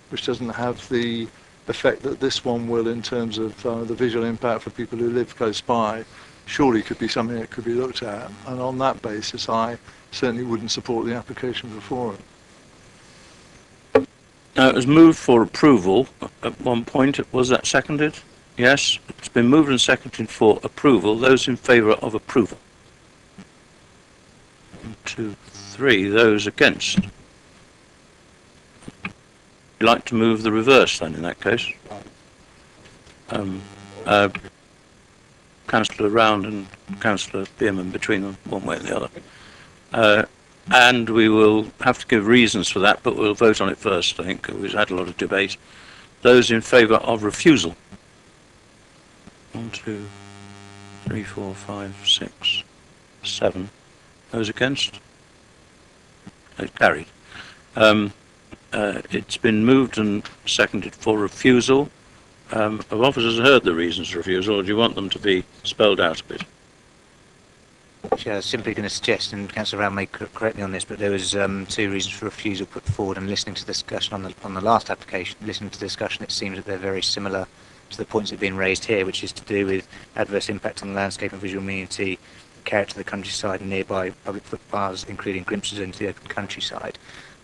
which doesn't have the effect that this one will in terms of the visual impact for people who live close by, surely could be something that could be looked at. And on that basis, I certainly wouldn't support the application before it. Now, it was moved for approval at one point. Was that seconded? Yes. It's been moved and seconded for approval. Those in favour of approval? 1, 2, 3. Those against? Would you like to move the reverse then, in that case? Councillor Round and Councillor Bierman between them, one way or the other. And we will have to give reasons for that, but we'll vote on it first, I think. We've had a lot of debate. Those in favour of refusal? 1, 2, 3, 4, 5, 6, 7. Those against? Carried. It's been moved and seconded for refusal. Have officers heard the reasons for refusal, or do you want them to be spelled out a bit? I was simply going to suggest, and Councillor Round may correct me on this, but there was 2 reasons for refusal put forward, and listening to the discussion on the last application, listening to the discussion, it seems that they're very similar to the points that have been raised here, which is to do with adverse impact on the landscape and visual amenity, character of the countryside and nearby public footpaths, including glimpses into the open countryside,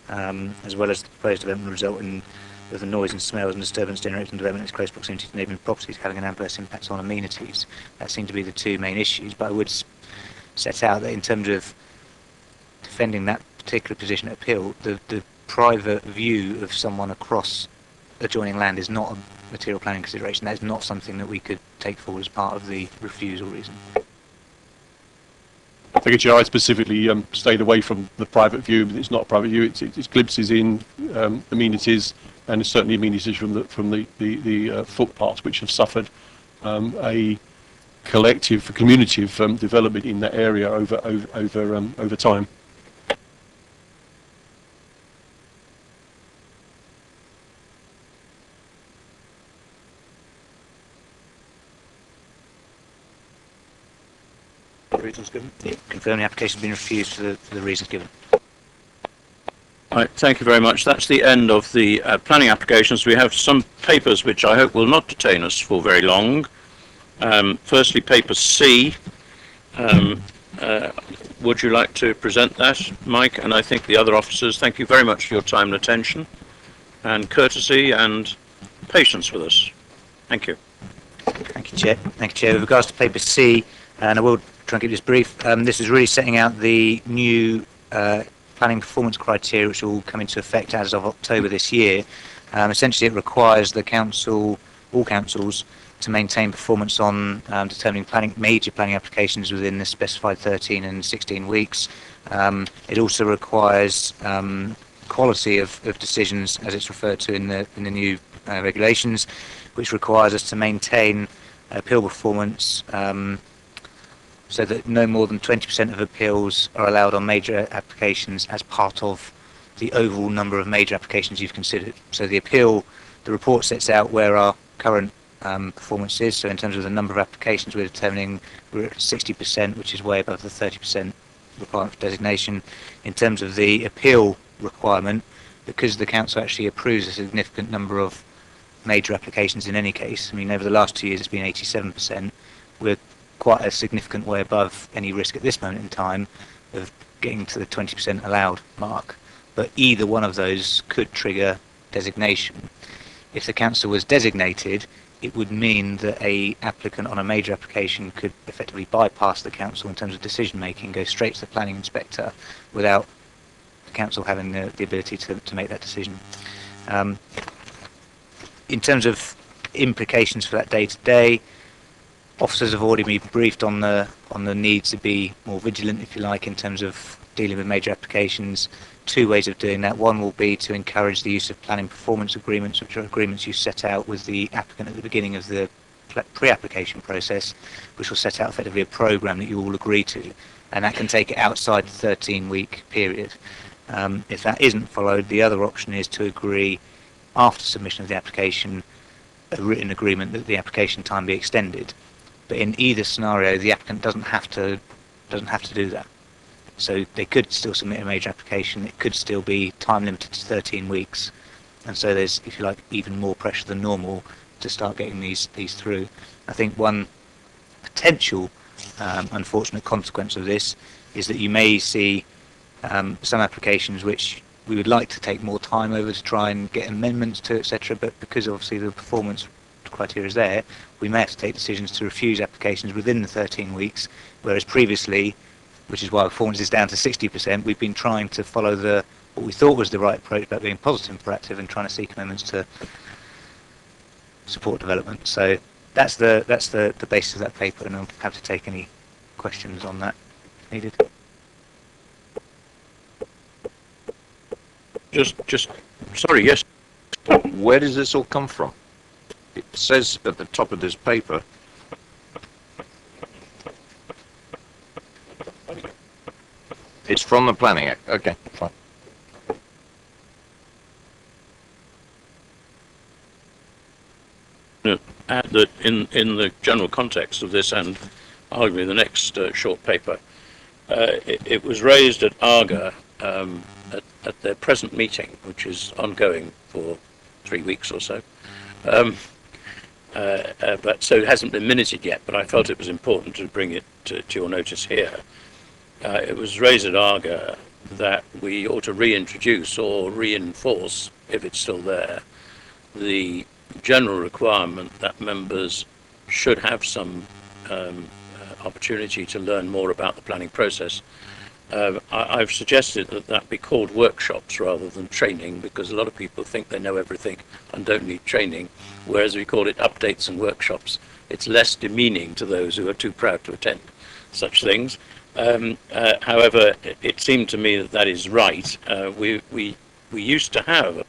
as well as the proposed development result in with the noise and smells and disturbance generated from development in its close proximity to neighbouring properties having an adverse impact on amenities. That seem to be the 2 main issues, but I would set out that in terms of defending that particular position at appeal, the private view of someone across adjoining land is not a material planning consideration. That is not something that we could take forward as part of the refusal reason. Thank you, Chair. I specifically stayed away from the private view. It's not a private view. It's glimpses in amenities, and it's certainly amenities from the footpaths, which have suffered a collective, cumulative development in that area over time. Reasons given? Confirm the application has been refused for the reasons given. Right, thank you very much. That's the end of the planning applications. We have some papers which I hope will not detain us for very long. Firstly, paper C. Would you like to present that, Mike? And I think the other officers, thank you very much for your time and attention and courtesy and patience with us. Thank you. Thank you, Chair. Thank you, Chair. With regards to paper C, and I will try and keep this brief, this is really setting out the new planning performance criteria which will come into effect as of October this year. Essentially, it requires the council, all councils, to maintain performance on determining major planning applications within the specified 13 and 16 weeks, It also requires quality of decisions, as it's referred to in the new regulations, which requires us to maintain appeal performance so that no more than 20% of appeals are allowed on major applications as part of the overall number of major applications you've considered. So the report sets out where our current performance is. So in terms of the number of applications, we're determining we're at 60%, which is way above the 30% requirement for designation. In terms of the appeal requirement, because the council actually approves a significant number of major applications in any case, I mean, over the last 2 years it's been 87%, we're quite a significant way above any risk at this moment in time of getting to the 20% allowed mark. But either one of those could trigger designation. If the council was designated, it would mean that a applicant on a major application could effectively bypass the council in terms of decision making, go straight to the planning inspector without the council having the ability to make that decision. In terms of implications for that day to day, officers have already been briefed on the need to be more vigilant, if you like, in terms of dealing with major applications. Two ways of doing that. One will be to encourage the use of planning performance agreements, which are agreements you set out with the applicant at the beginning of the pre-application process, which will set out effectively a programme that you all agree to, and that can take it outside the 13-week period. If that isn't followed, the other option is to agree after submission of the application a written agreement that the application time be extended. But in either scenario, the applicant doesn't have to do that. So they could still submit a major application. It could still be time limited to 13 weeks, and so there's, if you like, even more pressure than normal to start getting these through. I think one potential unfortunate consequence of this is that you may see some applications which we would like to take more time over to try and get amendments to, etc. But because obviously the performance criteria is there, we may have to take decisions to refuse applications within the 13 weeks, whereas previously, which is why performance is down to 60%, we've been trying to follow what we thought was the right approach about being positive and proactive and trying to seek amendments to support development. So that's the basis of that paper, and I'll have to take any questions on that if needed. Sorry, yes. Where does this all come from? It says at the top of this paper, it's from the Planning Act. Okay, fine. Add that in the general context of this and arguably the next short paper, it was raised at ARGA at their present meeting, which is ongoing for 3 weeks or so. But so it hasn't been minuted yet, but I felt it was important to bring it to your notice here. It was raised at ARGA that we ought to reintroduce or reinforce, if it's still there, the general requirement that members should have some opportunity to learn more about the planning process. I've suggested that be called workshops rather than training, because a lot of people think they know everything and don't need training, whereas we call it updates and workshops. It's less demeaning to those who are too proud to attend such things. However, it seemed to me that is right. We used to have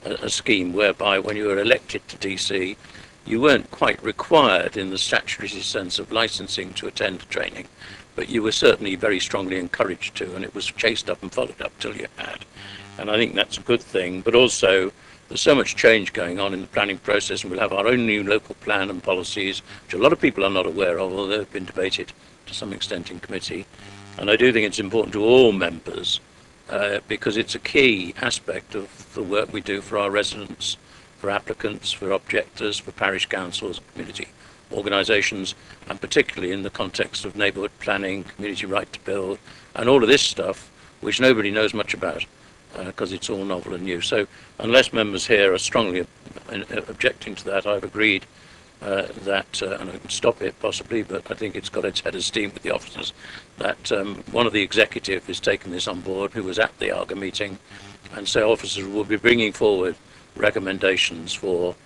a scheme whereby when you were elected to DC, you weren't quite required in the statutory sense of licensing to attend training, but you were certainly very strongly encouraged to, and it was chased up and followed up till you had. And I think that's a good thing, but also there's so much change going on in the planning process, and we'll have our own new local plan and policies, which a lot of people are not aware of, although they've been debated to some extent in committee. And I do think it's important to all members, because it's a key aspect of the work we do for our residents, for applicants, for objectors, for parish councils, community organisations, and particularly in the context of neighbourhood planning, community right to build, and all of this stuff, which nobody knows much about, because it's all novel and new. So unless members here are strongly objecting to that, I've agreed that, and I can stop it possibly, but I think it's got its head of steam with the officers, that one of the executive has taken this on board, who was at the ARGA meeting, and so officers will be bringing forward recommendations for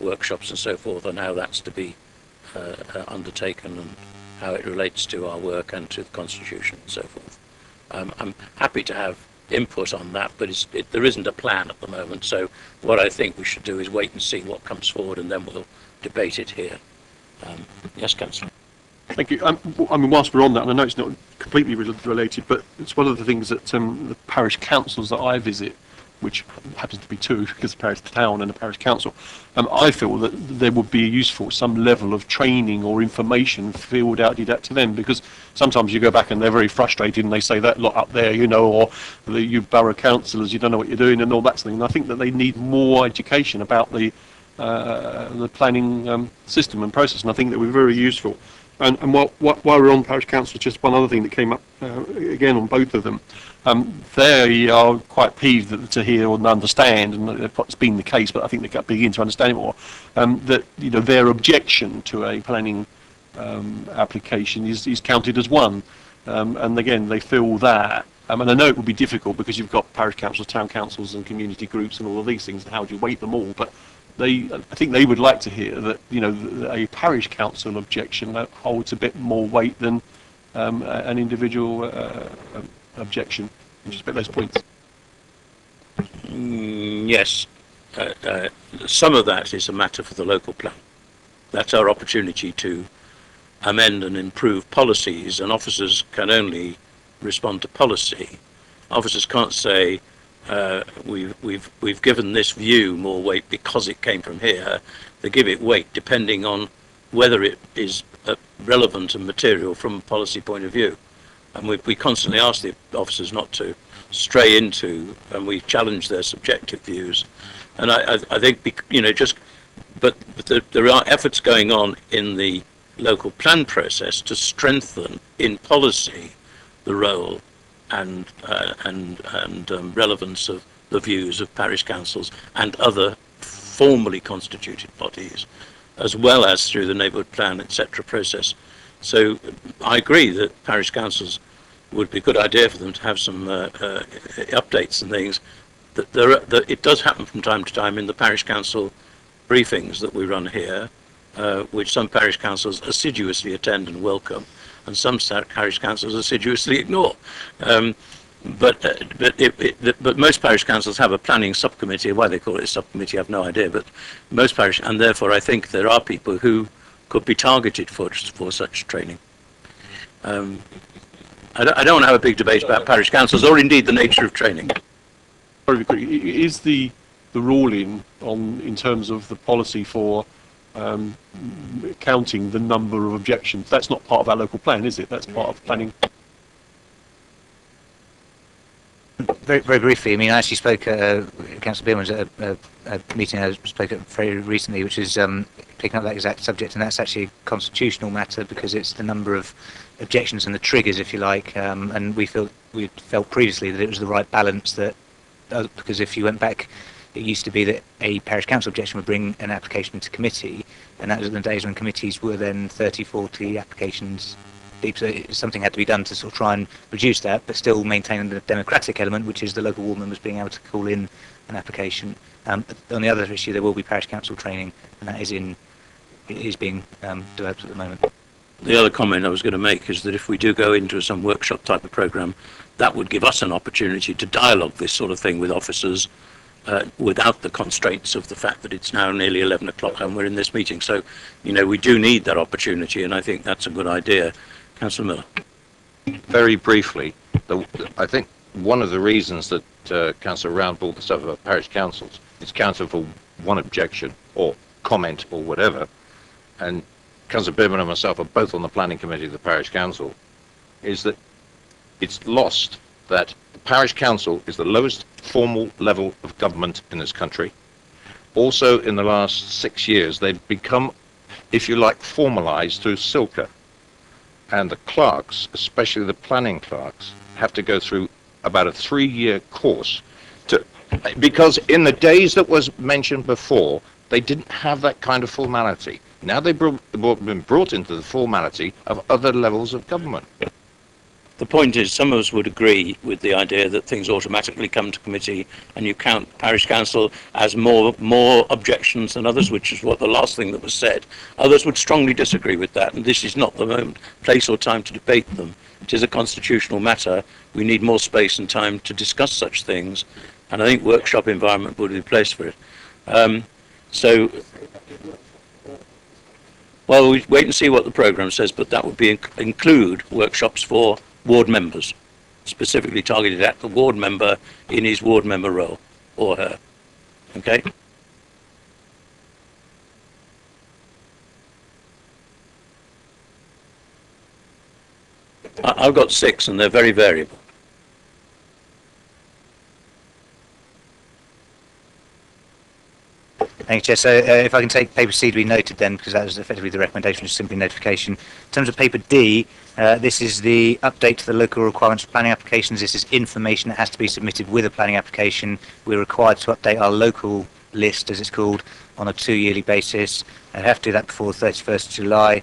workshops and so forth, and how that's to be undertaken and how it relates to our work and to the Constitution and so forth. I'm happy to have input on that, but there isn't a plan at the moment. So what I think we should do is wait and see what comes forward, and then we'll debate it here. Yes, Councillor. Thank you. I mean, whilst we're on that, and I know it's not completely related, but it's one of the things that the parish councils that I visit, which happens to be two, because the parish town and the parish council, I feel that there would be useful some level of training or information filled out to them, because sometimes you go back and they're very frustrated and they say that lot up there, you know, or you borough councillors, you don't know what you're doing and all that sort of thing. And I think that they need more education about the planning system and process, and I think that would be very useful. And while we're on parish council, just one other thing that came up again on both of them. They are quite peeved to hear and understand, and it's been the case, but I think they begin to understand it more. That their objection to a planning application is counted as one, and again they feel that. And I know it will be difficult because you've got parish councils, town councils, and community groups, and all of these things. And how do you weight them all? But I think they would like to hear that a parish council objection holds a bit more weight than an individual objection. Just those points. Yes, some of that is a matter for the local plan. That's our opportunity to amend and improve policies, and officers can only respond to policy. Officers can't say, we've given this view more weight because it came from here. They give it weight depending on whether it is relevant and material from a policy point of view. And we constantly ask the officers not to stray into, and we challenge their subjective views. And I think, but there are efforts going on in the local plan process to strengthen in policy the role and relevance of the views of parish councils and other formally constituted bodies, as well as through the neighbourhood plan, etc. process. So I agree that parish councils would be a good idea for them to have some updates and things. It does happen from time to time in the parish council briefings that we run here, which some parish councils assiduously attend and welcome, and some parish councils assiduously ignore. But most parish councils have a planning subcommittee. Why they call it a subcommittee, I have no idea. But most parish, and therefore I think there are people who could be targeted for such training. I don't want to have a big debate about parish councils or indeed the nature of training. Is the ruling in terms of the policy for counting the number of objections? That's not part of our local plan, is it? That's part of planning. Very, very briefly, I mean, I actually spoke, Councillor Beerman was at a meeting I spoke at very recently, which is picking up that exact subject, and that's actually a constitutional matter because it's the number of objections and the triggers, if you like, and we felt previously that it was the right balance that, because if you went back, it used to be that a parish council objection would bring an application into committee, and that was in the days when committees were then 30, 40 applications deep, so something had to be done to sort of try and reduce that, but still maintain the democratic element, which is the local ward members being able to call in an application. On the other issue, there will be parish council training, and that is being developed at the moment. The other comment I was going to make is that if we do go into some workshop type of programme, that would give us an opportunity to dialogue this sort of thing with officers without the constraints of the fact that it's now nearly 11 o'clock and we're in this meeting. So, we do need that opportunity, and I think that's a good idea. Councillor Miller. Very briefly, I think one of the reasons that Councillor Round brought this up about parish councils is counted for one objection or comment or whatever, and Councillor Beerman and myself are both on the planning committee of the parish council, is that it's lost that the parish council is the lowest formal level of government in this country. Also, in the last 6 years, they've become, if you like, formalised through Silca. And the clerks, especially the planning clerks, have to go through about a 3-year course because in the days that was mentioned before, they didn't have that kind of formality. Now they've been brought into the formality of other levels of government. The point is, some of us would agree with the idea that things automatically come to committee and you count parish council as more objections than others, which is what the last thing that was said. Others would strongly disagree with that, and this is not the moment, place or time to debate them. It is a constitutional matter. We need more space and time to discuss such things, and I think workshop environment would be the place for it. So, well, we wait and see what the programme says, but that would be include workshops for ward members, specifically targeted at the ward member in his ward member role, or her. Okay? I've got 6 and they're very variable. Thank you, Chair. So if I can take paper C to be noted then, because that was effectively the recommendation, which is simply notification. In terms of paper D, this is the update to the local requirements for planning applications. This is information that has to be submitted with a planning application. We're required to update our local list, as it's called, on a 2-yearly basis. I have to do that before the 31st of July.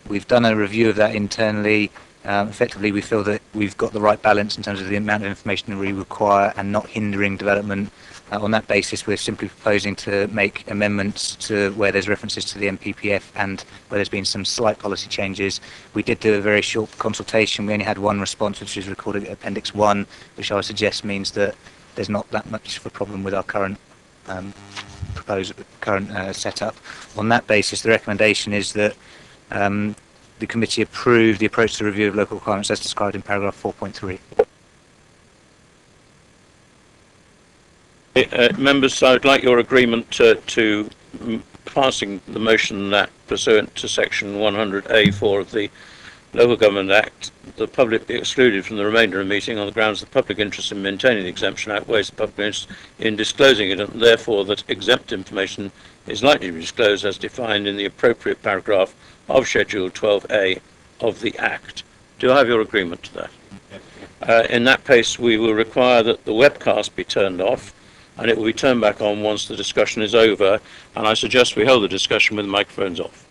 We've done a review of that internally. Effectively, we feel that we've got the right balance in terms of the amount of information we require and not hindering development. On that basis, we're simply proposing to make amendments to where there's references to the MPPF and where there's been some slight policy changes. We did do a very short consultation. We only had one response, which is recorded at Appendix 1, which I would suggest means that there's not that much of a problem with our current setup. On that basis, the recommendation is that the committee approve the approach to review of local requirements as described in paragraph 4.3. Members, I'd like your agreement to passing the motion that, pursuant to section 100A4 of the Local Government Act, the public be excluded from the remainder of the meeting on the grounds the public interest in maintaining the exemption outweighs the public interest in disclosing it, and therefore that exempt information is likely to be disclosed as defined in the appropriate paragraph of Schedule 12A of the Act. Do I have your agreement to that? In that case, we will require that the webcast be turned off, and it will be turned back on once the discussion is over, and I suggest we hold the discussion with the microphones off.